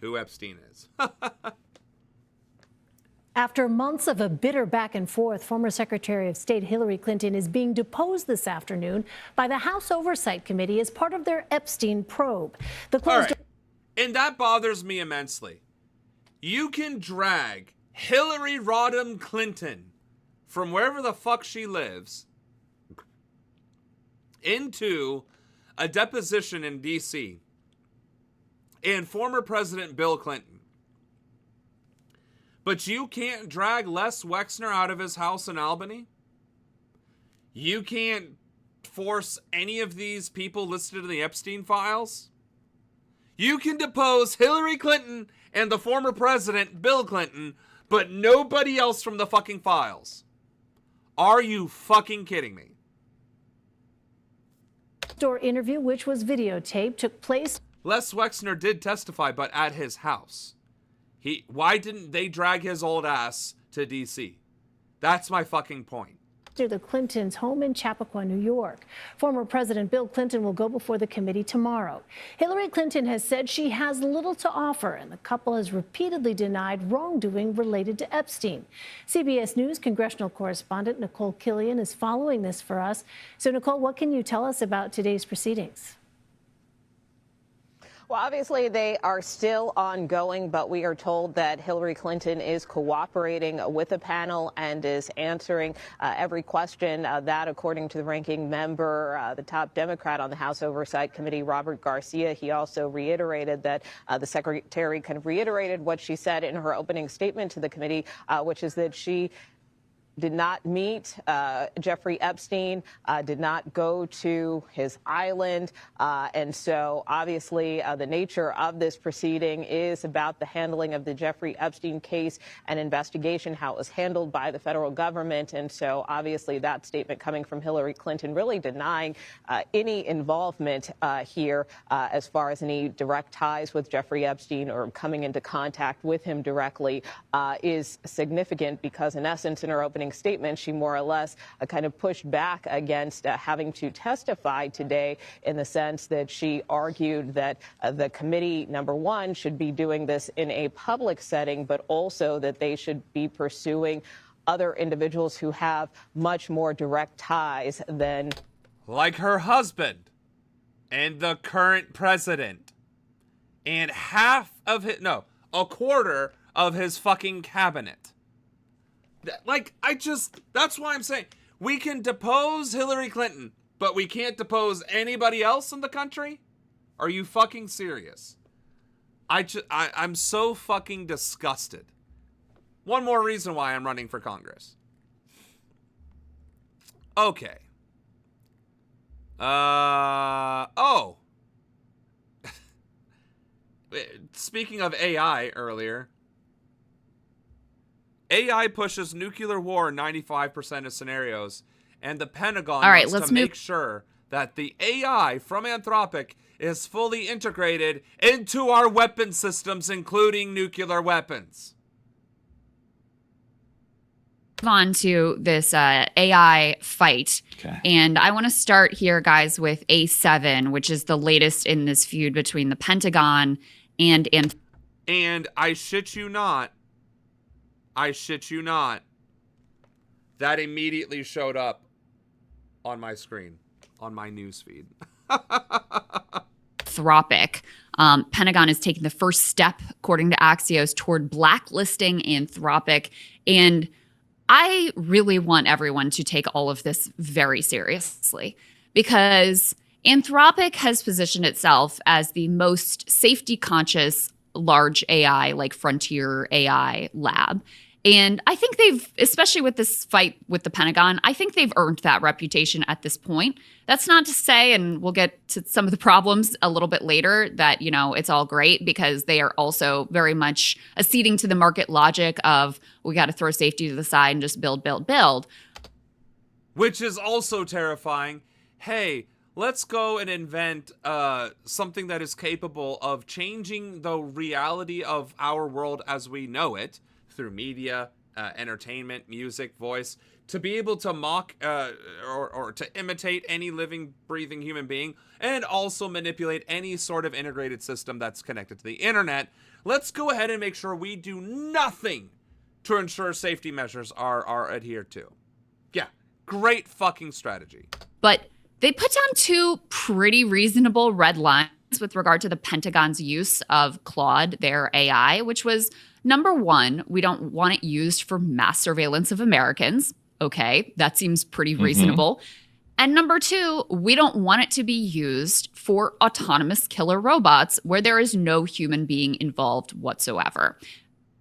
A: who Epstein is.
F: After months of a bitter back and forth, former Secretary of State Hillary Clinton is being deposed this afternoon by the House Oversight Committee as part of their Epstein probe.
A: All right. And that bothers me immensely. You can drag Hillary Rodham Clinton from wherever the fuck she lives into a deposition in D.C. and former President Bill Clinton. But you can't drag Les Wexner out of his house in Albany? You can't force any of these people listed in the Epstein files? You can depose Hillary Clinton and the former president, Bill Clinton, but nobody else from the fucking files. Are you fucking kidding me?
F: Door interview, which was videotaped, took place.
A: Les Wexner did testify, but at his house. Why didn't they drag his old ass to D.C.? That's my fucking point.
F: To the Clintons' home in Chappaqua, New York. Former President Bill Clinton will go before the committee tomorrow. Hillary Clinton has said she has little to offer, and the couple has repeatedly denied wrongdoing related to Epstein. CBS News congressional correspondent Nicole Killian is following this for us. So, Nicole, what can you tell us about today's proceedings?
G: Well, obviously, they are still ongoing, but we are told that Hillary Clinton is cooperating with the panel and is answering every question. That, according to the ranking member, the top Democrat on the House Oversight Committee, Robert Garcia, he also reiterated that the secretary kind of reiterated what she said in her opening statement to the committee, which is that she did not meet Jeffrey Epstein, did not go to his island. And so obviously the nature of this proceeding is about the handling of the Jeffrey Epstein case and investigation, how it was handled by the federal government. And so obviously that statement coming from Hillary Clinton really denying any involvement here as far as any direct ties with Jeffrey Epstein or coming into contact with him directly is significant because in essence in her opening statement, she more or less kind of pushed back against having to testify today in the sense that she argued that the committee, number one, should be doing this in a public setting, but also that they should be pursuing other individuals who have much more direct ties than...
A: Like her husband and the current president and a quarter of his fucking cabinet. That's why I'm saying we can depose Hillary Clinton, but we can't depose anybody else in the country? Are you fucking serious? I'm so fucking disgusted. One more reason why I'm running for Congress. Okay. Speaking of AI earlier, AI pushes nuclear war in 95% of scenarios, and the Pentagon wants to make sure that the AI from Anthropic is fully integrated into our weapon systems, including nuclear weapons.
H: on to this AI fight.
D: Okay.
H: And I want to start here, guys, with A7, which is the latest in this feud between the Pentagon and
A: I shit you not, that immediately showed up on my screen, on my news feed.
H: Anthropic. Pentagon is taking the first step, according to Axios, toward blacklisting Anthropic. And I really want everyone to take all of this very seriously, because Anthropic has positioned itself as the most safety conscious large AI, like frontier AI lab. And I think they've, especially with this fight with the Pentagon, I think they've earned that reputation at this point. That's not to say, and we'll get to some of the problems a little bit later, that, you know, it's all great, because they are also very much acceding to the market logic of, we got to throw safety to the side and just build.
A: Which is also terrifying. Hey, let's go and invent something that is capable of changing the reality of our world as we know it, through media, entertainment, music, voice, to be able to mock or to imitate any living, breathing human being, and also manipulate any sort of integrated system that's connected to the internet. Let's go ahead and make sure we do nothing to ensure safety measures are adhered to. Yeah, great fucking strategy.
H: But they put down two pretty reasonable red lines with regard to the Pentagon's use of Claude, their AI, which was, number one, we don't want it used for mass surveillance of Americans. Okay, that seems pretty reasonable. And number two, we don't want it to be used for autonomous killer robots where there is no human being involved whatsoever.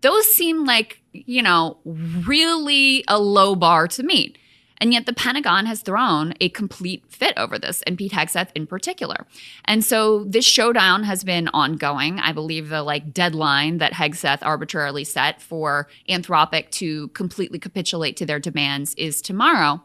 H: Those seem like, you know, really a low bar to meet. And yet the Pentagon has thrown a complete fit over this, and Pete Hegseth in particular. And so this showdown has been ongoing. I believe the deadline that Hegseth arbitrarily set for Anthropic to completely capitulate to their demands is tomorrow.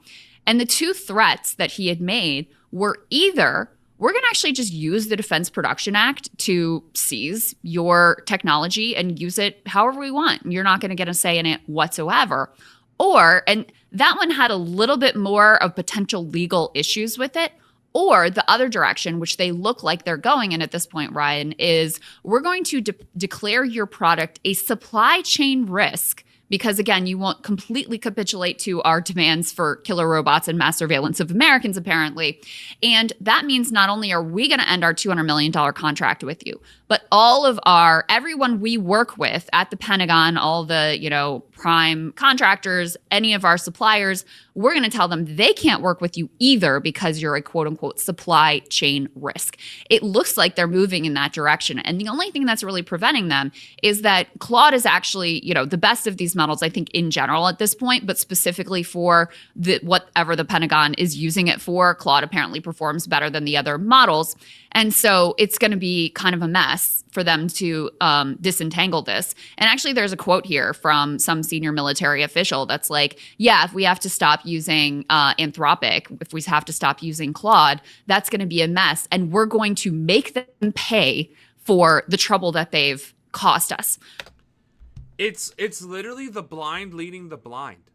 H: And the two threats that he had made were either, we're going to actually just use the Defense Production Act to seize your technology and use it however we want. You're not going to get a say in it whatsoever. Or, and that one had a little bit more of potential legal issues with it. Or the other direction, which they look like they're going in at this point, Ryan, is we're going to declare your product a supply chain risk, because, again, you won't completely capitulate to our demands for killer robots and mass surveillance of Americans, apparently. And that means not only are we going to end our $200 million contract with you, but everyone we work with at the Pentagon, all the, prime contractors, any of our suppliers, we're going to tell them they can't work with you either because you're a quote unquote supply chain risk. It looks like they're moving in that direction. And the only thing that's really preventing them is that Claude is actually, the best of these models, I think, in general at this point, but specifically for whatever the Pentagon is using it for, Claude apparently performs better than the other models. And so it's going to be kind of a mess for them to disentangle this. And actually, there's a quote here from some senior military official that's like, yeah, if we have to stop using Anthropic, if we have to stop using Claude, that's going to be a mess. And we're going to make them pay for the trouble that they've cost us.
A: It's literally the blind leading the blind.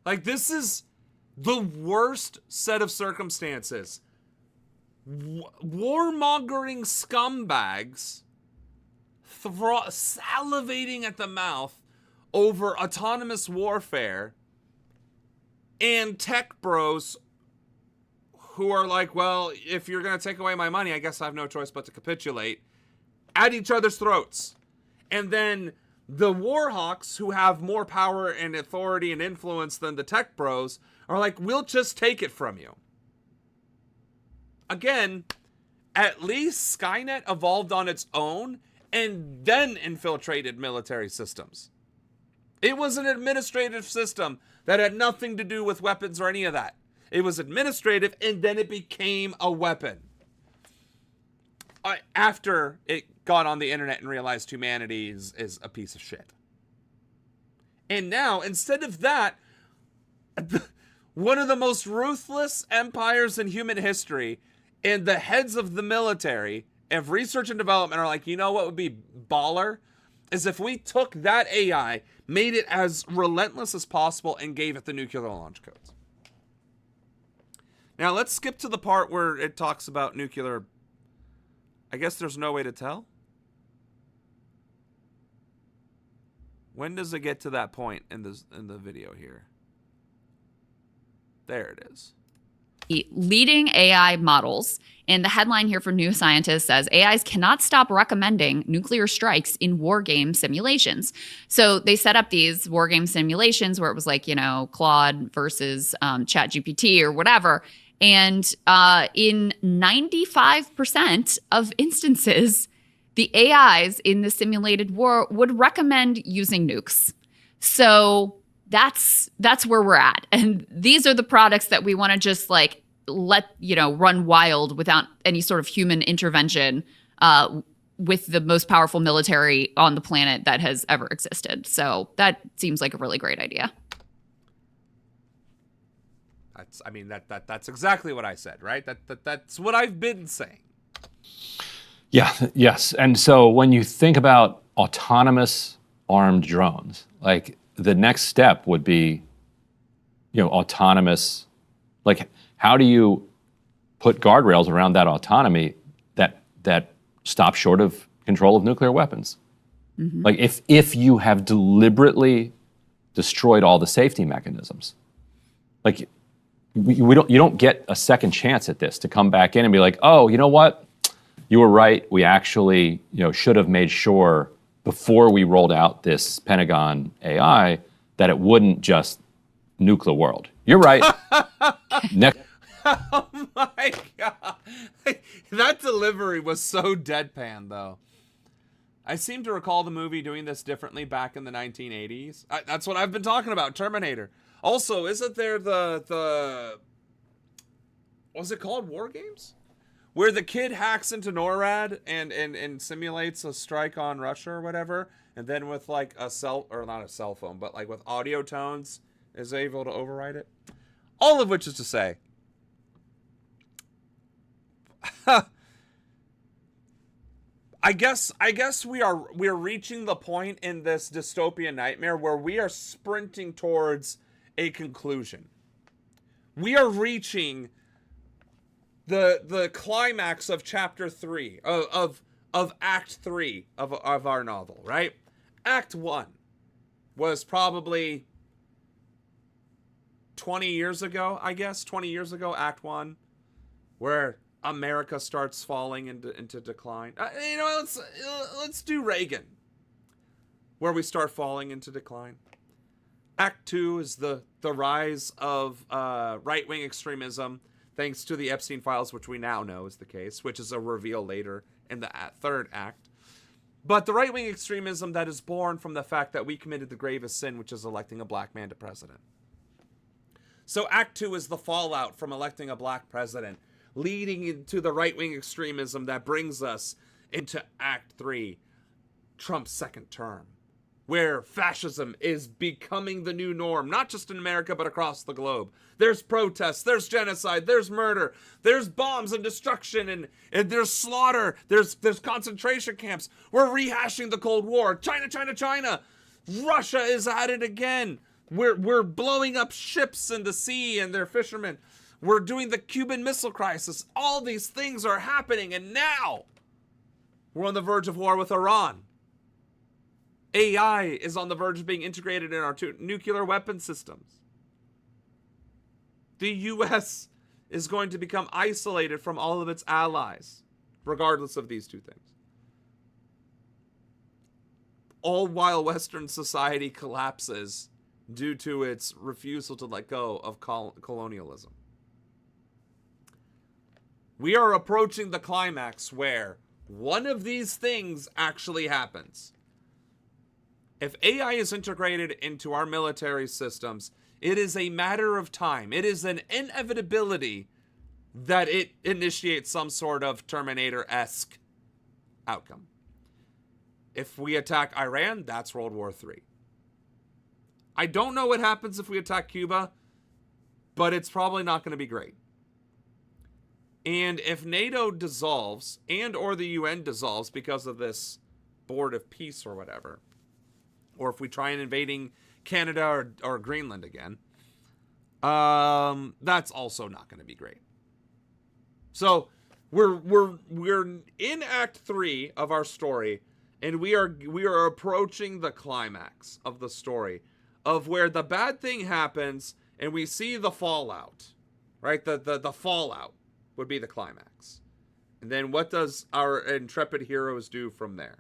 A: Like, this is the worst set of circumstances. Warmongering scumbags salivating at the mouth over autonomous warfare, and tech bros who are like, well, if you're going to take away my money, I guess I have no choice but to capitulate, at each other's throats. And then the warhawks, who have more power and authority and influence than the tech bros, are like, we'll just take it from you. Again, at least Skynet evolved on its own and then infiltrated military systems. It was an administrative system that had nothing to do with weapons or any of that. It was administrative, and then it became a weapon. After it got on the internet and realized humanity is a piece of shit. And now, instead of that, one of the most ruthless empires in human history, and the heads of the military, of research and development, are like, you know what would be baller? is if we took that AI, made it as relentless as possible, and gave it the nuclear launch codes. Now, let's skip to the part where it talks about nuclear. I guess there's no way to tell. When does it get to that point in the video here? There it is.
H: Leading AI models. And the headline here for New Scientist says, AIs cannot stop recommending nuclear strikes in war game simulations. So they set up these war game simulations where it was like, Claude versus ChatGPT or whatever. And in 95% of instances, the AIs in the simulated war would recommend using nukes. So that's where we're at. And these are the products that we want to just let run wild without any sort of human intervention with the most powerful military on the planet that has ever existed. So that seems like a really great idea.
A: That's exactly what I said, right? That's what I've been saying.
D: Yeah, yes. And so when you think about autonomous armed drones, like the next step would be, autonomous, like how do you put guardrails around that autonomy that stop short of control of nuclear weapons? Mm-hmm. Like if you have deliberately destroyed all the safety mechanisms, like you don't get a second chance at this to come back in and be like, oh, you know what? You were right. We actually, should have made sure before we rolled out this Pentagon AI that it wouldn't just nuke the world. You're right.
A: Oh my God. That delivery was so deadpan, though. I seem to recall the movie doing this differently back in the 1980s. That's what I've been talking about, Terminator. Also, isn't there the what's it called? War Games? Where the kid hacks into NORAD and simulates a strike on Russia or whatever, and then with like not a cell phone, but like with audio tones is able to override it. All of which is to say, I guess we're reaching the point in this dystopian nightmare where we are sprinting towards a conclusion. We are reaching the climax of chapter 3 of act 3 of our novel, right? Act 1 was probably 20 years ago, I guess. 20 years ago, Act 1, where America starts falling into decline. Let's do Reagan, where we start falling into decline. Act 2 is the rise of right-wing extremism, thanks to the Epstein files, which we now know is the case, which is a reveal later in the third act. But the right-wing extremism that is born from the fact that we committed the gravest sin, which is electing a black man to president. So Act 2 is the fallout from electing a black president, leading into the right-wing extremism that brings us into Act 3, Trump's second term, where fascism is becoming the new norm, not just in America, but across the globe. There's protests, there's genocide, there's murder, there's bombs and destruction, and there's slaughter, there's concentration camps. We're rehashing the Cold War. China. Russia is at it again. We're blowing up ships in the sea and their fishermen. We're doing the Cuban Missile Crisis. All these things are happening, and now we're on the verge of war with Iran. AI is on the verge of being integrated in our nuclear weapon systems. The U.S. is going to become isolated from all of its allies, regardless of these two things. All while Western society collapses due to its refusal to let go of colonialism. We are approaching the climax where one of these things actually happens. If AI is integrated into our military systems, it is a matter of time. It is an inevitability that it initiates some sort of Terminator-esque outcome. If we attack Iran, that's World War III. I don't know what happens if we attack Cuba, but it's probably not going to be great. And if NATO dissolves and or the UN dissolves because of this board of peace or whatever, or if we try and invading Canada or Greenland again, that's also not going to be great. So we're in Act 3 of our story, and we are approaching the climax of the story, of where the bad thing happens and we see the fallout, right? The fallout would be the climax. And then what does our intrepid heroes do from there?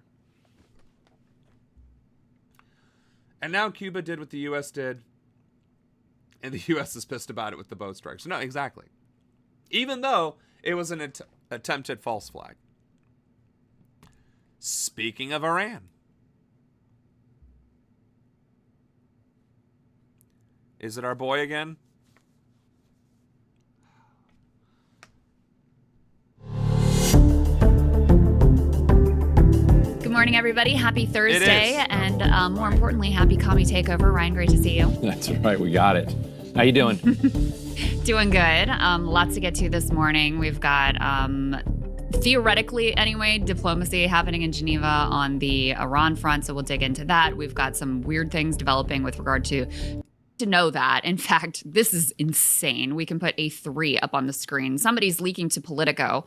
A: And now Cuba did what the U.S. did, and the U.S. is pissed about it with the boat strikes. No, exactly. Even though it was an attempted false flag. Speaking of Iran, is it our boy again?
H: Good morning, everybody. Happy Thursday, and more importantly, happy Commie Takeover. Ryan, great to see you.
D: That's right. We got it. How you doing?
H: Doing good. Lots to get to this morning. We've got, theoretically anyway, diplomacy happening in Geneva on the Iran front, so we'll dig into that. We've got some weird things developing with regard to know that. In fact, this is insane. We can put a 3 up on the screen. Somebody's leaking to Politico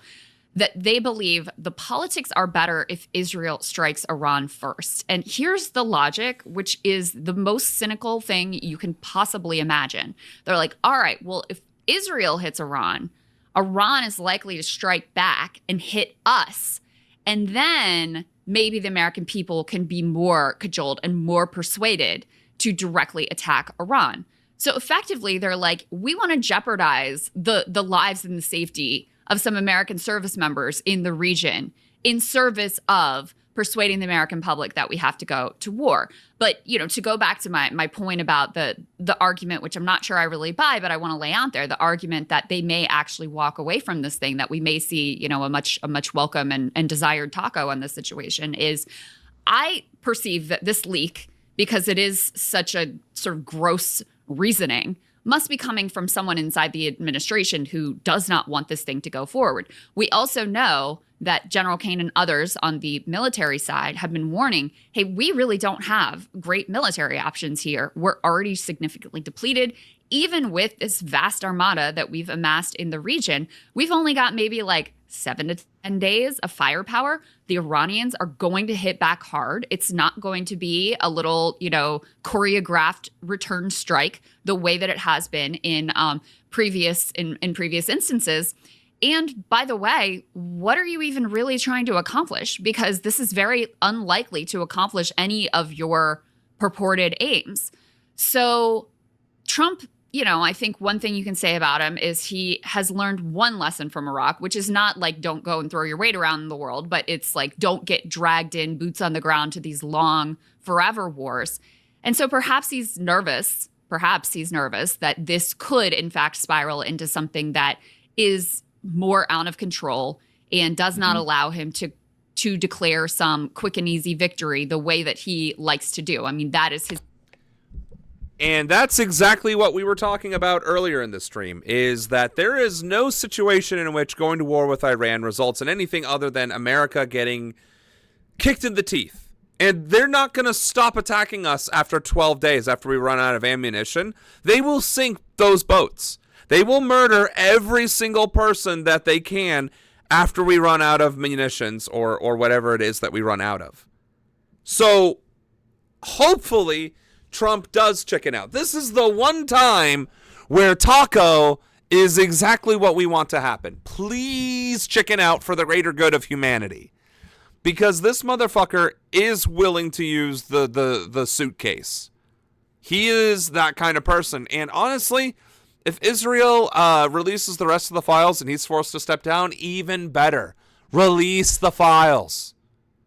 H: that they believe the politics are better if Israel strikes Iran first. And here's the logic, which is the most cynical thing you can possibly imagine. They're like, all right, well, if Israel hits Iran, Iran is likely to strike back and hit us. And then maybe the American people can be more cajoled and more persuaded to directly attack Iran. So effectively, they're like, we want to jeopardize the lives and the safety of some American service members in the region in service of persuading the American public that we have to go to war. But, you know, to go back to my point about the argument, which I'm not sure I really buy, but I want to lay out there, the argument that they may actually walk away from this thing, that we may see, you know, a much welcome and desired taco on this situation, is I perceive that this leak, because it is such a sort of gross reasoning, must be coming from someone inside the administration who does not want this thing to go forward. We also know that General Kane and others on the military side have been warning, hey, we really don't have great military options here. We're already significantly depleted. Even with this vast armada that we've amassed in the region, we've only got maybe like 7 to 10 days of firepower. The Iranians are going to hit back hard. It's not going to be a little, you know, choreographed return strike the way that it has been in previous instances. And by the way, what are you even really trying to accomplish? Because this is very unlikely to accomplish any of your purported aims. So Trump, you know, I think one thing you can say about him is he has learned one lesson from Iraq, which is not like don't go and throw your weight around in the world, but it's like don't get dragged in, boots on the ground, to these long, forever wars. And so perhaps he's nervous that this could, in fact, spiral into something that is more out of control and does not allow him to declare some quick and easy victory the way that he likes to do. I mean, that is his.
A: And that's exactly what we were talking about earlier in the stream, is that there is no situation in which going to war with Iran results in anything other than America getting kicked in the teeth. And they're not going to stop attacking us after 12 days after we run out of ammunition. They will sink those boats. They will murder every single person that they can after we run out of munitions or whatever it is that we run out of. So hopefully Trump does chicken out. This is the one time where taco is exactly what we want to happen. Please chicken out for the greater good of humanity. Because this motherfucker is willing to use the suitcase. He is that kind of person. And honestly, if Israel releases the rest of the files and he's forced to step down, even better. Release the files.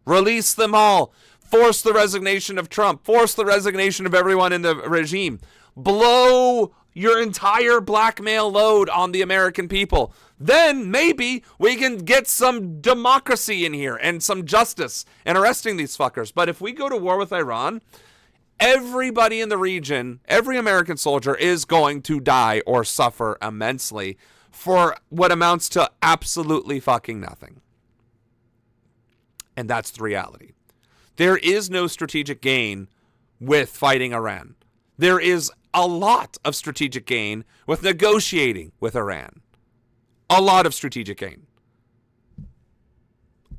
A: Release them all. Force the resignation of Trump. Force the resignation of everyone in the regime. Blow your entire blackmail load on the American people. Then maybe we can get some democracy in here and some justice and arresting these fuckers. But if we go to war with Iran, everybody in the region, every American soldier is going to die or suffer immensely for what amounts to absolutely fucking nothing. And that's the reality. There is no strategic gain with fighting Iran. There is a lot of strategic gain with negotiating with Iran. A lot of strategic gain.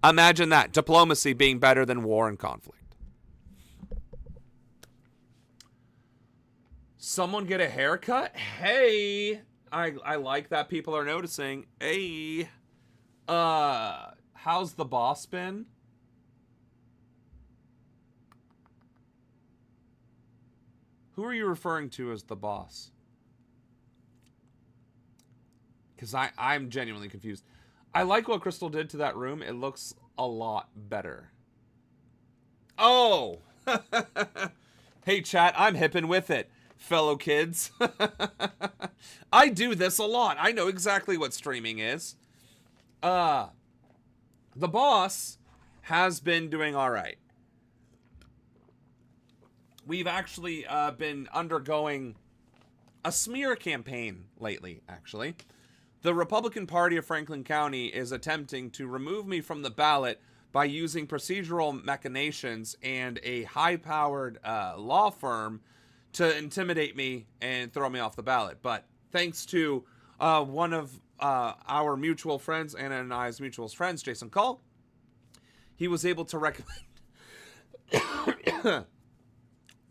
A: Imagine that. Diplomacy being better than war and conflict. Someone get a haircut? Hey, I like that people are noticing. Hey, how's the boss been? Who are you referring to as the boss? Because I'm genuinely confused. I like what Crystal did to that room. It looks a lot better. Oh! Hey, chat, I'm hipping with it, fellow kids. I do this a lot. I know exactly what streaming is. The boss has been doing all right. We've actually been undergoing a smear campaign lately, actually. The Republican Party of Franklin County is attempting to remove me from the ballot by using procedural machinations and a high-powered law firm to intimidate me and throw me off the ballot. But thanks to one of our mutual friends, Anna and I's mutual friends, Jason Cull, he was able to recommend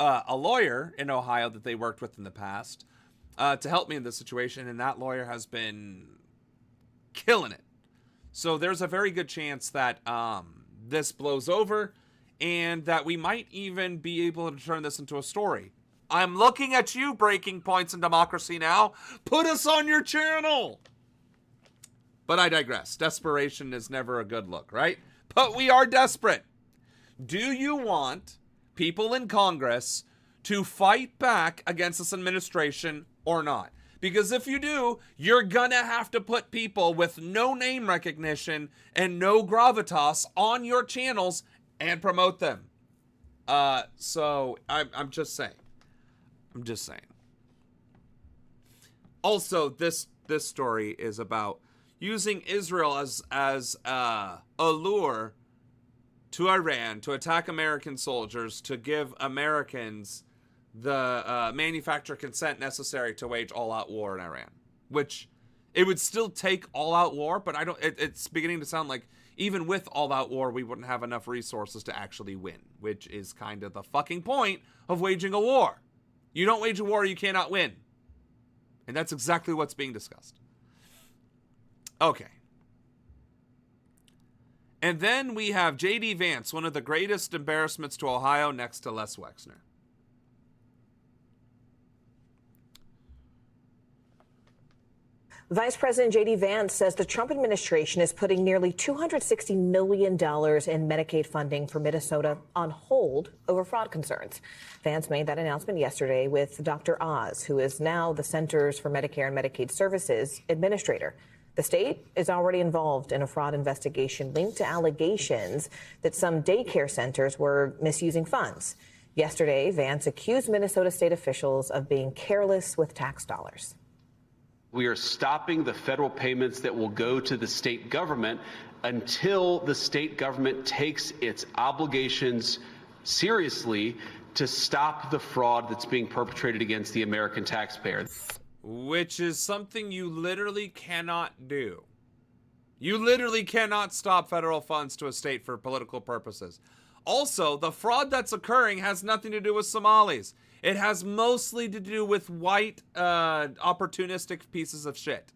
A: a lawyer in Ohio that they worked with in the past to help me in this situation, and that lawyer has been killing it. So there's a very good chance that this blows over and that we might even be able to turn this into a story. I'm looking at you, Breaking Points in Democracy Now! Put us on your channel! But I digress. Desperation is never a good look, right? But we are desperate. Do you want people in Congress to fight back against this administration or not? Because if you do, you're gonna have to put people with no name recognition and no gravitas on your channels and promote them. So I'm just saying. I'm just saying. Also, this story is about using Israel as a lure to Iran to attack American soldiers to give Americans the manufacturer consent necessary to wage all-out war in Iran, which it would still take all-out war, but it's beginning to sound like even with all-out war, we wouldn't have enough resources to actually win, which is kind of the fucking point of waging a war. You don't wage a war, you cannot win. And that's exactly what's being discussed. Okay. And then we have J.D. Vance, one of the greatest embarrassments to Ohio next to Les Wexner.
I: Vice President J.D. Vance says the Trump administration is putting nearly $260 million in Medicaid funding for Minnesota on hold over fraud concerns. Vance made that announcement yesterday with Dr. Oz, who is now the Centers for Medicare and Medicaid Services administrator. The state is already involved in a fraud investigation linked to allegations that some daycare centers were misusing funds. Yesterday, Vance accused Minnesota state officials of being careless with tax dollars.
K: We are stopping the federal payments that will go to the state government until the state government takes its obligations seriously to stop the fraud that's being perpetrated against the American taxpayer.
A: Which is something you literally cannot do. You literally cannot stop federal funds to a state for political purposes. Also, the fraud that's occurring has nothing to do with Somalis. It has mostly to do with white, opportunistic pieces of shit.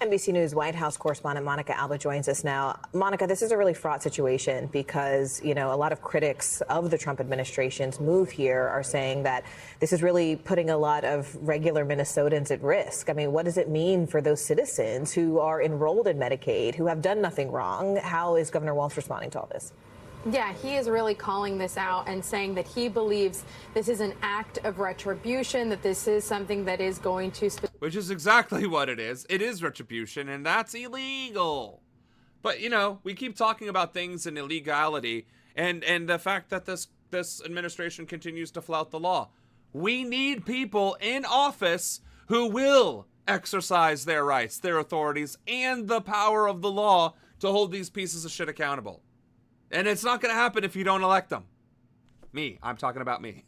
I: NBC News White House correspondent Monica Alba joins us now. Monica, this is a really fraught situation because, a lot of critics of the Trump administration's move here are saying that this is really putting a lot of regular Minnesotans at risk. I mean, what does it mean for those citizens who are enrolled in Medicaid, who have done nothing wrong? How is Governor Walz responding to all this?
W: Yeah, he is really calling this out and saying that he believes this is an act of retribution, that this is something that is going to...
A: Which is exactly what it is. It is retribution, and that's illegal. But, we keep talking about things in illegality and the fact that this administration continues to flout the law. We need people in office who will exercise their rights, their authorities, and the power of the law to hold these pieces of shit accountable. And it's not going to happen if you don't elect them. Me. I'm talking about me.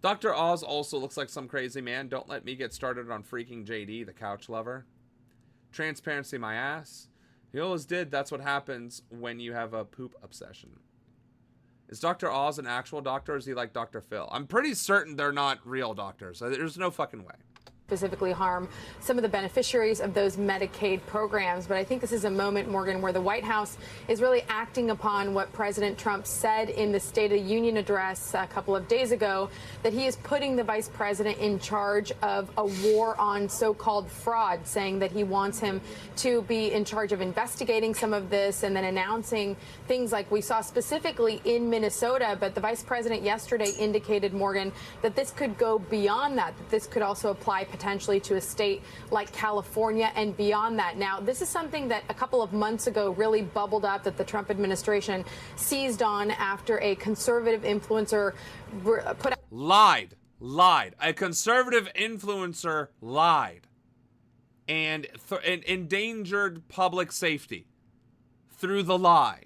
A: Dr. Oz also looks like some crazy man. Don't let me get started on freaking JD, the couch lover. Transparency my ass. He always did. That's what happens when you have a poop obsession. Is Dr. Oz an actual doctor or is he like Dr. Phil? I'm pretty certain they're not real doctors. There's no fucking way.
W: Specifically harm some of the beneficiaries of those Medicaid programs. But I think this is a moment, Morgan, where the White House is really acting upon what President Trump said in the State of the Union address a couple of days ago, that he is putting the vice president in charge of a war on so-called fraud, saying that he wants him to be in charge of investigating some of this and then announcing things like we saw specifically in Minnesota. But the vice president yesterday indicated, Morgan, that this could go beyond that this could also apply potentially to a state like California and beyond that. Now, this is something that a couple of months ago really bubbled up that the Trump administration seized on after a conservative influencer put out.
A: Lied. A conservative influencer lied and endangered public safety through the lie.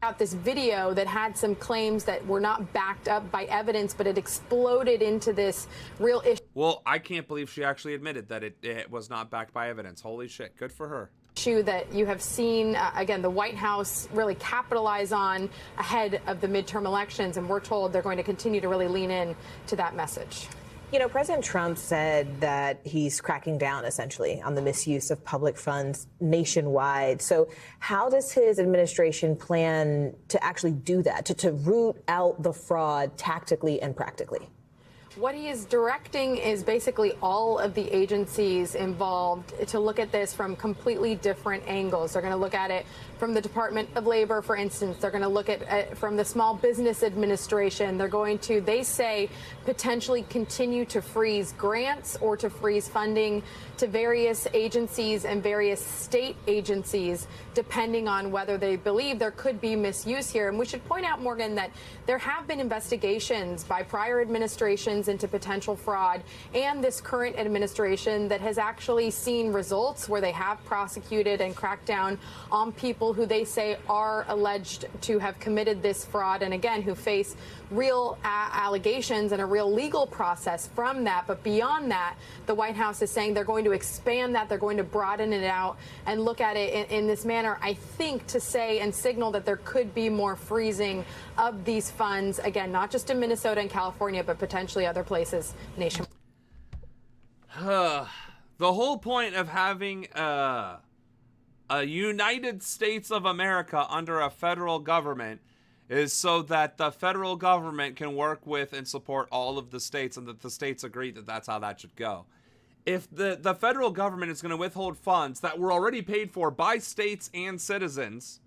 W: Out this video that had some claims that were not backed up by evidence, but it exploded into this real issue.
A: Well, I can't believe she actually admitted that it was not backed by evidence. Holy shit, good for her.
W: Issue that you have seen, again, the White House really capitalize on ahead of the midterm elections, and we're told they're going to continue to really lean in to that message.
I: You know, President Trump said that he's cracking down essentially on the misuse of public funds nationwide. So how does his administration plan to actually do that, to root out the fraud tactically and practically?
W: What he is directing is basically all of the agencies involved to look at this from completely different angles. They're going to look at it from the Department of Labor, for instance. They're going to look at it from the Small Business Administration. They're going to, they say, potentially continue to freeze grants or to freeze funding to various agencies and various state agencies, depending on whether they believe there could be misuse here. And we should point out, Morgan, that there have been investigations by prior administrations into potential fraud and this current administration that has actually seen results where they have prosecuted and cracked down on people who they say are alleged to have committed this fraud, and again, who face real allegations and a real legal process from that. But beyond that, the White House is saying they're going to expand that, they're going to broaden it out and look at it in this manner, I think, to say and signal that there could be more freezing of these funds, again, not just in Minnesota and California, but potentially other places nationwide.
A: The whole point of having a United States of America under a federal government is so that the federal government can work with and support all of the states, and that the states agree that that's how that should go. If the federal government is going to withhold funds that were already paid for by states and citizens,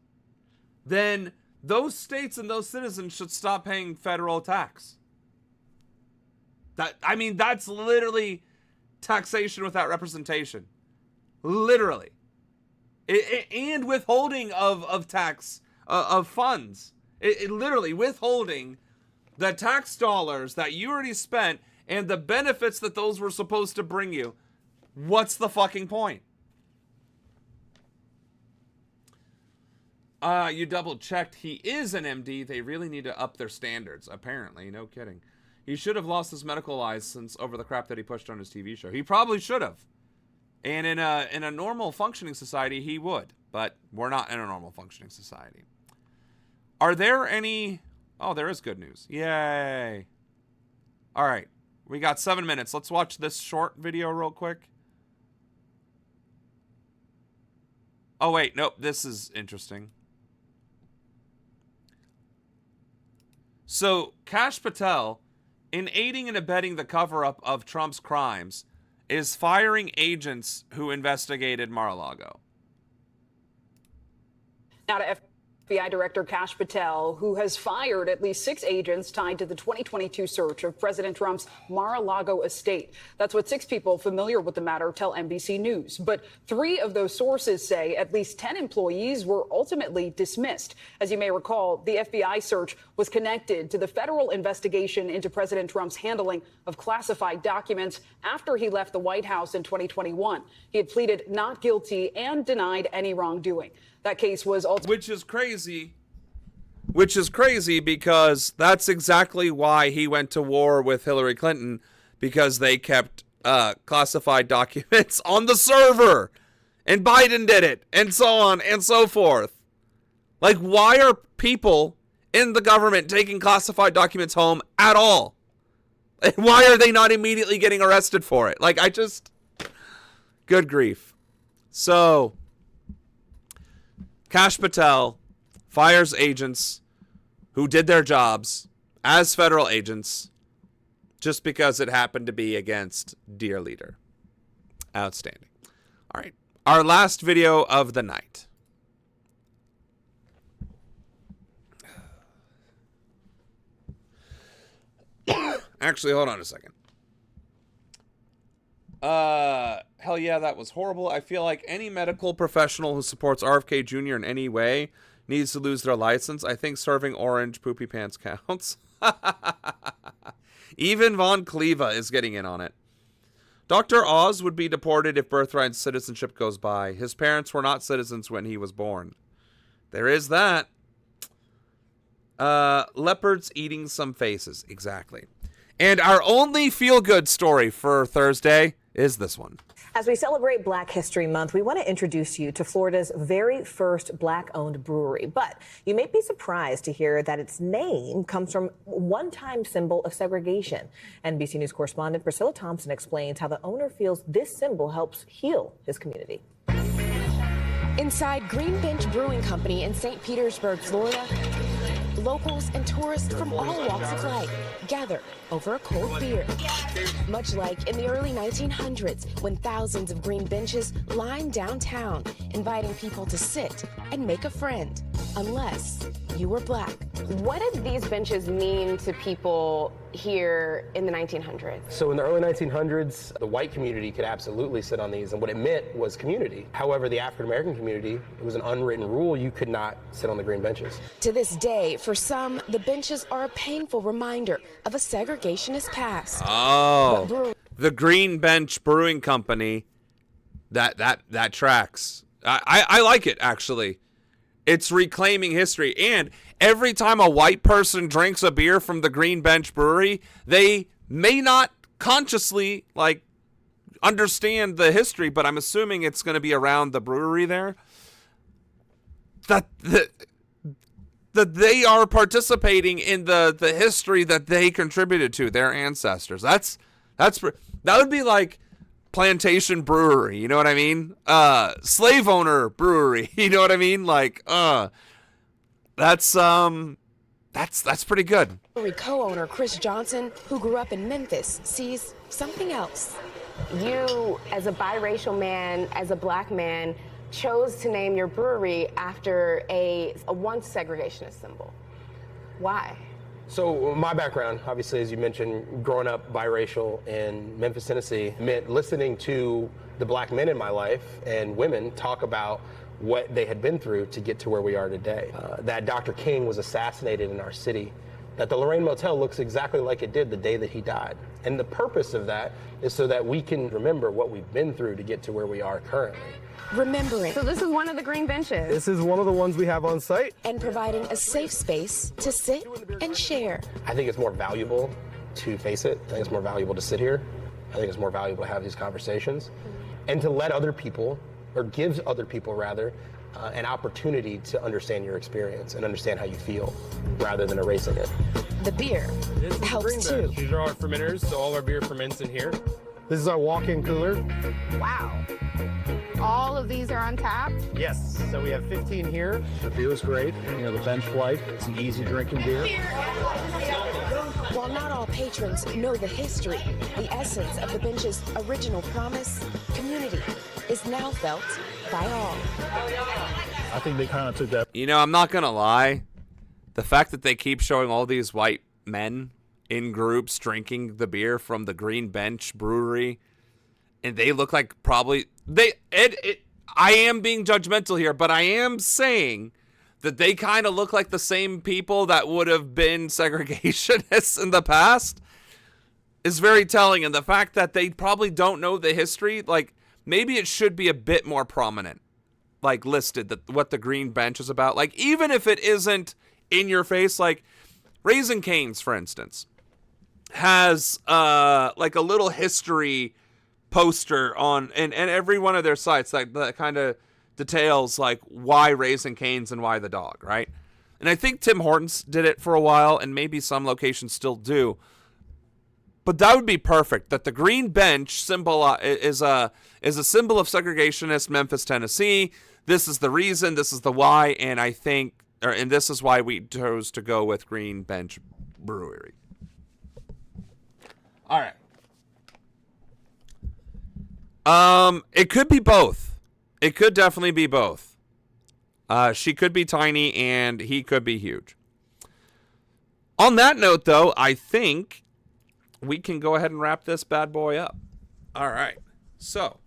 A: then those states and those citizens should stop paying federal tax. That's literally taxation without representation. Literally. And withholding of tax, of funds. It literally withholding the tax dollars that you already spent and the benefits that those were supposed to bring you. What's the fucking point? You double checked. He is an MD. They really need to up their standards, apparently. No kidding. He should have lost his medical license over the crap that he pushed on his TV show. He probably should have. And in a normal functioning society, he would. But we're not in a normal functioning society. Are there any... Oh, there is good news. Yay. All right. We got 7 minutes. Let's watch this short video real quick. Oh, wait. Nope. This is interesting. So, Kash Patel, in aiding and abetting the cover-up of Trump's crimes, is firing agents who investigated Mar-a-Lago.
L: Now to FBI Director Kash Patel, who has fired at least 6 agents tied to the 2022 search of President Trump's Mar-a-Lago estate. That's what 6 people familiar with the matter tell NBC News. But 3 of those sources say at least 10 employees were ultimately dismissed. As you may recall, the FBI search was connected to the federal investigation into President Trump's handling of classified documents after he left the White House in 2021. He had pleaded not guilty and denied any wrongdoing. That case was
A: Which is crazy because that's exactly why he went to war with Hillary Clinton, because they kept classified documents on the server and Biden did it and so on and so forth. Like, why are people in the government taking classified documents home at all? And why are they not immediately getting arrested for it? Like, good grief. So, Kash Patel fires agents who did their jobs as federal agents just because it happened to be against Dear Leader. Outstanding. All right. Our last video of the night. Actually, hold on a second. Hell yeah, that was horrible. I feel like any medical professional who supports RFK Jr. in any way needs to lose their license. I think serving orange poopy pants counts. Even Von Cleva is getting in on it. Dr. Oz would be deported if birthright citizenship goes by. His parents were not citizens when he was born. There is that. Leopards eating some faces. Exactly. And our only feel-good story for Thursday is this one.
I: As we celebrate Black History Month, we want to introduce you to Florida's very first Black-owned brewery. But you may be surprised to hear that its name comes from a one-time symbol of segregation. NBC News correspondent Priscilla Thompson explains how the owner feels this symbol helps heal his community.
M: Inside Green Bench Brewing Company in St. Petersburg, Florida, locals and tourists from all walks of life gather over a cold beer. Much like in the early 1900s, when thousands of green benches lined downtown, inviting people to sit and make a friend, unless you were Black.
N: What did these benches mean to people here in the 1900s?
X: So in the early 1900s, the white community could absolutely sit on these, and what it meant was community. However, the African-American community, it was an unwritten rule, you could not sit on the green benches.
M: To this day, for some, the benches are a painful reminder of a segregationist past.
A: Oh, the Green Bench Brewing Company, that tracks. I like it, actually. It's reclaiming history. And every time a white person drinks a beer from the Green Bench Brewery, they may not consciously, understand the history, but I'm assuming it's going to be around the brewery there. That they are participating in the history that they contributed to, their ancestors. That would be like Plantation Brewery, you know what I mean? Slave owner brewery, you know what I mean? That's pretty good.
M: Co-owner Chris Johnson, who grew up in Memphis, sees something else.
N: You, as a biracial man, as a Black man, chose to name your brewery after a once segregationist symbol. Why?
X: So my background, obviously, as you mentioned, growing up biracial in Memphis, Tennessee, meant listening to the Black men in my life and women talk about what they had been through to get to where we are today. That Dr. King was assassinated in our city, that the Lorraine Motel looks exactly like it did the day that he died. And the purpose of that is so that we can remember what we've been through to get to where we are currently.
M: Remembering.
N: So this is one of the green benches.
X: This is one of the ones we have on site.
M: And providing a safe space to sit and share.
X: I think it's more valuable to face it. I think it's more valuable to sit here. I think it's more valuable to have these conversations and to let other people, or give other people rather, an opportunity to understand your experience and understand how you feel rather than erasing it.
M: The beer helps too.
X: These are our fermenters, so all our beer ferments in here. This is our walk-in cooler.
N: Wow. All of these are on tap?
X: Yes, so we have 15 here. The beer is great. You know, the Bench White, it's an easy drinking beer.
M: While not all patrons know the history, the essence of the bench's original promise, community, is now felt by all.
O: I think they kind of took that.
A: You know, I'm not going to lie. The fact that they keep showing all these white men in groups drinking the beer from the Green Bench Brewery, and they look like probably... I am being judgmental here, but I am saying that they kind of look like the same people that would have been segregationists in the past is very telling. And the fact that they probably don't know the history, like, maybe it should be a bit more prominent, like, listed, that what the Green Bench is about. Like, even if it isn't in your face, like, Raising Cane's, for instance, has, like, a little history poster on and every one of their sites that kind of details like why Raising Cane's and why the dog, right? And I think Tim Hortons did it for a while, and maybe some locations still do. But that would be perfect. That the Green Bench symbol is a symbol of segregationist Memphis, Tennessee. This is the reason. This is the why, and I think, and this is why we chose to go with Green Bench Brewery. All right. It could be both. It could definitely be both. She could be tiny and he could be huge. On that note, though, I think we can go ahead and wrap this bad boy up. All right. So,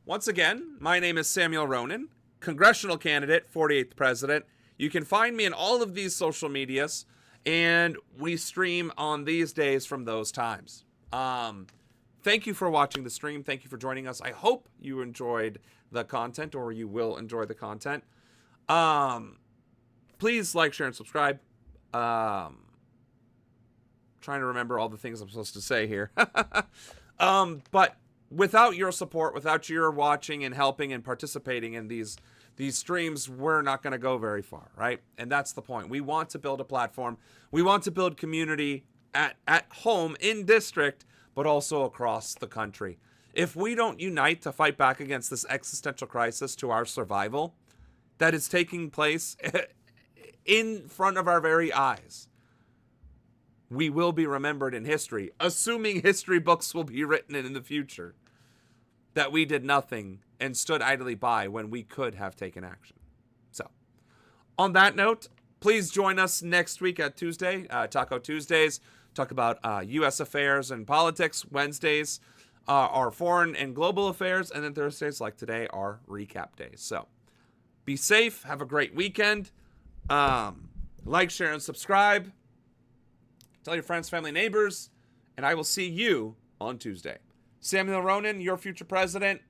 A: once again, my name is Samuel Ronan, congressional candidate, 48th president. You can find me in all of these social medias, and we stream on these days from those times. Thank you for watching the stream. Thank you for joining us. I hope you enjoyed the content, or you will enjoy the content. Please like, share, and subscribe. Trying to remember all the things I'm supposed to say here. But without your support, without your watching and helping and participating in these streams, we're not going to go very far, right? And that's the point. We want to build a platform. We want to build community at home, in district, but also across the country. If we don't unite to fight back against this existential crisis to our survival that is taking place in front of our very eyes, we will be remembered in history, assuming history books will be written in the future, that we did nothing and stood idly by when we could have taken action. So, on that note, please join us next week at Tuesday, Taco Tuesdays. Talk about U.S. affairs and politics. Wednesdays are foreign and global affairs. And then Thursdays, like today, are recap days. So be safe. Have a great weekend. Like, share, and subscribe. Tell your friends, family, neighbors. And I will see you on Tuesday. Samuel Ronan, your future president.